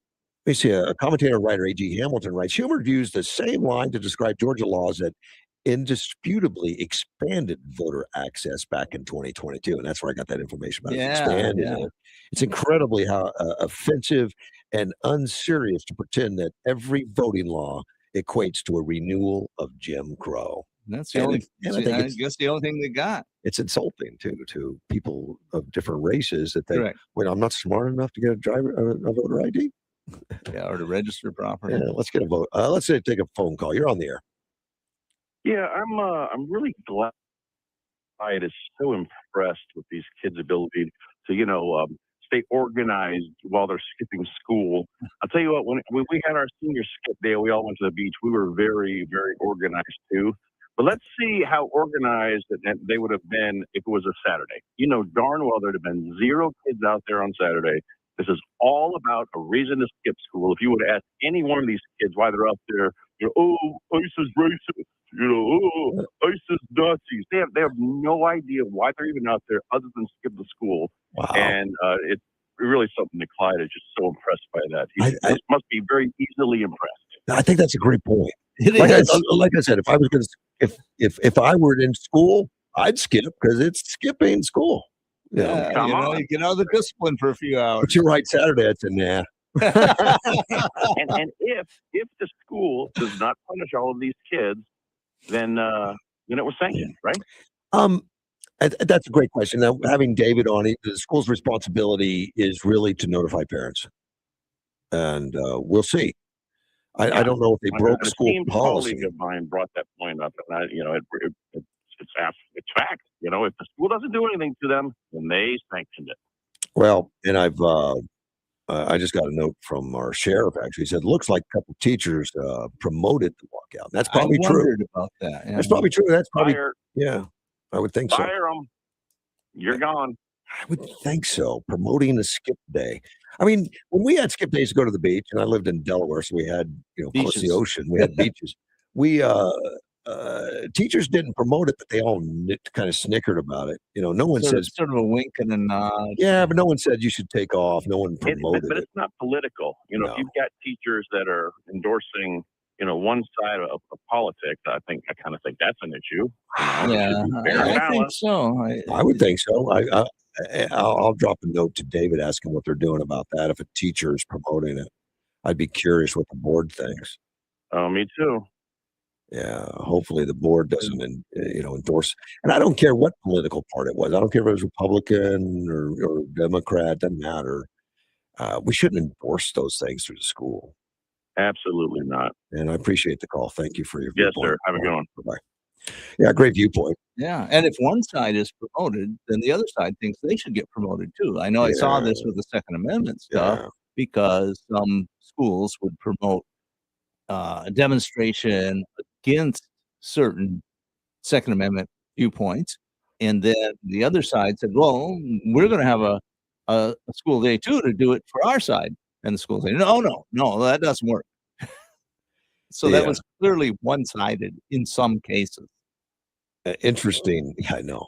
we see a commentator and writer, A.G. Hamilton, writes, Schumer used the same line to describe Georgia laws that indisputably expanded voter access back in 2022. And that's where I got that information about it. It's incredibly how offensive and unserious to pretend that every voting law equates to a renewal of Jim Crow. That's the only. I guess the only thing they got. It's insulting to people of different races that they. Correct. Wait, I'm not smart enough to get a voter ID. Yeah, or to register properly. Yeah, let's get a vote. Let's take a phone call. You're on the air. Yeah, I'm really glad. I is so impressed with these kids' ability to stay organized while they're skipping school. I'll tell you what, when we had our senior skip day, we all went to the beach. We were very, very organized too. But let's see how organized that they would have been if it was a Saturday. You know darn well there'd have been 0 kids out there on Saturday. This is all about a reason to skip school. If you would ask any one of these kids why they're up there, ICE is racist, ICE is Nazis. They have no idea why they're even out there other than skip the school. Wow. And it's really something that Clyde is just so impressed by that. He must be very easily impressed. I think that's a great point. It is. Like I said, if I was going to, if I were in school, I'd skip because it's skipping school. Yeah, you get out of the discipline for a few hours. But you're right. Saturday, I'd say nah. and if the school does not punish all of these kids, then it was sanctioned, right? That's a great question. Now, having David on it, the school's responsibility is really to notify parents, and we'll see. I don't know if they broke school policy. A colleague of mine brought that point up, and it's fact. If the school doesn't do anything to them, then they sanctioned it. Well, and I just got a note from our sheriff. Actually, he said, "Looks like a couple teachers promoted the walkout." That's probably I true. wondered about that. Yeah. That's probably true. That's probably Fire. Yeah. I would think so. Fire them. You're gone. I would think so. Promoting a skip day. I mean, when we had skip days to go to the beach, and I lived in Delaware, so we had close to the ocean. We had beaches. We teachers didn't promote it, but they all kind of snickered about it. No one says sort of a wink and a nod. Yeah, but no one said you should take off. No one promoted but it's not political. If you've got teachers that are endorsing, one side of politics, I kind of think that's an issue. Yeah, I think so. I would think so. I'll drop a note to David asking what they're doing about that. If a teacher is promoting it, I'd be curious what the board thinks. Oh, me too. Yeah, hopefully the board doesn't, endorse. And I don't care what political part it was. I don't care if it was Republican or Democrat. Doesn't matter. We shouldn't endorse those things through the school. Absolutely not. And I appreciate the call. Thank you for your Yes, viewpoint. sir. Have a good one. Bye-bye. Yeah, great viewpoint. Yeah, and if one side is promoted, then the other side thinks they should get promoted too. I know I saw Yeah. this with the Second Amendment stuff Yeah. because some schools would promote a demonstration against certain Second Amendment viewpoints, and then the other side said, "Well, we're going to have a school day too to do it for our side," and the school said, "No, no, no, that doesn't work." So that Yeah. was clearly one-sided in some cases. Interesting. Yeah, I know.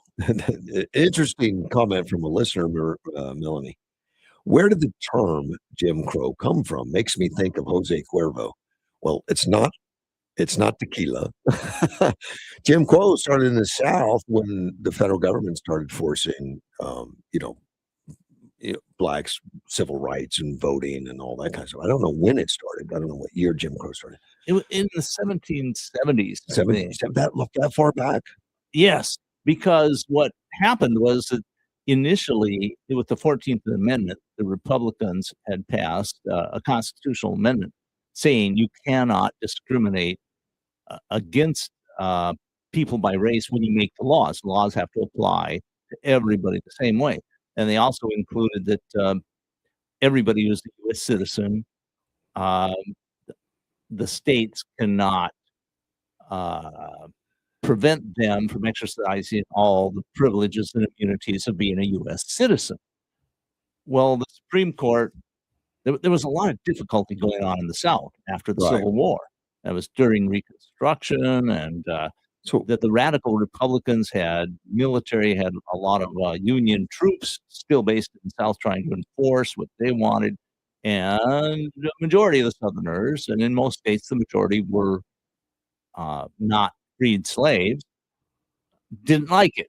Interesting comment from a listener, Melanie. Where did the term Jim Crow come from? Makes me think of Jose Cuervo. Well, it's not. It's not tequila. Jim Crow started in the South when the federal government started forcing, blacks civil rights and voting and all that kind of stuff. I don't know when it started. I don't know what year Jim Crow started. It was in the 1770s. I think. That looked that far back. Yes, because what happened was that initially, with the 14th Amendment, the Republicans had passed a constitutional amendment saying you cannot discriminate against people by race when you make the laws. Laws have to apply to everybody the same way. And they also included that everybody who's a U.S. citizen, the states cannot prevent them from exercising all the privileges and immunities of being a U.S. citizen. Well, the Supreme Court, there was a lot of difficulty going on in the South after the Right. Civil War. That was during Reconstruction, and that the radical Republicans had military, had a lot of Union troops still based in the South trying to enforce what they wanted. And the majority of the Southerners, and in most states, the majority were not freed slaves, didn't like it.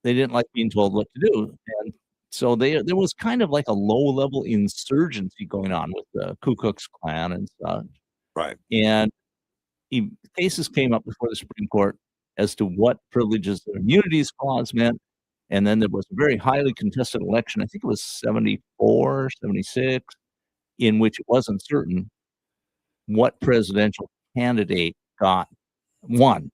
They didn't like being told what to do. And so there was kind of like a low-level insurgency going on with the Ku Klux Klan and such. Right. And cases came up before the Supreme Court as to what privileges and immunities clause meant. And then there was a very highly contested election, I think it was 74, 76, in which it wasn't certain what presidential candidate won.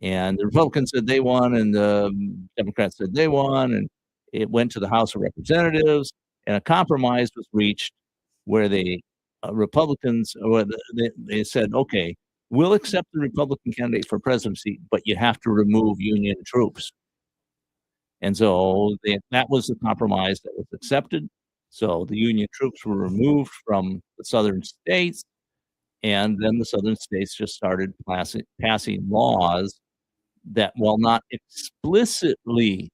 And the Republicans said they won, and the Democrats said they won, and it went to the House of Representatives, and a compromise was reached where the Republicans, they said, okay, we'll accept the Republican candidate for presidency, but you have to remove Union troops. And so that was the compromise that was accepted. So the Union troops were removed from the southern states, and then the southern states just started passing laws that, while not explicitly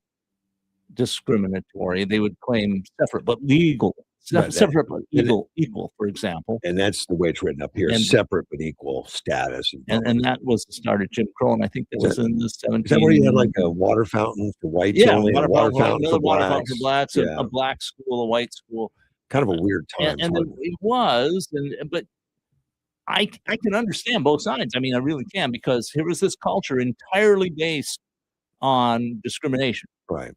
discriminatory, they would claim separate but legal. Separate but equal, for example. And that's the way it's written up here: separate but equal status. And that was the start of Jim Crow, and I think that was in the 17. Is that where you had like a water fountain for whites only, water a water fountain for blacks? blacks, a black school, a white school. Kind of a weird time. And it was, but I can understand both sides. I mean, I really can, because here was this culture entirely based on discrimination. Right.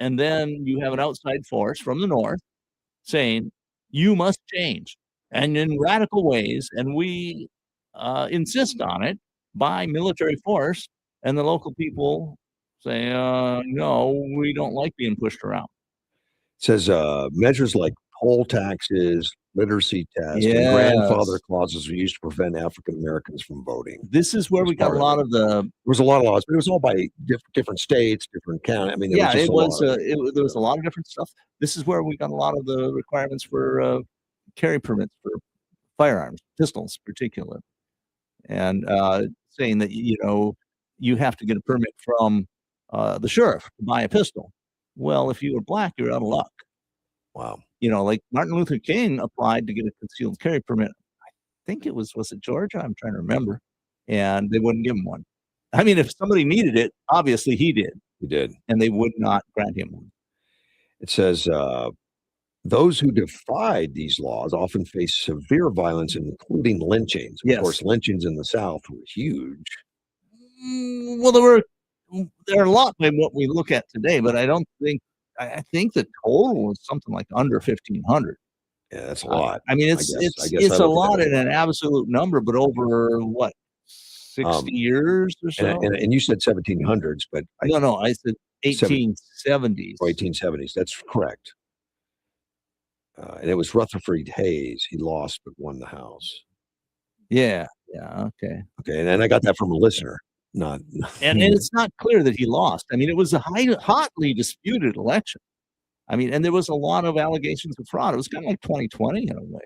And then you have an outside force from the north saying, you must change, and in radical ways, and we insist on it by military force, and the local people say, no, we don't like being pushed around. It says measures like poll taxes, literacy tests, and grandfather clauses were used to prevent African Americans from voting. This is where we got a lot of the. There was a lot of laws, but it was all by different states, different counties. I mean, there was a lot of different stuff. This is where we got a lot of the requirements for carry permits for firearms, pistols, particularly, and saying that you have to get a permit from the sheriff to buy a pistol. Well, if you were black, you're out of luck. Wow. Like Martin Luther King applied to get a concealed carry permit. I think it was it Georgia? I'm trying to remember. And they wouldn't give him one. I mean, if somebody needed it, obviously he did. He did. And they would not grant him one. It says those who defied these laws often face severe violence, including lynchings. Of course, lynchings in the South were huge. Well, there are a lot by what we look at today, but I think the total was something like under 1,500. Yeah, that's a lot. I mean, it's a lot in an absolute number, but over what, 60 years or so. And you said 1700s, but No, I said 1870s. 1870s. That's correct. And it was Rutherford Hayes. He lost but won the House. Yeah. Okay. Okay, and I got that from a listener. Not and it's not clear that he lost. I mean, it was a hotly disputed election. I mean, and there was a lot of allegations of fraud. It was kind of like 2020 in a way.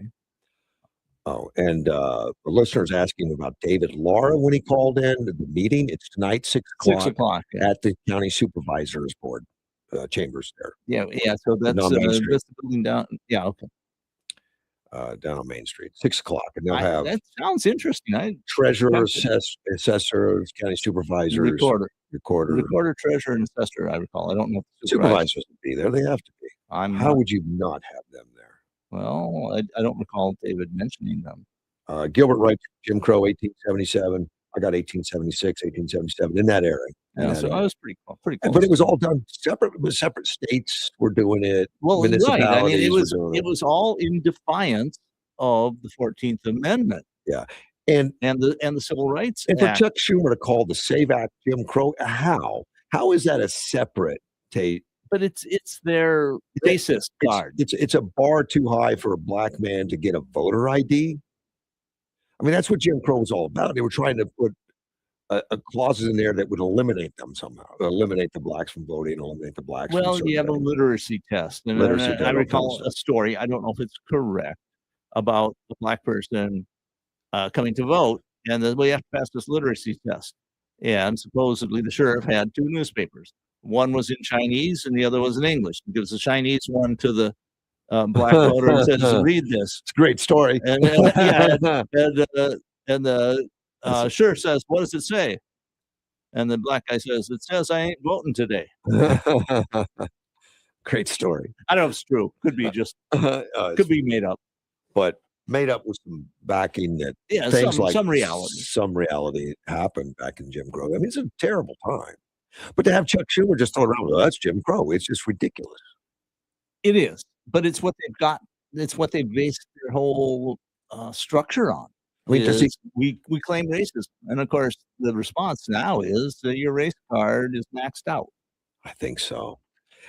Oh, and the listener's asking about David Lara when he called in the meeting. It's tonight, 6 o'clock. 6 o'clock, yeah. At the County Supervisors Board chambers there. Yeah. So that's the building down. Yeah, okay. Down on Main Street, 6 o'clock, and they'll have that sounds interesting. treasurer, assessors, county supervisors, recorder, treasurer, and assessor. I recall. I don't know. If supervisors would be there. They have to be. How would you not have them there? Well, I don't recall David mentioning them. Gilbert writes Jim Crow, 1877. I got 1876, 1877 in that area. Yeah, so I was pretty close. But it was all done separate. Separate states were doing it. Well, right. I mean, it was all in defiance of the 14th Amendment. Yeah, and the Civil Rights and for Act. Chuck Schumer to call the SAVE Act Jim Crow, how is that a separate take? But it's their racist card. It's a bar too high for a black man to get a voter ID. I mean, that's what Jim Crow was all about. They were trying to put a clauses in there that would eliminate them somehow, eliminate the blacks from voting, eliminate the blacks. Well, you have a literacy test. And I recall a story, I don't know if it's correct, about a black person coming to vote, and then we have to pass this literacy test. And supposedly the sheriff had two newspapers. One was in Chinese and the other was in English. He gives the Chinese one to the black voter and says, "Read this." It's a great story. And the sheriff says, "What does it say?" And the black guy says, "It says I ain't voting today." Great story. I don't know if it's true. Could be just could be made up, but made up with some backing that some reality happened back in Jim Crow. I mean, it's a terrible time. But to have Chuck Schumer just throw around, well, that's Jim Crow. It's just ridiculous. It is, but it's what they've got. It's what they based their whole structure on. I mean, we claim racism, and of course, the response now is your race card is maxed out. I think so.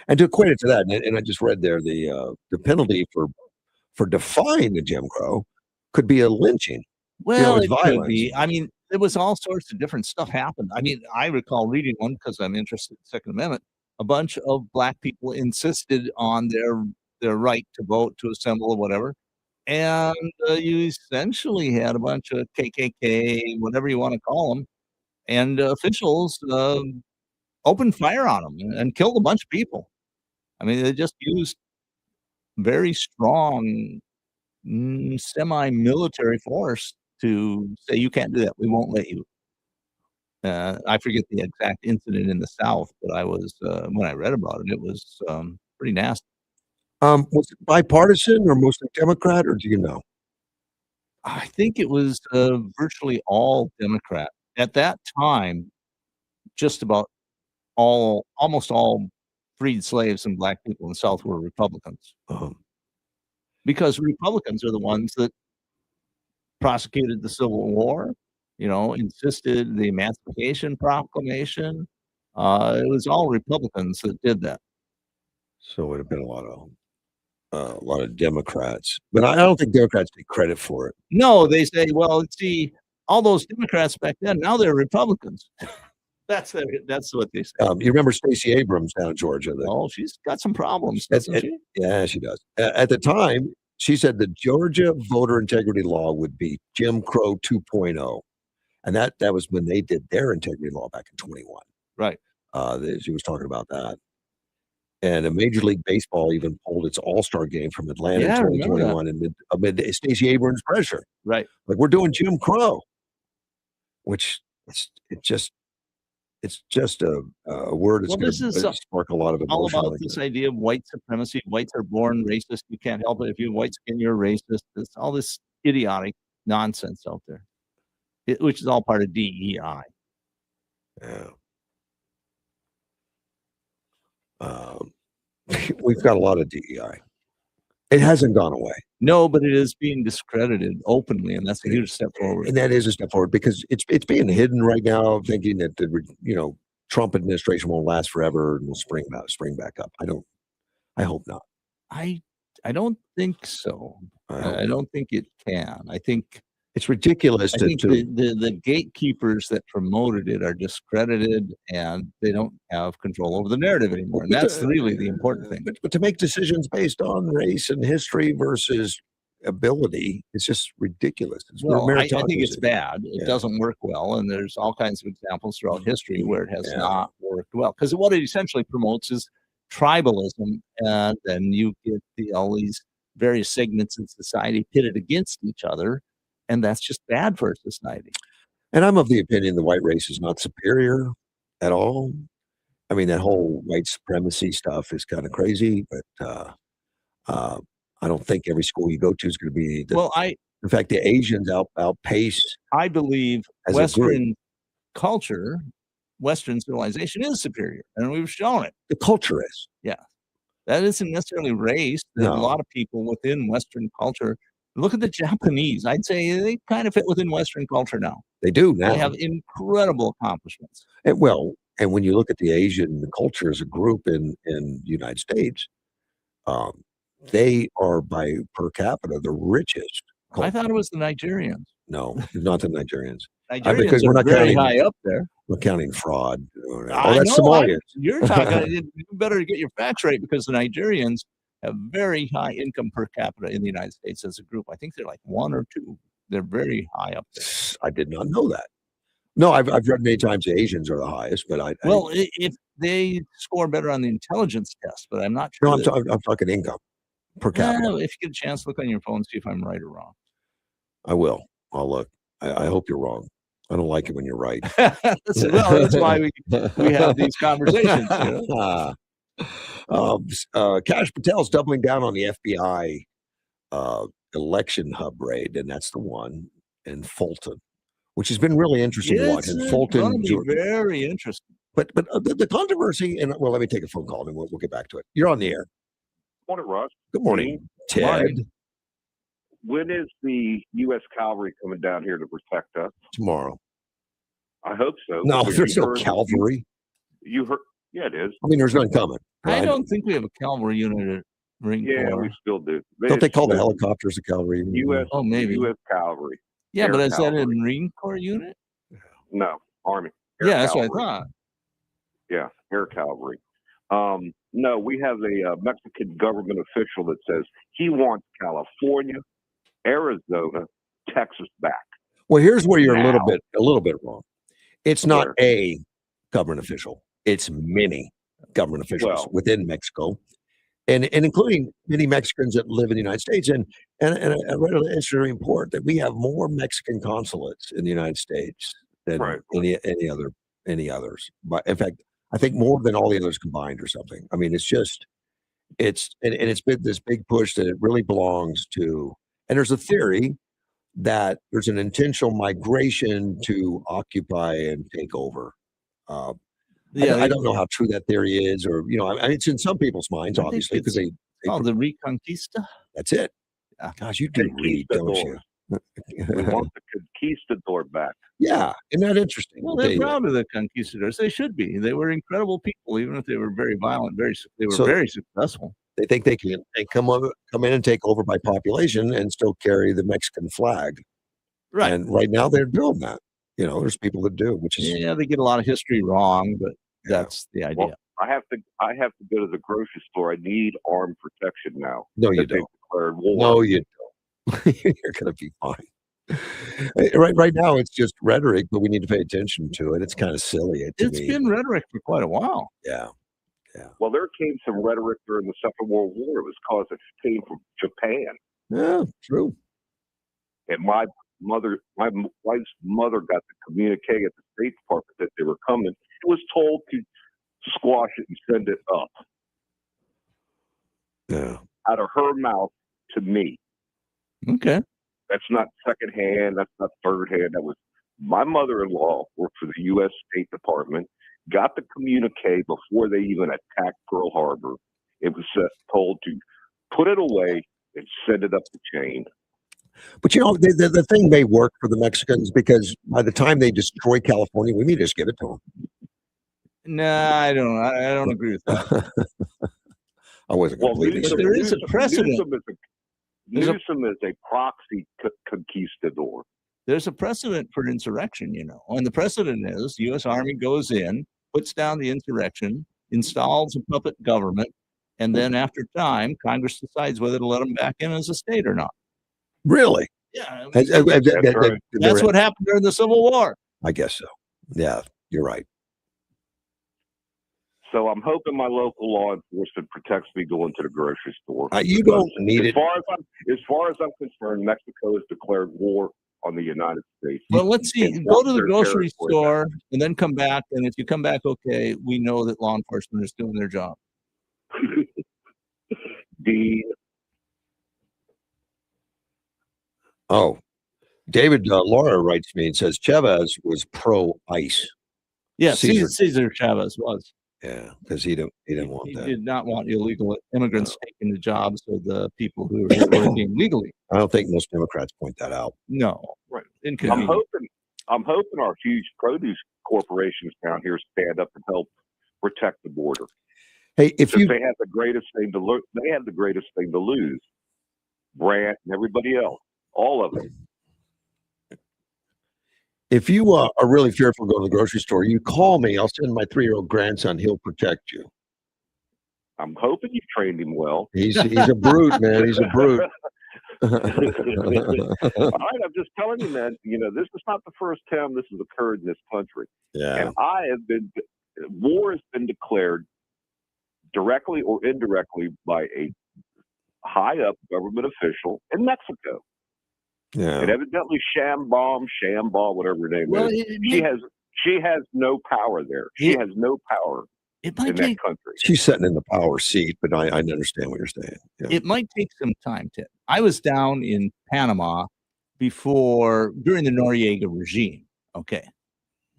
And to equate it to that, and I just read there the penalty for defying the Jim Crow could be a lynching. Well, it could be. I mean, there was all sorts of different stuff happened. I mean, I recall reading one because I'm interested in the Second Amendment. A bunch of black people insisted on their right to vote, to assemble, or whatever. And you essentially had a bunch of KKK, whatever you want to call them, and officials opened fire on them and killed a bunch of people. I mean, they just used very strong semi-military force to say, you can't do that. We won't let you. I forget the exact incident in the South, but I was when I read about it, it was pretty nasty. Was it bipartisan or mostly Democrat, or do you know? I think it was virtually all Democrat. At that time, just about almost all freed slaves and black people in the South were Republicans. Because Republicans are the ones that prosecuted the Civil War, insisted the Emancipation Proclamation. It was all Republicans that did that. So it would have been a lot of Democrats, but I don't think Democrats take credit for it. No, they say, well, see, all those Democrats back then, now they're Republicans. That's what they say. You remember Stacey Abrams down in Georgia? She's got some problems, doesn't she? Yeah, she does. At the time, she said the Georgia voter integrity law would be Jim Crow 2.0. And that was when they did their integrity law back in 21. Right. She was talking about that. And Major League Baseball even pulled its All-Star game from Atlanta in 2021 amid Stacey Abrams' pressure. Right. Like, we're doing Jim Crow, which it's just a word that's going to spark a lot of emotion. All about this idea of white supremacy. Whites are born racist. You can't help it. If you have white skin, you're racist. It's all this idiotic nonsense out there, which is all part of DEI. Yeah. We've got a lot of DEI. It hasn't gone away. No, but it is being discredited openly, and that's a huge step forward. And that is a step forward because it's being hidden right now, thinking that the Trump administration won't last forever and will spring back up. I hope not. I don't think so. I I don't think it can. I think it's ridiculous I to, think to the gatekeepers that promoted it are discredited, and they don't have control over the narrative anymore. And that's really the important thing. but to make decisions based on race and history versus ability, it's just ridiculous. Well, I think it's bad. It Yeah. doesn't work well, and there's all kinds of examples throughout history where it has not worked well. Because what it essentially promotes is tribalism, and then you get all these various segments in society pitted against each other, and that's just bad for society. And I'm of the opinion the white race is not superior at all. I mean, that whole white supremacy stuff is kind of crazy, but I don't think every school you go to is going to be. In fact, the Asians outpace. I believe as a group. Western culture, Western civilization is superior, and we've shown it. The culture is. Yeah. That isn't necessarily race. There's a No. lot of people within Western culture. Look at the Japanese. I'd say they kind of fit within Western culture now. They do now. They have incredible accomplishments. And when you look at the Asian culture as a group in the United States, they are by per capita the richest. I thought it was the Nigerians. No, not the Nigerians. Nigerians because are we're not very counting, high up there. We're counting fraud. I That's know, Somalians. You're talking. You better get your facts right because the Nigerians have very high income per capita in the United States as a group. I think they're like 1 or 2. They're very high up there. I did not know that. No, I've read many times the Asians are the highest, but if they score better on the intelligence test, but I'm not no, sure. I'm talking income per capita. If you get a chance, look on your phone, see if I'm right or wrong. I will. I'll look. I hope you're wrong. I don't like it when you're right. That's why we have these conversations. Kash Patel's doubling down on the FBI election hub raid, and that's the one in Fulton, which has been really interesting to watch. And Fulton, very interesting. But the controversy, and let me take a phone call, and we'll get back to it. You're on the air. Morning, Russ. Good morning, Ted. When is the U.S. cavalry coming down here to protect us? Tomorrow. I hope so. No, because there's you no heard- cavalry. You heard? Yeah, it is. I mean, there's none coming. I don't think we have a cavalry unit at Marine Yeah, Corps. we still do. Don't they call the It's helicopters the cavalry? U.S. Oh, maybe. U.S. cavalry. Yeah, Air but is that a cavalry. Marine Corps unit? No, Army. Air Yeah, that's cavalry. what I thought. Yeah, air cavalry. No, we have a Mexican government official that says he wants California, Arizona, Texas back. Well, here's where you're a Now. little bit wrong. It's not Where? a government official. It's many government officials Well. within Mexico, and including many Mexicans that live in the United States. And I read an interesting report that we have more Mexican consulates in the United States than any others. But in fact, I think more than all the others combined or something. I mean, it's been this big push that it really belongs to. And there's a theory that there's an intentional migration to occupy and take over. I don't know how true that theory is, or I mean, it's in some people's minds, I think obviously, because they called the Reconquista. That's it. Yeah. Gosh, you do read, don't you? We want the conquistador back. Yeah, isn't that interesting? Well, they're proud of the conquistadors. They should be. They were incredible people, even if they were very violent. They were very successful. They think they can come in and take over by population and still carry the Mexican flag. Right. And right now they're doing that. There's people that do, which is They get a lot of history wrong, but that's the idea. Well, I have to go to the grocery store. I need armed protection now. No, you that they've don't. declared war. No, you don't. You're going to be fine. Right now, it's just rhetoric, but we need to pay attention to it. It's kind of silly to It's me. been rhetoric for quite a while. Yeah. Well, there came some rhetoric during the Second World War. It was because it came from Japan. Yeah, true. And my wife's mother got the communique at the State Department that they were coming. It was told to squash it and send it up. Yeah. Out of her mouth to me. Okay. That's not secondhand. That's not third hand. That was my mother-in-law worked for the U.S. State Department, got the communique before they even attacked Pearl Harbor. It was told to put it away and send it up the chain. But the thing may work for the Mexicans because by the time they destroy California, we may just give it to them. Nah, I don't agree with that. I wasn't going to believe But there is a precedent. Newsom is a proxy conquistador. There's a precedent for insurrection, and the precedent is the U.S. Army goes in, puts down the insurrection, installs a puppet government, and then after time, Congress decides whether to let them back in as a state or not. Really? Yeah. That's That's what happened during the Civil War. I guess so. Yeah, you're right. So I'm hoping my local law enforcement protects me going to the grocery store. You don't need it. As far as I'm concerned, Mexico has declared war on the United States. Well, let's see. Go to the grocery store and then come back. And if you come back okay, we know that law enforcement is doing their job. David Laura writes me and says Chavez was pro-ICE. Yes, Cesar Chavez was. Yeah, because he didn't want that. He did not want illegal immigrants taking the jobs of the people who were working legally. I don't think most Democrats point that out. No, right. Inconvenient. I'm hoping our huge produce corporations down here stand up and help protect the border. Hey, if they have the greatest thing to lose. Brandt and everybody else, all of it. If you are really fearful going to the grocery store, you call me. I'll send my 3-year-old grandson. He'll protect you. I'm hoping you've trained him well. He's a brute, man. He's a brute. All right, I'm just telling you, man. This is not the first time this has occurred in this country. Yeah. And war has been declared directly or indirectly by a high-up government official in Mexico. Yeah. And evidently Shamball, whatever her name is, she has no power there. She has no power in that country. She's sitting in the power seat, but I understand what you're saying. Yeah. It might take some time, Tim. I was down in Panama during the Noriega regime. Okay.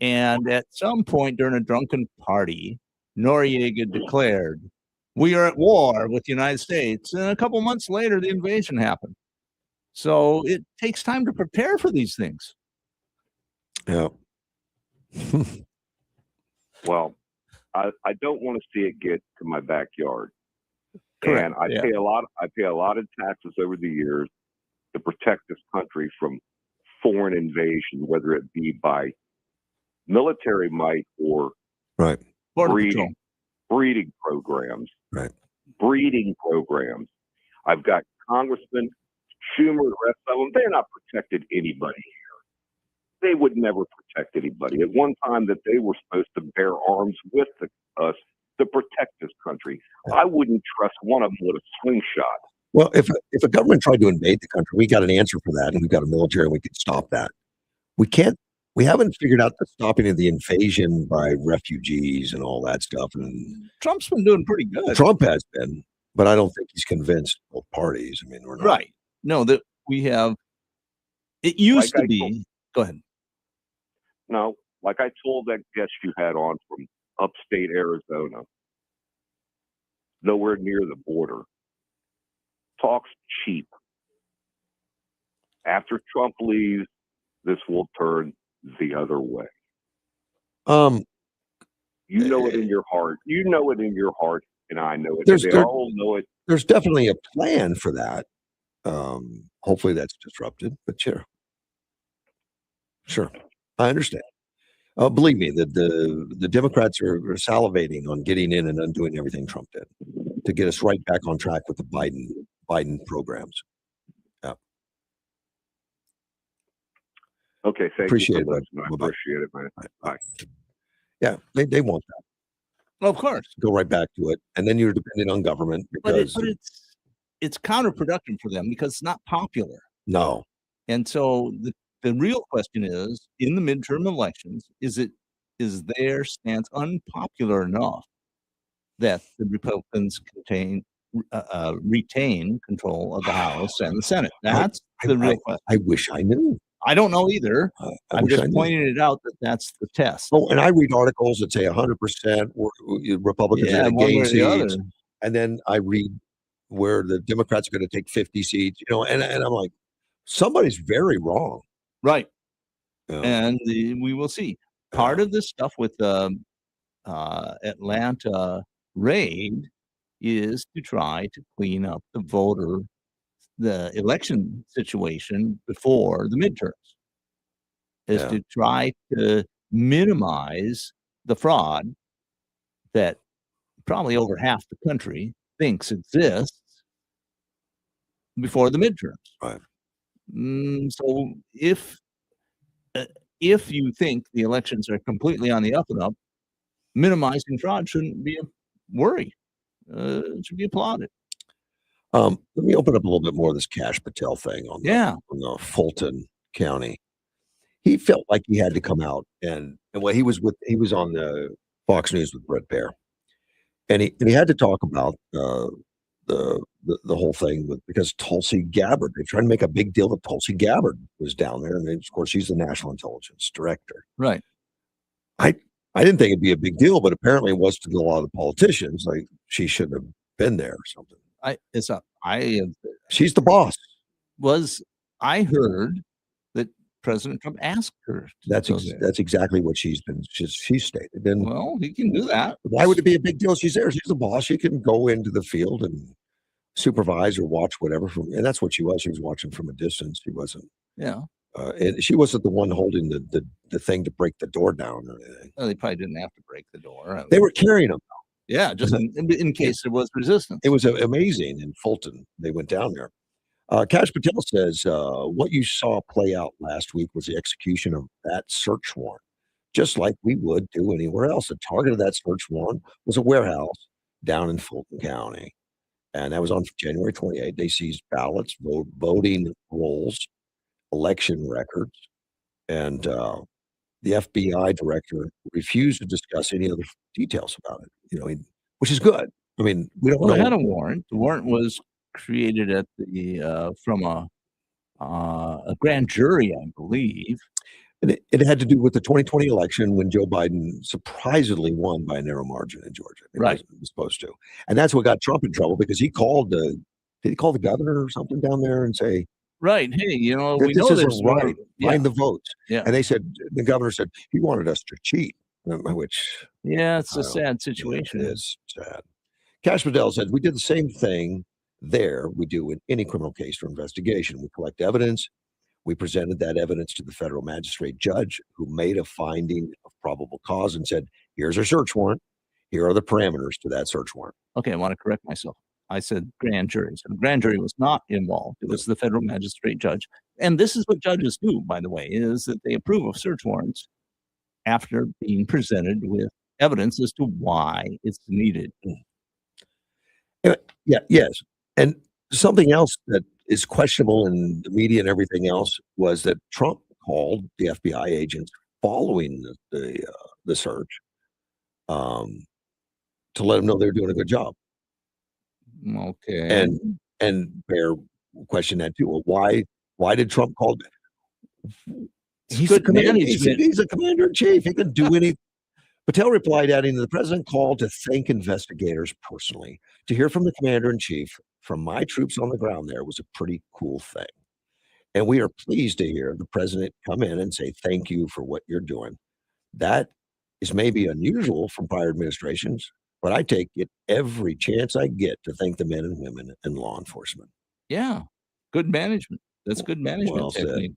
And at some point during a drunken party, Noriega declared, "We are at war with the United States." And a couple months later, the invasion happened. So it takes time to prepare for these things. Yeah. Well, I don't want to see it get to my backyard. Correct. And I pay a lot of taxes over the years to protect this country from foreign invasion, whether it be by military might or right. breeding programs. Right. Breeding programs. I've got Congressman Schumer, the rest of them, they're not protected anybody here. They would never protect anybody. At one time that they were supposed to bear arms with us to protect this country. I wouldn't trust one of them with a slingshot. Well, if a government tried to invade the country, we got an answer for that, and we've got a military, and we could stop that. We haven't figured out the stopping of the invasion by refugees and all that stuff. And Trump's been doing pretty good. Trump has been, but I don't think he's convinced both parties. I mean, we're not. Right. No, that we have. It used to be. Go ahead. No, like I told that guest you had on from upstate Arizona, nowhere near the border. Talk's cheap. After Trump leaves, this will turn the other way. You know it in your heart. You know it in your heart, and I know it. They all know it. There's definitely a plan for that. Hopefully that's disrupted, but sure, I understand. Believe me, the Democrats are salivating on getting in and undoing everything Trump did to get us right back on track with the Biden programs. Yeah. Okay, thank Appreciate you. It, I appreciate it, man. Bye. Yeah, they want that. Of course. Go right back to it, and then you're dependent on government because it's counterproductive for them because it's not popular. No. And so the real question is, in the midterm elections, is their stance unpopular enough that the Republicans retain control of the House and the Senate? That's the real question. I wish I knew. I don't know either. I'm just pointing it out that that's the test. Oh, and I read articles that say 100% Republicans are going to gain seats, and then I read where the Democrats are going to take 50 seats, and I'm like, somebody's very wrong. Right. Yeah. And we will see. Part of this stuff with the Atlanta raid is to try to clean up the election situation before the midterms, is Yeah. to try to minimize the fraud that probably over half the country thinks exists before the midterms. Right. So if you think the elections are completely on the up and up, minimizing fraud shouldn't be a worry. It should be applauded. Let me open up a little bit more of this Cash Patel thing on the Fulton County. He felt like he had to come out and well, he was on the Fox News with Brett Baer, and he had to talk about the whole thing because Tulsi Gabbard. They tried to make a big deal that Tulsi Gabbard was down there, and then, of course she's the National Intelligence Director. Right. I didn't think it'd be a big deal, but apparently it was to a lot of the politicians. Like she shouldn't have been there or something. She's the boss. I heard that President Trump asked her. That's exactly what she stated. And well, he can do that. Why would it be a big deal? She's there. She's the boss. She can go into the field and supervise or watch whatever and that's what she was. She was watching from a distance. She wasn't. Yeah. And she wasn't the one holding the thing to break the door down or anything. Well, they probably didn't have to break the door. They were carrying them. Yeah, just in case there was resistance. It was amazing in Fulton. They went down there. Cash Patel says what you saw play out last week was the execution of that search warrant, just like we would do anywhere else. The target of that search warrant was a warehouse down in Fulton County. And that was on January 28th. They seized ballots, voting rolls, election records, and the FBI director refused to discuss any other details about it. Which is good. I mean, we don't know. They had a warrant. The warrant was created at from a grand jury, I believe. And it had to do with the 2020 election when Joe Biden surprisingly won by a narrow margin in Georgia. Right. He was supposed to. And that's what got Trump in trouble because he called did he call the governor or something down there and say, right, hey, we know this there's isn't right. Find the votes. Yeah. And the governor said he wanted us to cheat, which it's a sad situation. It is sad. Cash Patel says we did the same thing there we do in any criminal case or investigation. We collect evidence. We presented that evidence to the federal magistrate judge who made a finding of probable cause and said, here's our search warrant. Here are the parameters to that search warrant. Okay, I want to correct myself. I said grand jury. So the grand jury was not involved. It was the federal magistrate judge. And this is what judges do, by the way, is that they approve of search warrants after being presented with evidence as to why it's needed. Yeah, yes. And something else that is questionable in the media and everything else was that Trump called the FBI agents following the search to let them know they were doing a good job. Okay. And Bear questioned that too. Well, why did Trump call? He's a commander in chief. He can do anything. Patel replied, adding, the president called to thank investigators personally. To hear from the commander in chief from my troops on the ground there was a pretty cool thing. And we are pleased to hear the president come in and say, thank you for what you're doing. That is maybe unusual from prior administrations, but I take it every chance I get to thank the men and women in law enforcement. Yeah. Good management. That's good management. Well said.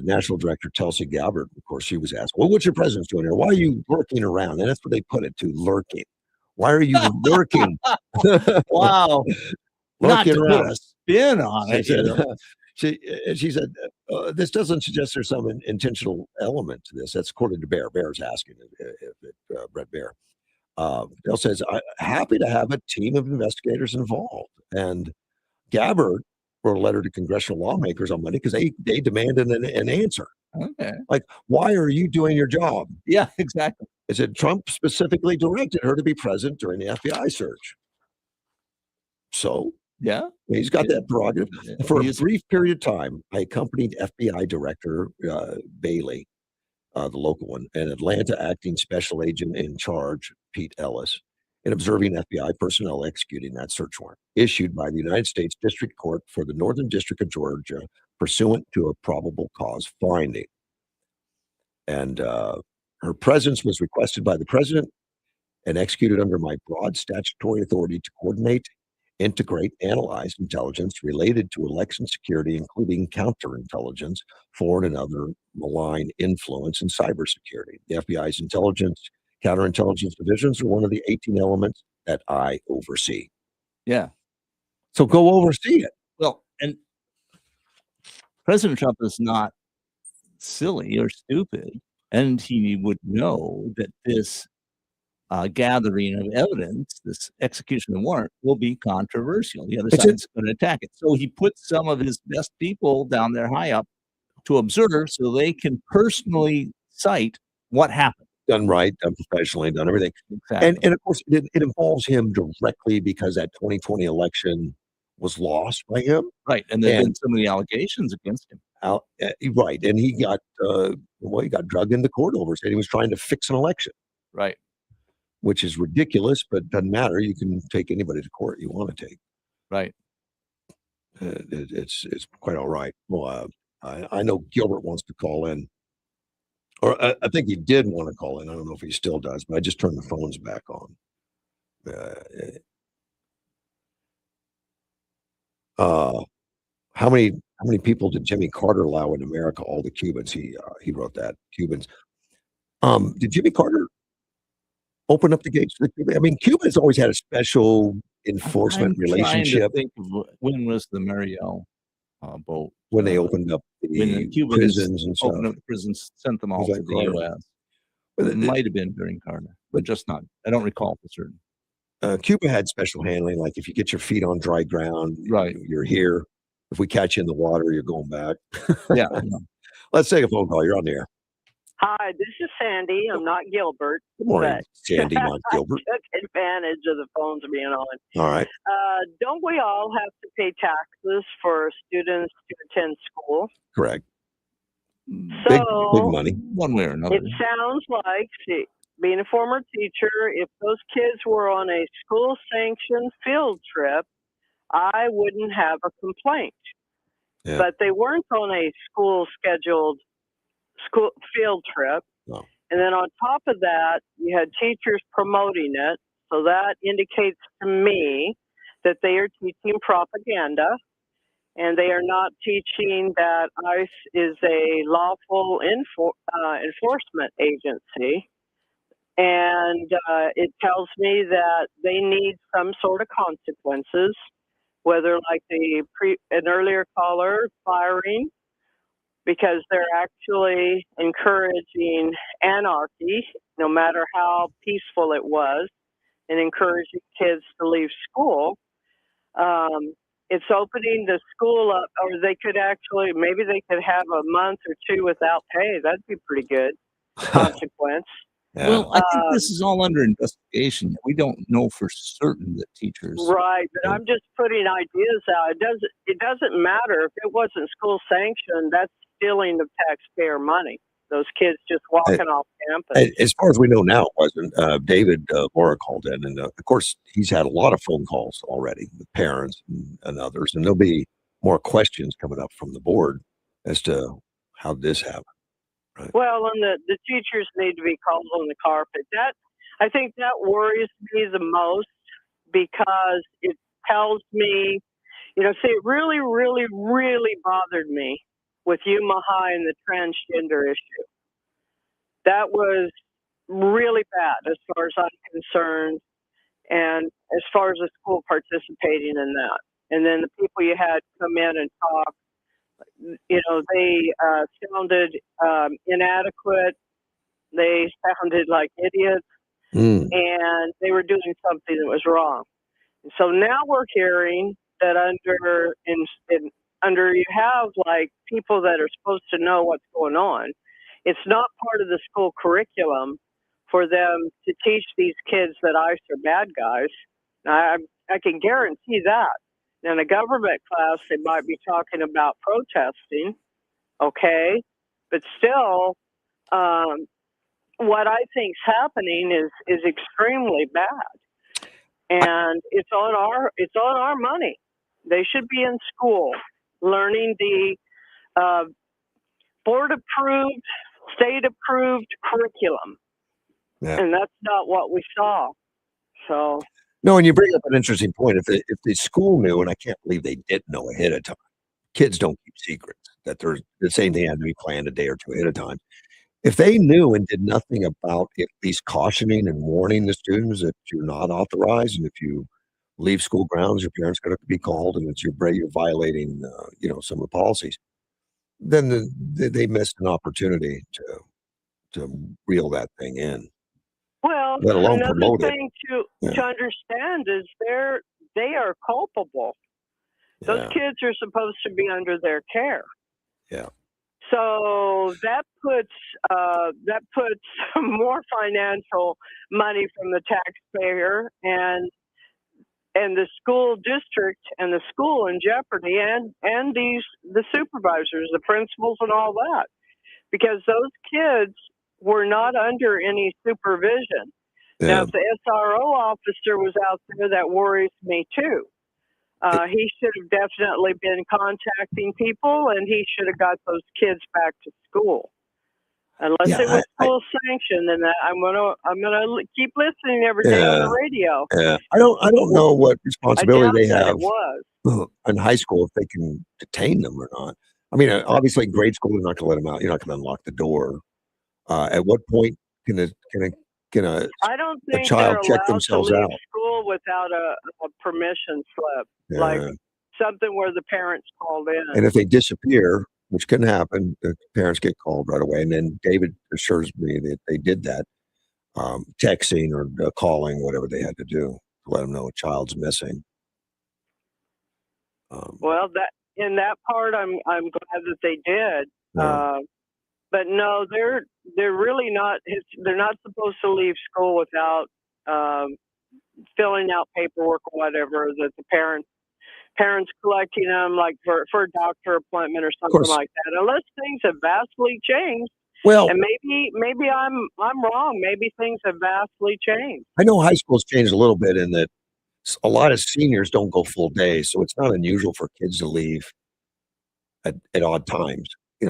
National Director Tulsi Gabbard, of course, she was asked, well, what's your president doing here? Why are you lurking around? And that's what they put it to, lurking. Why are you lurking? Wow. Not to put a spin on it. She said, this doesn't suggest there's some intentional element to this. That's according to Bear. Bear's asking Brett Baer. Bill says, I'm happy to have a team of investigators involved. And Gabbard wrote a letter to congressional lawmakers on Monday because they demanded an answer. Okay. Like, why are you doing your job? Yeah, exactly. It said Trump specifically directed her to be present during the FBI search. So, yeah, he's got that prerogative. For a brief period of time, I accompanied FBI Director Bailey, the local one, and Atlanta acting special agent in charge, Pete Ellis, in observing FBI personnel executing that search warrant issued by the United States District Court for the Northern District of Georgia pursuant to a probable cause finding. And her presence was requested by the president and executed under my broad statutory authority to coordinate, integrate, analyze intelligence related to election security, including counterintelligence, foreign and other malign influence, and cybersecurity. The FBI's intelligence, counterintelligence divisions are one of the 18 elements that I oversee. Yeah. So go oversee it. Well, and President Trump is not silly or stupid, and he would know that this gathering of evidence, this execution of warrant, will be controversial. The other side's going to attack it. So he put some of his best people down there high up to observe so they can personally cite what happened. Done right, done professionally, done everything. Exactly. And of course, it involves him directly because that 2020 election was lost by him. Right. And there's been some of the allegations against him. Right. And he got, he got drugged into court over saying he was trying to fix an election. Right. Which is ridiculous, but doesn't matter. You can take anybody to court you want to take. Right. It's quite all right. Well, I know Gilbert wants to call in, or I think he did want to call in. I don't know if he still does, but I just turned the phones back on. How many people did Jimmy Carter allow in America? All the Cubans. He wrote that Cubans. Did Jimmy Carter open up the gates to Cuba? I mean, Cuba has always had a special enforcement relationship. Think of when was the Mariel boat? When they opened up the prisons and stuff. Opened up the prisons, sent them all Was to that the Carter? U.S. It might have been during Carter, but just not. I don't recall for certain. Cuba had special handling, like if you get your feet on dry ground, right, you're here. If we catch you in the water, you're going back. Yeah. Let's take a phone call. You're on the air. Hi, this is Sandy. I'm not Gilbert. Good morning, but Sandy, not Gilbert. I took advantage of the phones being on. All right. Don't we all have to pay taxes for students to attend school? Correct. So, big money. One way or another. It sounds like, being a former teacher, if those kids were on a school-sanctioned field trip, I wouldn't have a complaint. Yeah. But they weren't on a school-scheduled school field trip. No. And then on top of that, you had teachers promoting it. So that indicates to me that they are teaching propaganda, and they are not teaching that ICE is a lawful enforcement agency. And it tells me that they need some sort of consequences, whether like an earlier caller, firing, because they're actually encouraging anarchy, no matter how peaceful it was, and encouraging kids to leave school. It's opening the school up, or maybe they could have a month or two without pay. That'd be pretty good consequence. Yeah. Well, I think this is all under investigation. We don't know for certain that teachers. Right, but I'm just putting ideas out. It doesn't matter if it wasn't school sanctioned. That's stealing of taxpayer money. Those kids just walking off campus. As far as we know now, it wasn't. David Laura called in, and of course, he's had a lot of phone calls already with parents and others, and there'll be more questions coming up from the board as to how this happened. Right. Well, and the teachers need to be called on the carpet. I think that worries me the most, because it tells me, it really, really, really bothered me with Yuma High and the transgender issue. That was really bad as far as I'm concerned, and as far as the school participating in that. And then the people you had come in and talk, they sounded inadequate. They sounded like idiots, and they were doing something that was wrong. And so now we're hearing that under you have like people that are supposed to know what's going on. It's not part of the school curriculum for them to teach these kids that ICE are bad guys. I can guarantee that. In a government class, they might be talking about protesting, okay? But still, what I think's happening is extremely bad. and it's on our money. They should be in school learning the board approved, state approved curriculum, and that's not what we saw. So No, and you bring up an interesting point. If the school knew, and I can't believe they didn't know ahead of time. Kids don't keep secrets. That there's the same thing had to be planned a day or two ahead of time. If they knew and did nothing about at least cautioning and warning the students that you're not authorized, and if you leave school grounds, your parents going to be called, and it's you're violating, some of the policies, then they missed an opportunity to reel that thing in. well, Let alone another promote it. thing to Yeah. understand is they are culpable. Those Yeah. kids are supposed to be under their care. Yeah. So that puts more financial money from the taxpayer and the school district and the school in jeopardy, and the supervisors, the principals, and all that, because those kids were not under any supervision. Now, Yeah. if the SRO officer was out there, that worries me too. He should have definitely been contacting people, and he should have got those kids back to school. Unless it was school sanctioned, and that I'm gonna keep listening every day on the radio. Yeah. I don't know what responsibility doubt they that have it was. in high school if they can detain them or not. I mean, obviously, in grade school, they're not going to let them out. You're not going to unlock the door. At what point can a I don't think they're child check allowed to themselves leave out? school without a permission slip, like Yeah. something where the parents called in. And if they disappear, which can happen, the parents get called right away. And then David assures me that they did that, texting or calling, whatever they had to do to let them know a child's missing. Well, that in that part, I'm glad that they did. Yeah. But no, they're really not. They're not supposed to leave school without filling out paperwork or whatever that the parents collecting them, like for a doctor appointment or something course. like that. Unless things have vastly changed. Well- and maybe I'm wrong. Maybe things have vastly changed. I know high school's changed a little bit in that a lot of seniors don't go full days, so it's not unusual for kids to leave at odd times.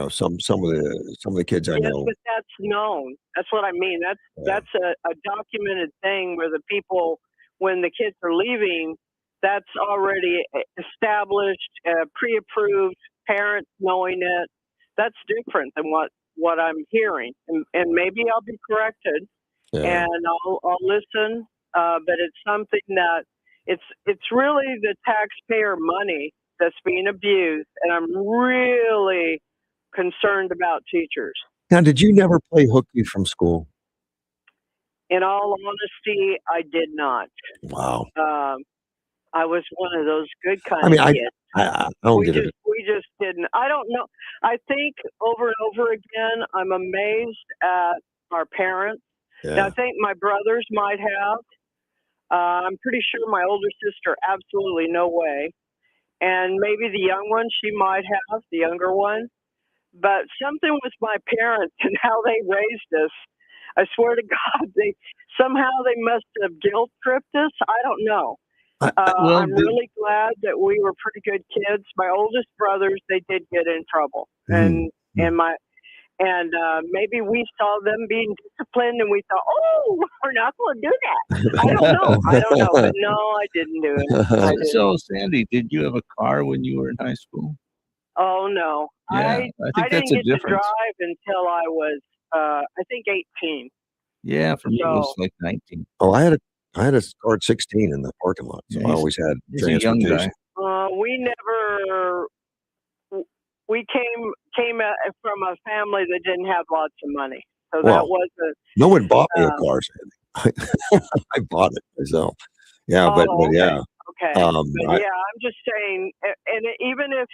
Some of the kids I Yes, know. but that's known. That's what I mean. That's a documented thing where the people, when the kids are leaving, that's already established, pre-approved, parents knowing it. That's different than what I'm hearing, and maybe I'll be corrected, Yeah. and I'll listen. But it's something that it's really the taxpayer money that's being abused, and I'm really concerned about teachers. Now, did you never play hooky from school? In all honesty, I did not. Wow. I was one of those good kind I mean, of I kids. don't get it. We just didn't. I don't know. I think over and over again, I'm amazed at our parents. Yeah. Now, I think my brothers might have. I'm pretty sure my older sister, absolutely no way. And maybe the young one, she might have, the younger one. But something with my parents and how they raised us, I swear to God, they must have guilt tripped us. I don't know. I'm really glad that we were pretty good kids. My oldest brothers, they did get in trouble, and maybe we saw them being disciplined, and we thought, oh, we're not going to do that. I don't know, but no, I didn't do it. I didn't. So, Sandy, did you have a car when you were in high school? Oh no, Yeah, I think that's didn't a get to difference. drive until I was, I think, 18. Yeah, for me it was So- like 19. Oh, I had a car at 16 in the parking lot, so Yeah, I he's- always had he's a young guy. transportation. We never. We came from a family that didn't have lots of money, so Well, that wasn't. No one bought me a car, Sandy. I bought it myself. Yeah, but okay, yeah. okay. But yeah, I'm just saying, and even if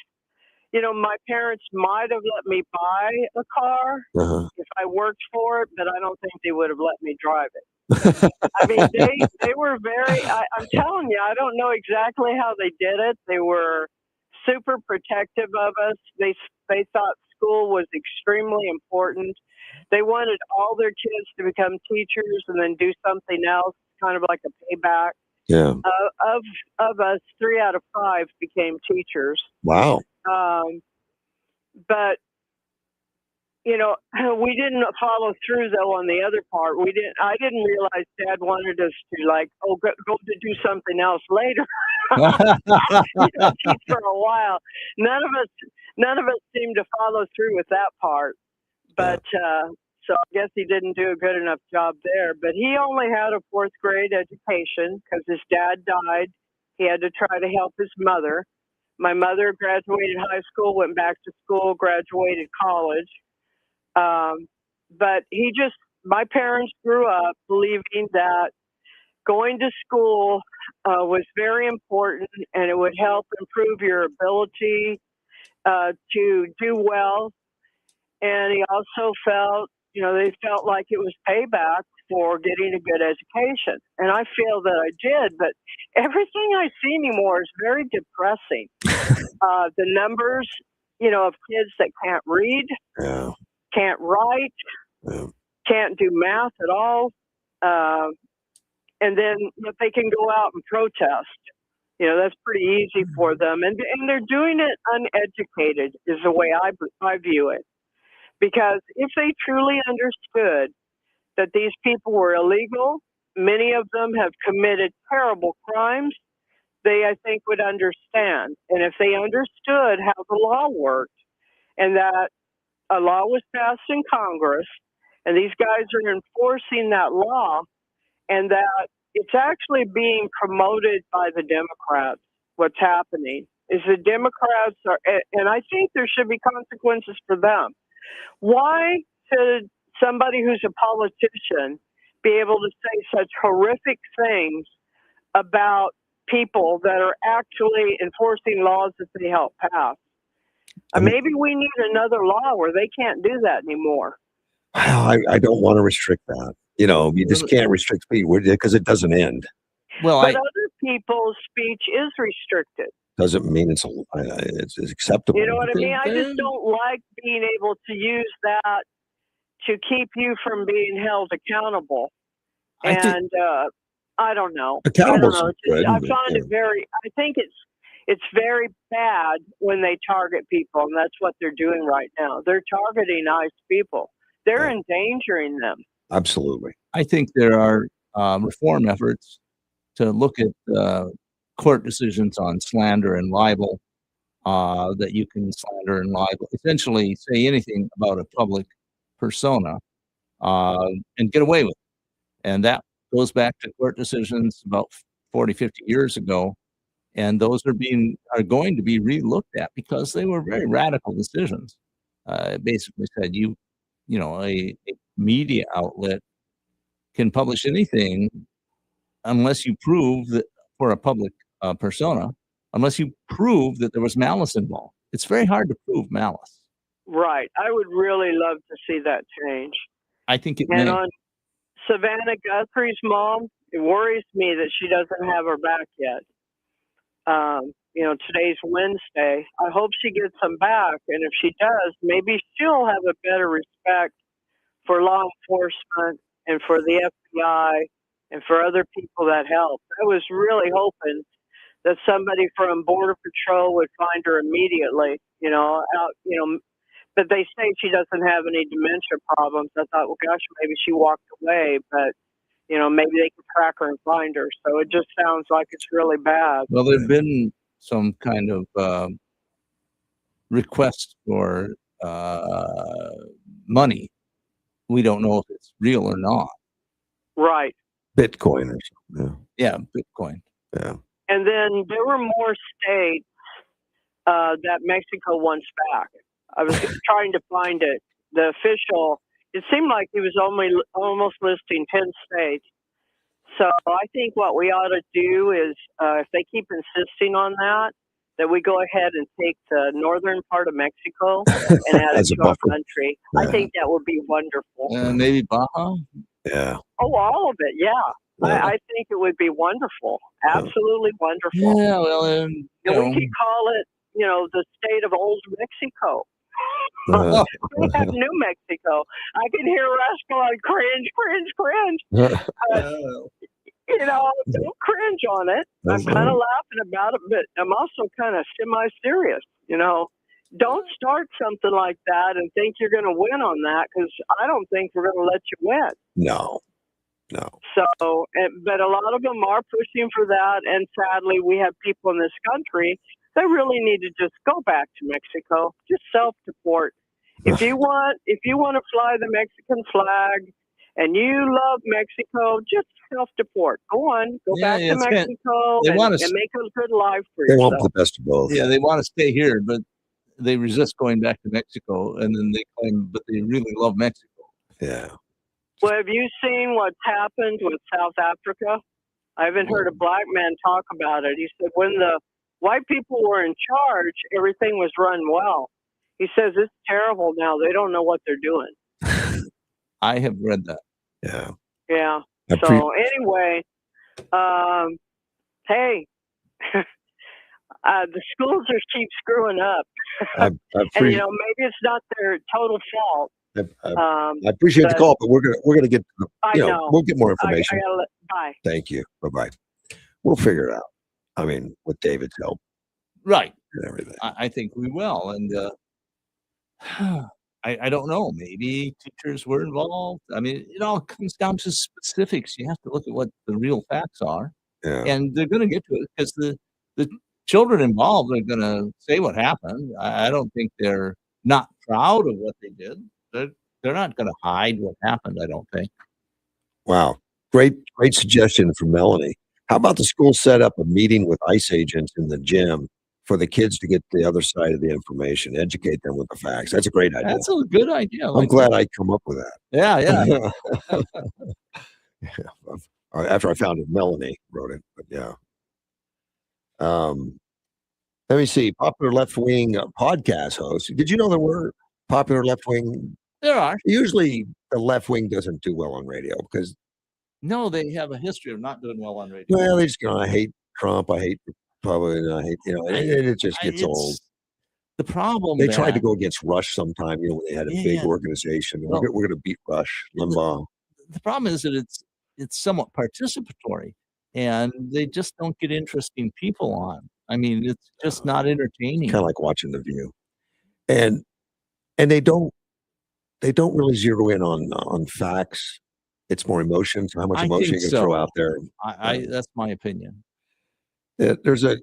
my parents might have let me buy a car if I worked for it, but I don't think they would have let me drive it. I mean, they were very. I'm telling you, I don't know exactly how they did it. They were super protective of us. They thought school was extremely important. They wanted all their kids to become teachers and then do something else, kind of like a payback. Yeah. Of us, 3 out of 5 became teachers. Wow. But we didn't follow through though on the other part. I didn't realize Dad wanted us to go to do something else later. Teach for a while. None of us seemed to follow through with that part. But so I guess he didn't do a good enough job there. But he only had a 4th grade education because his dad died. He had to try to help his mother. My mother graduated high school, went back to school, graduated college. But my parents grew up believing that going to school was very important and it would help improve your ability to do well. And he also felt, they felt like it was payback for getting a good education. And I feel that I did, but everything I see anymore is very depressing. The numbers, of kids that can't read, can't write, can't do math at all. And then they can go out and protest. That's pretty easy for them. And they're doing it uneducated is the way I view it. Because if they truly understood that these people were illegal, many of them have committed terrible crimes, they, I think, would understand. And if they understood how the law worked and that a law was passed in Congress and these guys are enforcing that law and that it's actually being promoted by the Democrats, what's happening is the Democrats are, and I think there should be consequences for them. Why should somebody who's a politician be able to say such horrific things about people that are actually enforcing laws that they help pass? Maybe we need another law where they can't do that anymore. I don't want to restrict that. You just can't restrict speech because it doesn't end. Well, but other people's speech is restricted. Doesn't mean it's acceptable. You know what I mean? I just don't like being able to use that to keep you from being held accountable. I don't know. Accountable. I find it very. I think it's very bad when they target people, and that's what they're doing right now. They're targeting nice people. They're endangering them. Absolutely. I think there are reform efforts to look at court decisions on slander and libel, that you can slander and libel, essentially say anything about a public persona and get away with it. And that goes back to court decisions about 40, 50 years ago. And those are going to be re-looked at because they were very radical decisions. It basically said a media outlet can publish anything unless you prove that for a public persona, unless you prove that there was malice involved. It's very hard to prove malice. Right. I would really love to see that change. I think it may. And on Savannah Guthrie's mom, it worries me that she doesn't have her back yet. Today's Wednesday. I hope she gets them back. And if she does, maybe she'll have a better respect for law enforcement and for the FBI and for other people that help. I was really hoping that somebody from Border Patrol would find her immediately, but they say she doesn't have any dementia problems. I thought, well, gosh, maybe she walked away, but, maybe they can track her and find her. So it just sounds like it's really bad. Well, there's been some kind of request for money. We don't know if it's real or not. Right. Bitcoin or something. Yeah, Bitcoin. Yeah. And then there were more states that Mexico wants back. I was trying to find it. The official, it seemed like he was almost listing 10 states. So I think what we ought to do is, if they keep insisting on that we go ahead and take the northern part of Mexico and add it to our country. Yeah. I think that would be wonderful. Maybe Baja? Yeah. Oh, all of it, yeah. I think it would be wonderful. Absolutely wonderful. Yeah, well, and we could call it, the state of Old Mexico. We have New Mexico. I can hear Russ going, cringe, cringe, cringe. You know, don't cringe on it. I'm kind of laughing about it, but I'm also kind of semi-serious. You know, don't start something like that and think you're going to win on that, because I don't think we're going to let you win. No. So, but a lot of them are pushing for that, and sadly, we have people in this country that really need to just go back to Mexico, just self-deport. If you want to fly the Mexican flag, and you love Mexico, just self-deport. Go on, go back to Mexico and make a good life for They yourself. want the best of both. Yeah, they want to stay here, but they resist going back to Mexico, and then they claim, but they really love Mexico. Yeah. Well, have you seen what's happened with South Africa? I haven't heard a black man talk about it. He said when the white people were in charge, everything was run well. He says it's terrible now. They don't know what they're doing. I have read that. Yeah. Yeah. So anyway, hey, the schools just keep screwing up. And, you know, maybe it's not their total fault. I appreciate the call, but we're gonna get, we'll get more information. Bye. Thank you. Bye-bye. We'll figure it out. I mean, with David's help. Right. And everything. I think we will. And I don't know. Maybe teachers were involved. I mean, it all comes down to specifics. You have to look at what the real facts are. Yeah. And they're going to get to it because the children involved are going to say what happened. I don't think they're not proud of what they did. They're not going to hide what happened, I don't think. Wow. Great suggestion from Melanie. How about the school set up a meeting with ICE agents in the gym for the kids to get the other side of the information, educate them with the facts? That's a great idea. That's a good idea. I'm glad I come up with that. Yeah. Yeah. After I found it, Melanie wrote it, but yeah. Let me see. Popular left-wing podcast hosts. Did you know there were popular left-wing? There are. Usually the left-wing doesn't do well on radio because No, they have a history of not doing well on radio. well, they just go, I hate Trump, I hate Republican, I hate, and it just gets old. The problem They tried to go against Rush sometime, when they had a big Yeah. organization. Well, we're going to beat Rush, Limbaugh. The problem is that it's somewhat participatory, and they just don't get interesting people on. I mean, it's just not entertaining. Kind of like watching The View, and they don't really zero in on facts. It's more emotions, how much I emotion think you can so. throw out there. That's my opinion. There's a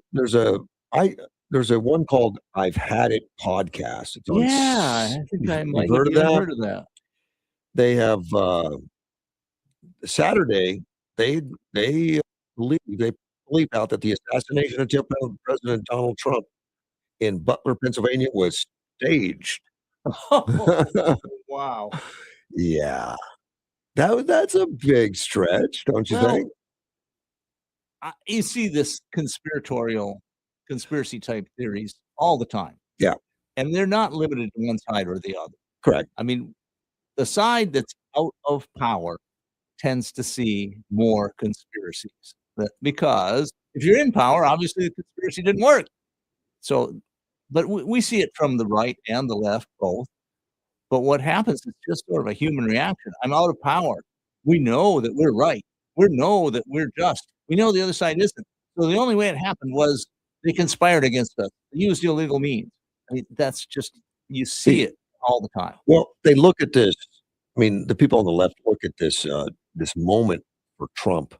one called "I've Had It" podcast. It's on Yeah, I think I might you've have heard of that? heard of that. They have Saturday. They believe out that the assassination attempt on President Donald Trump in Butler, Pennsylvania, was staged. Wow. Yeah, that's a big stretch, don't you think? You see this conspiracy type theories all the time. Yeah, and they're not limited to one side or the other. Correct. I mean, the side that's out of power tends to see more conspiracies because if you're in power, obviously the conspiracy didn't work. So, but we see it from the right and the left both. But what happens is just sort of a human reaction. I'm out of power. We know that we're right. We know that we're just. We know the other side isn't. So the only way it happened was they conspired against us. They used illegal means. I mean, that's just, you see it all the time. Well, they look at this. I mean, the people on the left look at this this moment for Trump,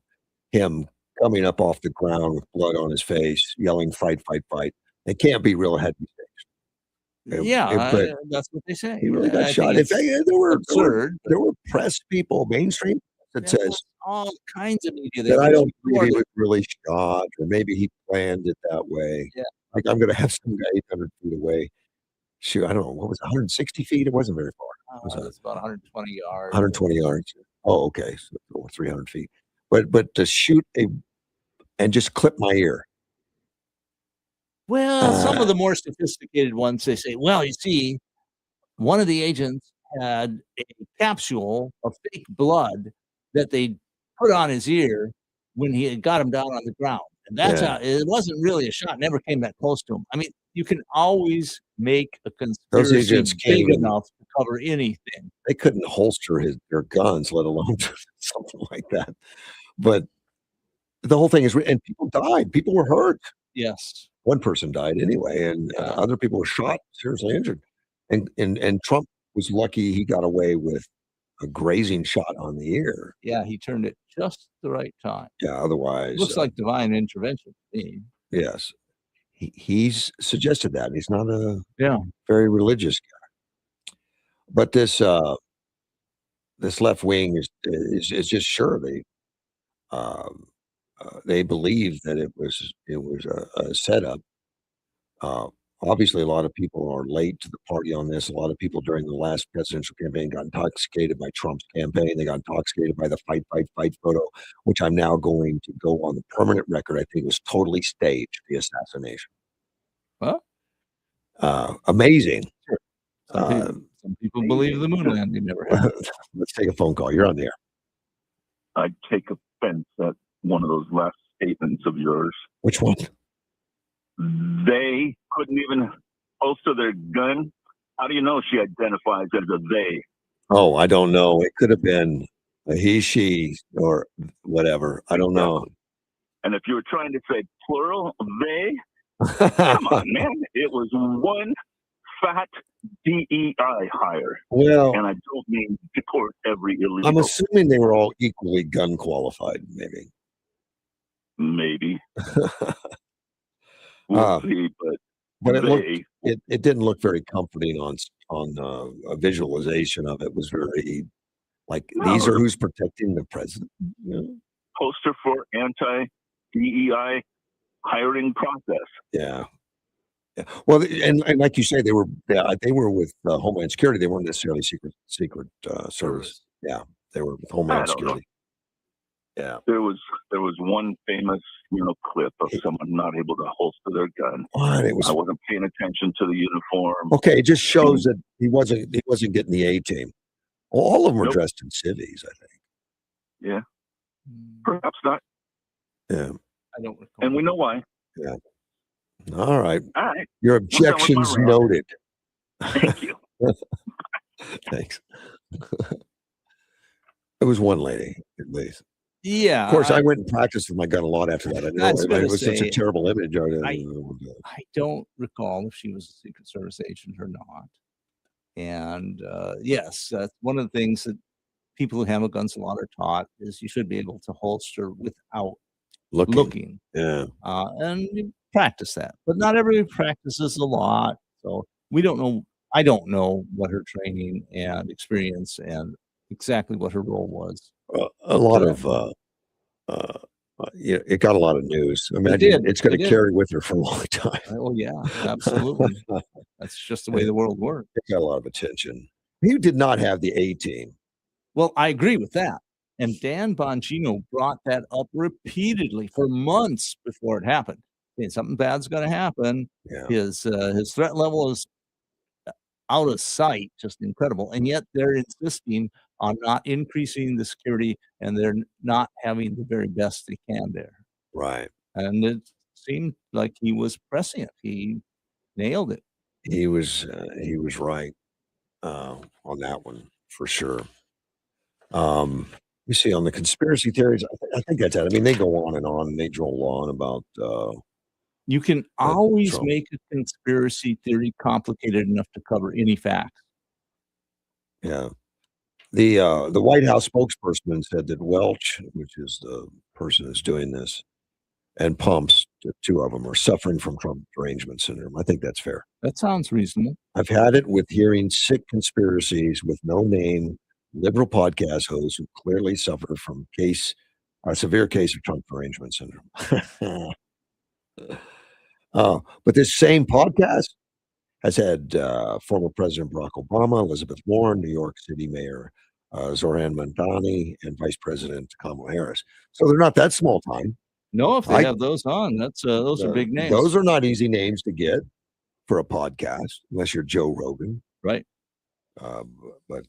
him coming up off the ground with blood on his face, yelling, "Fight, fight, fight." It can't be real. It had to be staged. That's what they say. He really got I shot. think In it's fact, absurd. there were press people, mainstream, that says all kinds of media that I don't believe he reported. was really shot, or maybe he planned it that way. Yeah. Like, I'm going to have some guy 800 feet away. Shoot, I don't know. What was it, 160 feet? It wasn't very far. It was It's about 120 yards. 120 yards. Oh, okay. So over 300 feet. But to shoot and just clip my ear. Well, some of the more sophisticated ones, they say, well, you see, one of the agents had a capsule of fake blood that they put on his ear when he had got him down on the ground. And that's how it wasn't really a shot, never came that close to him. I mean, you can always make a Those conspiracy agents big came enough to cover anything. They couldn't holster their guns, let alone something like that. But the whole thing is, and people died. People were hurt. Yes. One person died anyway, and other people were shot, seriously injured. And Trump was lucky he got away with a grazing shot on the ear. Yeah, he turned it just the right time. Yeah, otherwise, Looks like divine intervention to me. yes, he's suggested that he's not a Yeah. very religious guy, but this left wing is just sure they believe that it was a setup. Obviously, a lot of people are late to the party on this. A lot of people during the last presidential campaign got intoxicated by Trump's campaign. They got intoxicated by the fight, fight, fight photo, which I'm now going to go on the permanent record. I think was totally staged, the assassination. Huh? Amazing. Some people believe the moon landing never happened. Let's take a phone call. You're on the air. I take offense at one of those last statements of yours. Which one? They couldn't even holster their gun. How do you know she identifies as a they? Oh, I don't know. It could have been a he, she, or whatever. I don't know. And if you were trying to say plural, they, come on, man. It was one fat DEI hire. Well, and I don't mean deport every illegal. I'm assuming they were all equally gun qualified, maybe. Maybe. We'll see, but it didn't look very comforting on a visualization of it. Was very like these are who's protecting the president. You know? Poster for anti-DEI hiring process. Yeah. Well, and like you say, they were with Homeland Security. They weren't necessarily secret service. Yeah, they were with Homeland Security. Yeah, there was one famous clip of someone not able to holster their gun. What? I wasn't paying attention to the uniform. Okay, it just shows that he wasn't getting the A team. Well, all of them were dressed in civvies, I think. Yeah, perhaps not. Yeah, I don't recall. And we know why. Yeah. All right. All right. Your objections noted. Thank you. Thanks. It was one lady, at least. Yeah. Of course, I went and practiced with my gun a lot after that. I know it was such a terrible image. I don't recall if she was a Secret Service agent or not. And yes, that's one of the things that people who handle guns a lot are taught is you should be able to holster without looking. Yeah. And you practice that. But not everybody practices a lot. So we don't know. I don't know what her training and experience and exactly what her role was. A lot of it got a lot of news. Imagine it's going to carry with her for a long time. Oh yeah, absolutely. That's just the way the world works. It got a lot of attention. He did not have the A team. Well, I agree with that. And Dan Bongino brought that up repeatedly for months before it happened. Saying something bad's going to happen. Yeah. His threat level is out of sight, just incredible. And yet they're insisting on not increasing the security, and they're not having the very best they can there. Right. And it seemed like he was pressing it. He nailed it. He was right on that one for sure. You see on the conspiracy theories, I think that's it. I mean, they go on and they drill on about. You can always Trump. make a conspiracy theory complicated enough to cover any facts. Yeah. The White House spokesperson said that Welch, which is the person who's doing this, and Pumps, the two of them, are suffering from Trump derangement syndrome. I think that's fair. That sounds reasonable. I've had it with hearing sick conspiracies with no name, liberal podcast hosts who clearly suffer from a severe case of Trump derangement syndrome. But this same podcast has had former President Barack Obama, Elizabeth Warren, New York City Mayor Zoran Mamdani, and Vice President Kamala Harris. So they're not that small time. No, if they have those on, those are big names. Those are not easy names to get for a podcast, unless you're Joe Rogan. Right. But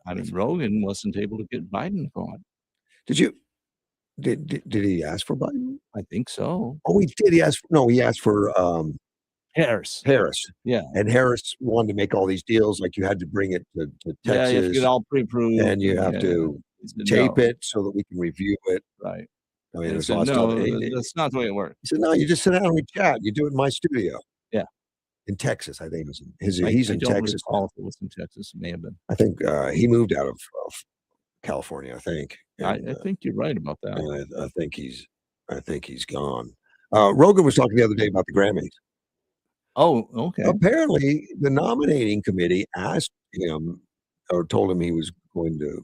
I mean, Rogan wasn't able to get Biden on. Did he ask for Biden? I think so. Oh, he did. He asked for Harris. Yeah. And Harris wanted to make all these deals. Like you had to bring it to Texas. Yeah, you have to get all pre-approved. And you have to tape it so that we can review it. Right. I mean, He there's said, lots no, of it. that's not the way it works. He said, no, you just sit down and we chat. You do it in my studio. Yeah. In Texas, I think. He's I in don't Texas. recall if it was in Texas. It may have been. I think he moved out of California, I think. And, I think you're right about that. and I think he's gone. Rogan was talking the other day about the Grammys. Oh, okay. Apparently, the nominating committee asked him or told him he was going to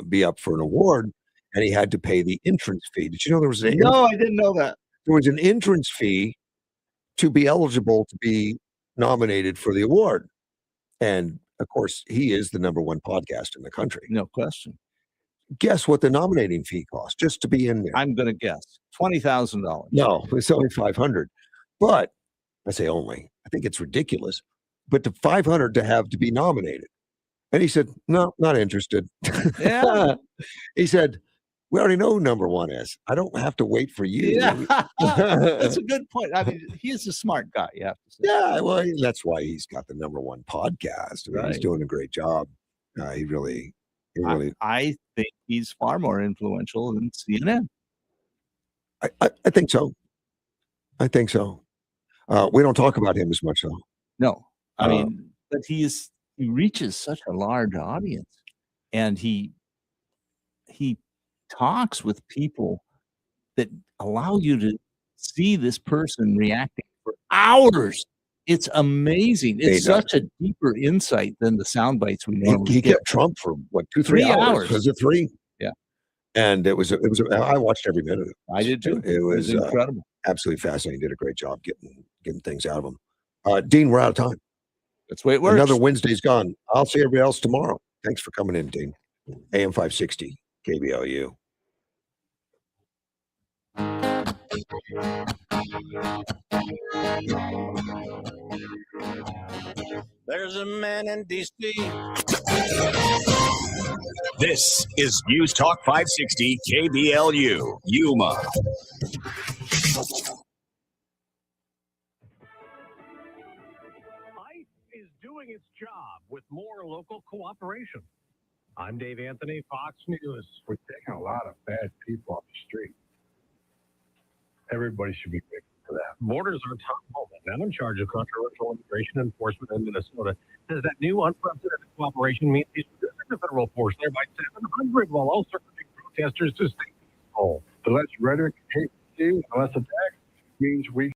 be up for an award, and he had to pay the entrance fee. Did you know there was an No, I didn't know that. there was an entrance fee to be eligible to be nominated for the award? And of course, he is the #1 podcast in the country. No question. Guess what the nominating fee cost just to be in there? I'm going to guess $20,000. No, it's only $500. But I say only. I think it's ridiculous. But the $500 to have to be nominated. And he said, no, not interested. Yeah. He said, we already know who #1 is. I don't have to wait for you. Yeah. That's a good point. I mean, he's a smart guy, you have to say. Yeah, well, that's why he's got the #1 podcast. I mean, he's Right. doing a great job. He really. I think he's far more influential than CNN. I think so. I think so. We don't talk about him as much, though. No, I mean, but he reaches such a large audience, and he talks with people that allow you to see this person reacting for hours. It's amazing. It's such a deeper insight than the sound bites we normally He get. kept Trump for what, 2-3 3 hours? hours. Was it 3? Yeah. And it was. I watched every minute of it. I did too. It was incredible. Absolutely fascinating. Did a great job getting things out of him. Dean, we're out of time. That's the way it works. Another Wednesday's gone. I'll see everybody else tomorrow. Thanks for coming in, Dean. AM 560 KBLU. There's a man in D.C. This is News Talk 560 KBLU, Yuma. Life is doing its job with more local cooperation. I'm Dave Anthony, Fox News. We're taking a lot of bad people off the street. Everybody should be grateful for that. Borders are top moment. Now in charge of controversial immigration enforcement in Minnesota says that new unprecedented cooperation means he's reducing the federal force there by 700 while also urging protesters to stay peaceful. The less rhetoric, hate, the less attack means we